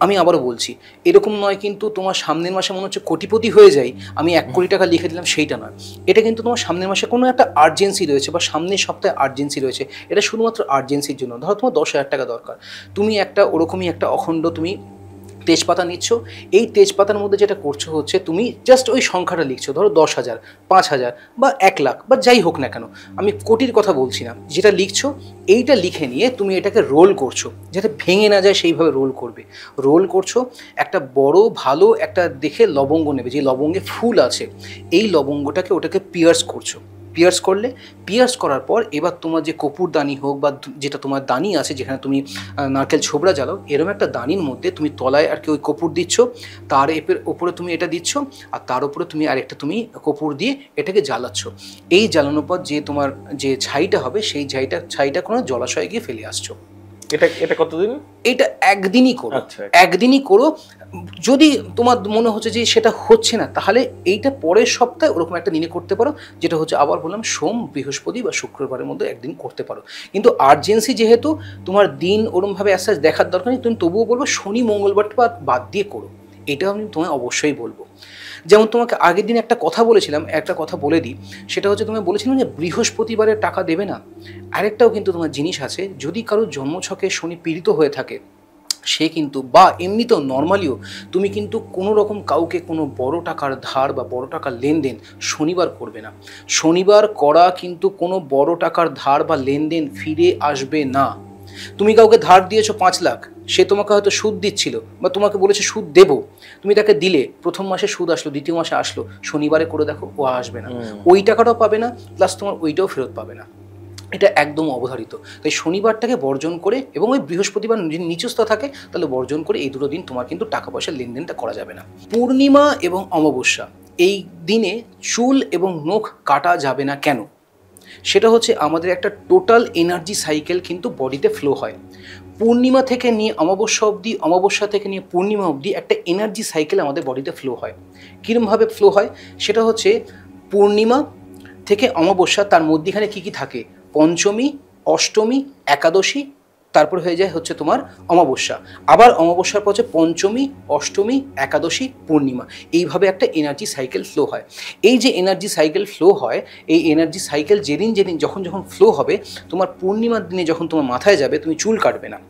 আমি আবারও বলছি, এরকম নয় কিন্তু তোমার সামনের মাসে মনে হচ্ছে কোটিপতি হয়ে যাই, আমি 1 কোটি টাকা লিখে দিলাম, সেইটা নয়। এটা কিন্তু তোমার সামনের মাসে কোনো একটা আর্জেন্সি রয়েছে বা সামনের সপ্তাহে আর্জেন্সি রয়েছে, এটা শুধুমাত্র আর্জেন্সির জন্য। ধরো তোমার 10,000 টাকা দরকার, তুমি একটা ওরকমই একটা অখণ্ড তুমি তেজপাতা নিচ্ছ, এই তেজপাতার মধ্যে যেটা করছো হচ্ছে তুমি জাস্ট ওই সংখ্যাটা লিখছো, ধরো 10,000, 5,000 বা 1 লাখ বা যাই হোক না কেন, আমি কোটির কথা বলছি না, যেটা লিখছো এইটা লিখে নিয়ে তুমি এটাকে রোল করছো, যাতে ভেঙে না যায় সেইভাবে রোল করবে। রোল করছো, একটা বড় ভালো একটা দেখে লবঙ্গ নেবে, যে লবঙ্গে ফুল আছে, এই লবঙ্গটাকে ওটাকে পিয়ার্স করছো। পিয়ার্স করলে, পিয়ার্স করার পর এবার তোমার যে কপুর দানি হোক বা যেটা তোমার দানি আছে, যেখানে তুমি নারকেল ছোবড়া জ্বালাও, এরকম একটা দানির মধ্যে তুমি তলায় আর কি ওই কপুর দিচ্ছ, তার ওপরে তুমি এটা দিচ্ছ, আর তার উপরে তুমি আরেকটা তুমি কপুর দিয়ে এটাকে জ্বালাচ্ছ। এই জ্বালানোর পর যে তোমার যে ছাইটা হবে, সেই ছাইটা কোনো জলাশয়ে গিয়ে ফেলে আসছো। এটা কতদিন? এটা একদিনই করো, একদিনই করো। যদি তোমার মনে হচ্ছে যে সেটা হচ্ছে না, তাহলে এইটা পরের সপ্তাহে ওরকম একটা দিনে করতে পারো, যেটা হচ্ছে আবার বললাম সোম, বৃহস্পতি বা শুক্রবারের মধ্যে একদিন করতে পারো। কিন্তু আর্জেন্সি যেহেতু তোমার দিন ওরমভাবে অ্যাজ দেখার দরকার নেই, তুমি তবুও বলবো শনি মঙ্গলবারটা বাদ দিয়ে করো, এটা আমি তোমায় অবশ্যই বলবো। যেমন তোমাকে আগের দিন একটা কথা বলেছিলাম, একটা কথা বলে দিই, সেটা হচ্ছে তোমায় বলেছিলাম যে বৃহস্পতিবারে টাকা দেবে না। আরেকটাও কিন্তু তোমার জিনিস আছে, যদি কারোর জন্মছকে শনি পীড়িত হয়ে থাকে, সে কিন্তু বা এমনিতেও নর্মালিও তুমি কিন্তু কোনো রকম কাউকে কোনো বড় টাকার ধার বা বড় টাকার লেনদেন শনিবার করবে না। শনিবার করা কিন্তু কোনো বড় টাকার ধার বা লেনদেন ফিরে আসবে না। তুমি কাউকে ধার দিয়েছো 5 লাখ, সে তোমাকে হয়তো সুদ দিচ্ছিল বা তোমাকে বলেছে সুদ দেবো, তুমি তাকে দিলে, প্রথম মাসে সুদ আসলো, দ্বিতীয় মাসে আসলো, শনিবারে করে দেখো ও আসবে না, ওই টাকাটাও পাবে না, প্লাস তোমার ওইটাও ফেরত পাবে না। এটা একদম অবধারিত। তাই শনিবারটাকে বর্জন করে, এবং ওই বৃহস্পতিবার যদি নিচস্থ থাকে তাহলে বর্জন করে, এই দুটো দিন তোমার কিন্তু টাকা পয়সার লেনদেনটা করা যাবে না। পূর্ণিমা এবং অমাবস্যা, এই দিনে চুল এবং নখ কাটা যাবে না। কেন? সেটা হচ্ছে আমাদের একটা টোটাল এনার্জি সাইকেল কিন্তু বডিতে ফ্লো হয়। পূর্ণিমা থেকে নিয়ে অমাবস্যা অবধি, অমাবস্যা থেকে নিয়ে পূর্ণিমা অবধি একটা এনার্জি সাইকেল আমাদের বডিতে ফ্লো হয়। কীরকমভাবে ফ্লো হয়? সেটা হচ্ছে পূর্ণিমা থেকে অমাবস্যা, তার মধ্যেখানে কী কী থাকে? পঞ্চমী, অষ্টমী, একাদশী, তারপর হয়ে যায় হচ্ছে তোমার অমাবস্যা। আবার অমাবস্যার পর হচ্ছে পঞ্চমী, অষ্টমী, একাদশী, পূর্ণিমা। এইভাবে একটা এনার্জি সাইকেল ফ্লো হয়। এই যে এনার্জি সাইকেল ফ্লো হয়, এই এনার্জি সাইকেল যেদিন যখন ফ্লো হবে, তোমার পূর্ণিমার দিনে যখন তোমার মাথায় যাবে, তুমি চুল কাটবে না,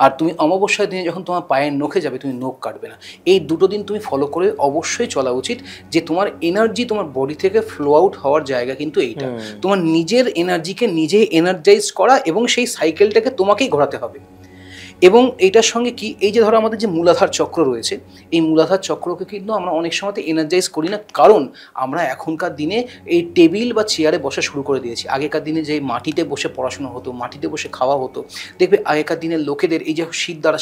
আর তুমি অমাবস্যার দিনে যখন তোমার পায়ের নখে যাবে, তুমি নখ কাটবে না। এই দুটো দিন তুমি ফলো করে অবশ্যই চলা উচিত, যে তোমার এনার্জি তোমার বডি থেকে ফ্লো আউট হওয়ার জায়গা কিন্তু এইটা। তোমার নিজের এনার্জিকে নিজে এনার্জাইজ করা, এবং সেই সাইকেলটাকে তোমাকেই ঘোরাতে হবে। এবং এইটার সঙ্গে কি, এই যে ধরো আমাদের যে মূলাধার চক্র রয়েছে, এই মূলাধার চক্রকে কিন্তু আমরা অনেক সময়তে এনার্জাইজ করি না, কারণ আমরা এখনকার দিনে এই টেবিল বা চেয়ারে বসা শুরু করে দিয়েছি। আগেকার দিনে যে মাটিতে বসে পড়াশোনা হতো, মাটিতে বসে খাওয়া হতো, দেখবে আগেকার দিনের লোকেদের এই যে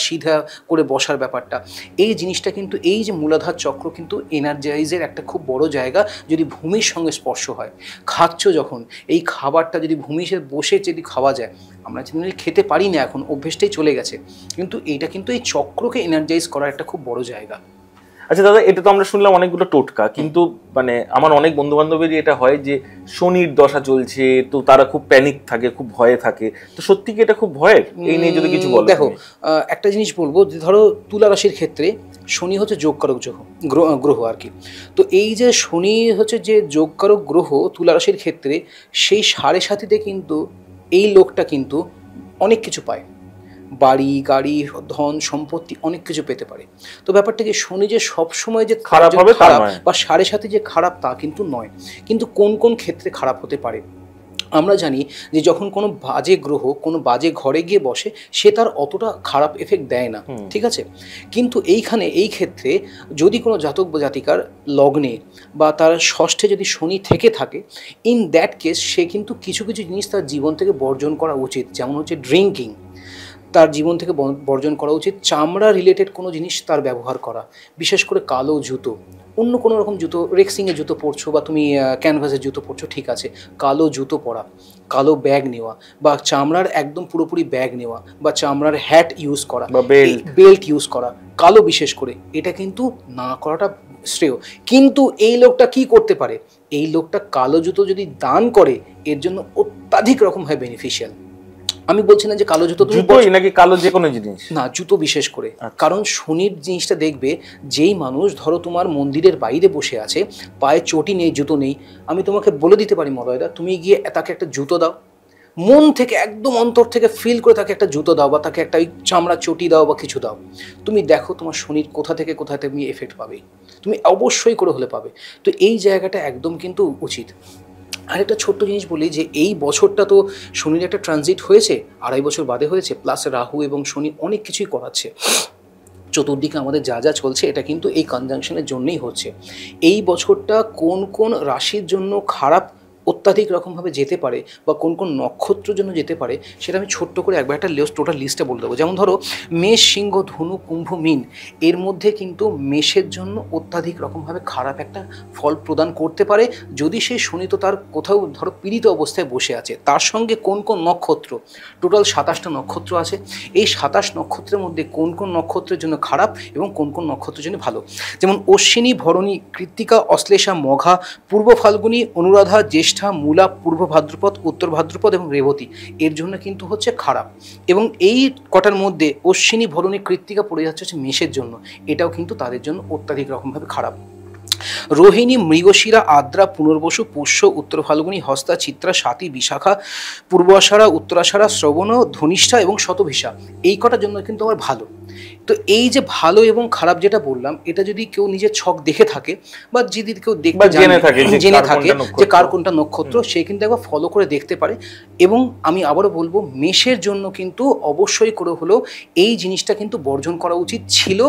সিধা করে বসার ব্যাপারটা, এই জিনিসটা কিন্তু, এই যে মূলাধার চক্র কিন্তু এনার্জাইজের একটা খুব বড় জায়গা। যদি ভূমির সঙ্গে স্পর্শ হয়, খাচ্ছ যখন, এই খাবারটা যদি ভূমিতে বসে যদি খাওয়া যায়, আমরা জেনারেলি খেতে পারি না এখন, অভ্যেসটাই চলে গেছে, কিন্তু এইটা কিন্তু এই চক্রকে এনার্জাইজ করার একটা খুব বড় জায়গা। আচ্ছা দাদা, এটা তো আমরা শুনলাম অনেকগুলো টোটকা, কিন্তু মানে আমার অনেক বন্ধু বান্ধবেরই এটা হয় যে শনির দশা চলছে, তো তারা খুব প্যানিক থাকে, খুব ভয়ে থাকে। তো সত্যি কি এটা খুব ভয়ের? এই নিয়ে যদি কিছু বলো। দেখো, একটা জিনিস বলবো যে ধরো তুলা রাশির ক্ষেত্রে শনি হচ্ছে যোগকারক গ্রহ আর কি। তো এই যে শনি হচ্ছে যে যোগকারক গ্রহ তুলা রাশির ক্ষেত্রে, সেই 7.5-তে কিন্তু এই লোকটা কিন্তু অনেক কিছু পায়, বাড়ি গাড়ি ধন সম্পত্তি অনেক কিছু পেতে পারে। তো ব্যাপারটা কি, শনি যে সবসময় যে খারাপ হবে বা 7.5 যে খারাপ তা কিন্তু নয়, কিন্তু কোন কোন ক্ষেত্রে খারাপ হতে পারে আমরা জানি যে যখন কোনো বাজে গ্রহ কোনো বাজে ঘরে গিয়ে বসে সে তার অতটা খারাপ এফেক্ট দেয় না, ঠিক আছে। কিন্তু এই ক্ষেত্রে যদি কোনো জাতক বা জাতিকার লগ্নে বা তার ষষ্ঠে যদি শনি থেকে থাকে, ইন দ্যাট কেস সে কিন্তু কিছু কিছু জিনিস তার জীবন থেকে বর্জন করা উচিত। যেমন হচ্ছে ড্রিঙ্কিং, তার জীবন থেকে বর্জন করা উচিত। চামড়া রিলেটেড কোনো জিনিস তার ব্যবহার করা, বিশেষ করে কালো জুতো, অন্য কোনো রকম জুতো, রেক্সিংয়ের জুতো পরছো বা তুমি ক্যানভাসের জুতো পরছো, ঠিক আছে, কালো জুতো পরা, কালো ব্যাগ নেওয়া বা চামড়ার একদম পুরোপুরি ব্যাগ নেওয়া বা চামড়ার হ্যাট ইউজ করা বা বেল্ট ইউজ করা, কালো বিশেষ করে, এটা কিন্তু না করাটা শ্রেয়। কিন্তু এই লোকটা কি করতে পারে, এই লোকটা কালো জুতো যদি দান করে এর জন্য অত্যাধিক রকম হয় বেনিফিশিয়াল। আমি বলছি না যে কালো জুতো নাকি কালো যে কোনো জিনিস না, জুতো বিশেষ করে, কারণ শনির জিনিসটা দেখবে, যেই মানুষ ধরো তোমার মন্দিরের বাইরে বসে আছে, পায়ে চটি নেই, জুতো নেই, আমি তোমাকে বলে দিতে পারি মলয়দা, তুমি গিয়ে তাকে একটা জুতো দাও, মন থেকে একদম অন্তর থেকে ফিল করে তাকে একটা জুতো দাও বা তাকে একটা ওই চামড়া চটি দাও বা কিছু দাও, তুমি দেখো তোমার শনির কোথা থেকে তুমি এফেক্ট পাবে, তুমি অবশ্যই করে হলে পাবে। তো এই জায়গাটা একদম কিন্তু উচিত। আরেকটা ছোট্ট জিনিস বলি যে এই বছরটা তো শনির একটা ট্রানজিট হয়েছে, 2.5 বছর বাদে হয়েছে, প্লাস রাহু এবং শনি অনেক কিছুই করাচ্ছে। চতুর্দিকে আমাদের যা যা চলছে এটা কিন্তু এই কনজাংশনের জন্যই হচ্ছে। এই বছরটা কোন কোন রাশির জন্য খারাপ অত্যাধিক রকমভাবে যেতে পারে বা কোন কোন নক্ষত্রের জন্য যেতে পারে সেটা আমি ছোট্ট করে একবার একটা টোটাল লিস্টে বলে দেবো। যেমন ধরো মেষ, সিংহ, ধনু, কুম্ভ, মীন, এর মধ্যে কিন্তু মেষের জন্য অত্যাধিক রকমভাবে খারাপ একটা ফল প্রদান করতে পারে যদি সেই শনি তো তার কোথাও ধরো পীড়িত অবস্থায় বসে আছে। তার সঙ্গে কোন কোন নক্ষত্র, টোটাল 27টা নক্ষত্র আছে, এই 27 নক্ষত্রের মধ্যে কোন কোন নক্ষত্রের জন্য খারাপ এবং কোন কোন নক্ষত্রের জন্য ভালো, যেমন অশ্বিনী, ভরণী, কৃত্তিকা, অশ্লেষা, মঘা, পূর্ব ফাল্গুনী, অনুরাধা, জ্যেষ্ঠা, মূলা, পূর্ব ভাদ্রপদ, উত্তর ভাদ্রপদ এবং রেবতী এর জন্য কিন্তু হচ্ছে খারাপ। এবং এই কটার মধ্যে অশ্বিনী, ভরণী, কৃত্তিকা পড়ে যাচ্ছে হচ্ছে মেষের জন্য, এটাও কিন্তু তাদের জন্য অত্যাধিক রকমভাবে খারাপ। রোহিণী, মৃগশিরা, আদ্রা, পুনর্বসু, পুষ্য, উত্তর ফাল্গুনী, হস্তা, চিত্রা, স্বাতি, বিশাখা, পূর্ব আষাঢ়া, উত্তরাষাঢ়া, শ্রবণ, ধনিষ্ঠা এবং শতভিষা, এই কটার জন্য কিন্তু আমার ভালো। তো এই যে ভালো এবং খারাপ যেটা বললাম, এটা যদি কেউ নিজের ছক দেখে থাকে বা যদি কেউ জেনে থাকে যে কার কোনটা নক্ষত্র, সে কিন্তু একবার ফলো করে দেখতে পারে। এবং আমি আবারও বলবো, মেষের জন্য কিন্তু অবশ্যই করে হলেও এই জিনিসটা কিন্তু বর্জন করা উচিত ছিল।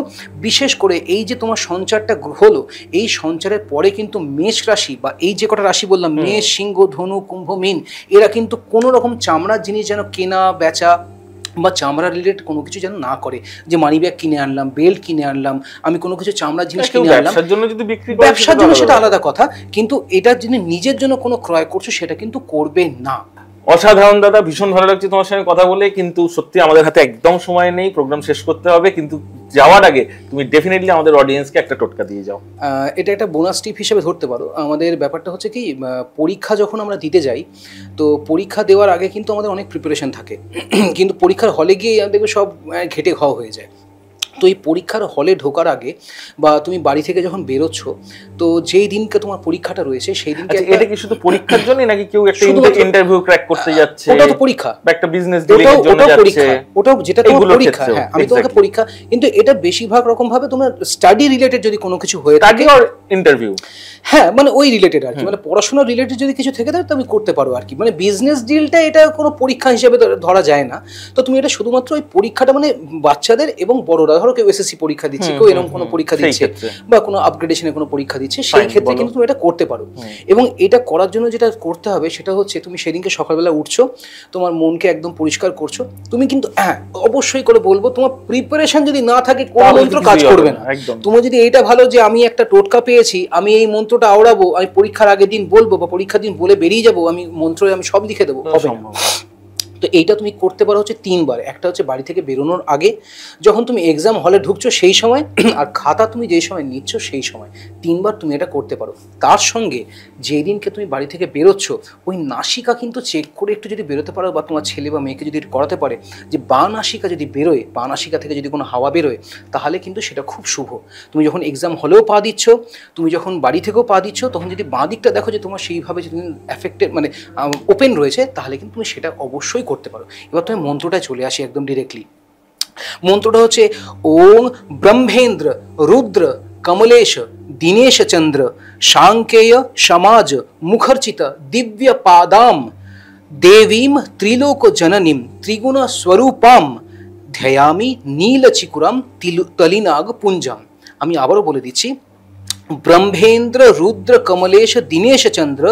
বিশেষ করে এই যে তোমার সঞ্চারটা হলো, এই সঞ্চারের পরে কিন্তু মেষ রাশি বা এই যে কটা রাশি বললাম, মেষ, সিংহ, ধনু, কুম্ভ, মীন, এরা কিন্তু কোনো রকম চামড়ার জিনিস যেন কেনা বেচা বা চামড়া রিলেটেড কোনো কিছু যেন না করে, যে মানি ব্যাগ কিনে আনলাম, বেল্ট কিনে আনলাম, আমি কোনো কিছু চামড়ার জিনিস কিনে আনলাম, ব্যবসার জন্য সেটা আলাদা কথা, কিন্তু এটার জন্য নিজের জন্য কোনো ক্রয় করছো সেটা কিন্তু করবে না। অসাধারণ দাদা, ভীষণ ভালো লাগছে তোমার সঙ্গে কথা বলে, কিন্তু সত্যি আমাদের হাতে একদম সময় নেই, প্রোগ্রাম শেষ করতে হবে, কিন্তু যাওয়ার আগে তুমি ডেফিনেটলি আমাদের অডিয়েন্সকে একটা টোটকা দিয়ে যাও। এটা একটা বোনাস টিপ হিসেবে ধরতে পারো। আমাদের ব্যাপারটা হচ্ছে কি, পরীক্ষা যখন আমরা দিতে যাই, তো পরীক্ষা দেওয়ার আগে কিন্তু আমাদের অনেক প্রিপারেশন থাকে, কিন্তু পরীক্ষার হলে গিয়ে দেখবে সব ঘেটে খাওয়া হয়ে যায়। তো এই পরীক্ষার হলে ঢোকার আগে বা তুমি বাড়ি থেকে যখন বেরোচ্ছ, তো যেই দিনকে তোমার পরীক্ষাটা রয়েছে সেই দিনকে, এটা কি শুধু পরীক্ষার জন্য নাকি কেউ একটা ইন্টারভিউ ক্র্যাক করতে যাচ্ছে? ওটা তো পরীক্ষা, বা একটা বিজনেস ডিলের জন্য যাচ্ছে, ওটা যেটা তোমার পরীক্ষা। হ্যাঁ, আমি তোমাকে পরীক্ষা, কিন্তু এটা বেশিরভাগ রকম ভাবে তোমার স্টাডি রিলেটেড যদি কোনো কিছু হয়ে থাকে, আর ইন্টারভিউ, হ্যাঁ মানে ওই রিলেটেড আর কি, মানে পড়াশোনা রিলেটেড যদি কিছু থেকে থাকে তুমি করতে পারো আর কি। মানে বিজনেস ডিলটা এটা কোনো পরীক্ষা হিসেবে ধরা যায় না। তো তুমি এটা শুধুমাত্র ওই পরীক্ষাটা, মানে বাচ্চাদের এবং বড়রা, ধরো কেউ এসএসসি পরীক্ষা দিচ্ছে, কেউ এরকম কোনো পরীক্ষা দিচ্ছে বা কোনো আপগ্রেডেশনের কোনো পরীক্ষা দিচ্ছে, সেই ক্ষেত্রে কিন্তু তুমি এটা করতে পারো। এবং এটা করার জন্য যেটা করতে হবে সেটা হচ্ছে, তুমি সেদিনকে সকালবেলা উঠছো, তোমার মনকে একদম পরিষ্কার করছো, তুমি কিন্তু হ্যাঁ অবশ্যই করে বলবো, তোমার প্রিপারেশন যদি না থাকে কোনো মন্ত্র কাজ করবে না। তোমার যদি এইটা ভালো যে আমি একটা টোটকা পেয়েছি, আমি এই মন্ত্রটা আওড়াবো, আমি পরীক্ষার আগের দিন বলবো বা পরীক্ষার দিন বলে বেরিয়ে যাবো, আমি মন্ত্রে আমি সব লিখে দেবো, হবে না। তো এইটা তুমি করতে পারো হচ্ছে 3 বার। একটা হচ্ছে বাড়ি থেকে বেরোনোর আগে, যখন তুমি এক্সাম হলে ঢুকছো সেই সময়, আর খাতা তুমি যেই সময় নিচ্ছ সেই সময়। 3 বার তুমি এটা করতে পারো। তার সঙ্গে যেই দিনকে তুমি বাড়ি থেকে বেরোচ্ছ ওই নাসিকা কিন্তু চেক করে একটু যদি বেরোতে পারো, বা তোমার ছেলে বা মেয়েকে যদি করাতে পারে যে বা নাসিকা যদি বেরোয়, বা নাসিকা থেকে যদি কোনো হাওয়া বেরোয়, তাহলে কিন্তু সেটা খুব শুভ। তুমি যখন এক্সাম হলেও পা দিচ্ছ, তুমি যখন বাড়ি থেকেও পা দিচ্ছ, তখন যদি বাঁ দিকটা দেখো যে তোমার সেইভাবে যদি এফেক্টেড মানে ওপেন রয়েছে, তাহলে কিন্তু তুমি সেটা অবশ্যই করতে পারো। এবার তুমি মন্ত্রটায় চলে আসি একদম ডিরেক্টলি। মন্ত্রটা হচ্ছে ওং ব্রহ্মেন্দ্র রুদ্র কমলেশ দীনেশ চন্দ্র শাঙ্কেয় সমাজ মুখর্চিত দিব্য পাদাম দেবীম ত্রিলোক জননীম ত্রিগুণ স্বরূপাম ধ্যায়ামি নীলচিকুরাম তলিনাগ পুঞ্জাম। আমি আবারও বলে দিচ্ছি, ব্রহ্মেন্দ্র রুদ্র কমলেশ দীনেশ চন্দ্র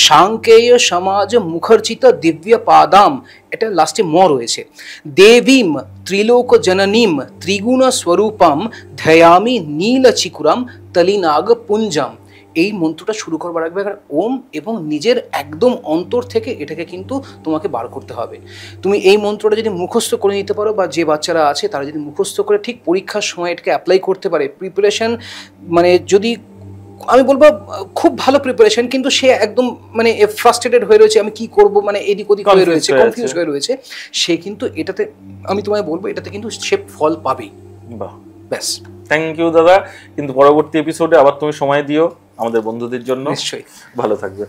শাঙ্কেয় সমাজ মুখর্চিত দিব্য পাদাম, এটা লাস্টে ম রয়েছে, দেবীম ত্রিলোক জননীম ত্রিগুণ স্বরূপম ধ্যায়ামি নীলচিকুরাম তলিনাগ পুঞ্জাম। এই মন্ত্রটা শুরু করবার আগে ওম এবং নিজের একদম অন্তর থেকে এটাকে কিন্তু তোমাকে বার করতে হবে। তুমি এই মন্ত্রটা যদি মুখস্থ করে নিতে পারো, বা যে বাচ্চারা আছে তারা যদি মুখস্থ করে ঠিক পরীক্ষার সময় এটাকে অ্যাপ্লাই করতে পারে, প্রিপারেশন মানে যদি আমি বলবো খুব ভালো প্রিপারেশন, কিন্তু সে একদম মানে ফ্রাস্ট্রেটেড হয়ে রয়েছে, আমি কি করব মানে এদিক ওদিক হয়ে রয়েছে, কনফিউজ হয়ে রয়েছে, সে কিন্তু এটাতে আমি তোমায় বলবো এটাতে কিন্তু সে ফল পাবেই। বাহ, ব্যাস। থ্যাংক ইউ দাদা। কিন্তু পরবর্তী এপিসোডে আবার তুমি সময় দিও আমাদের বন্ধুদের জন্য। নিশ্চয়ই। ভালো থাকবে।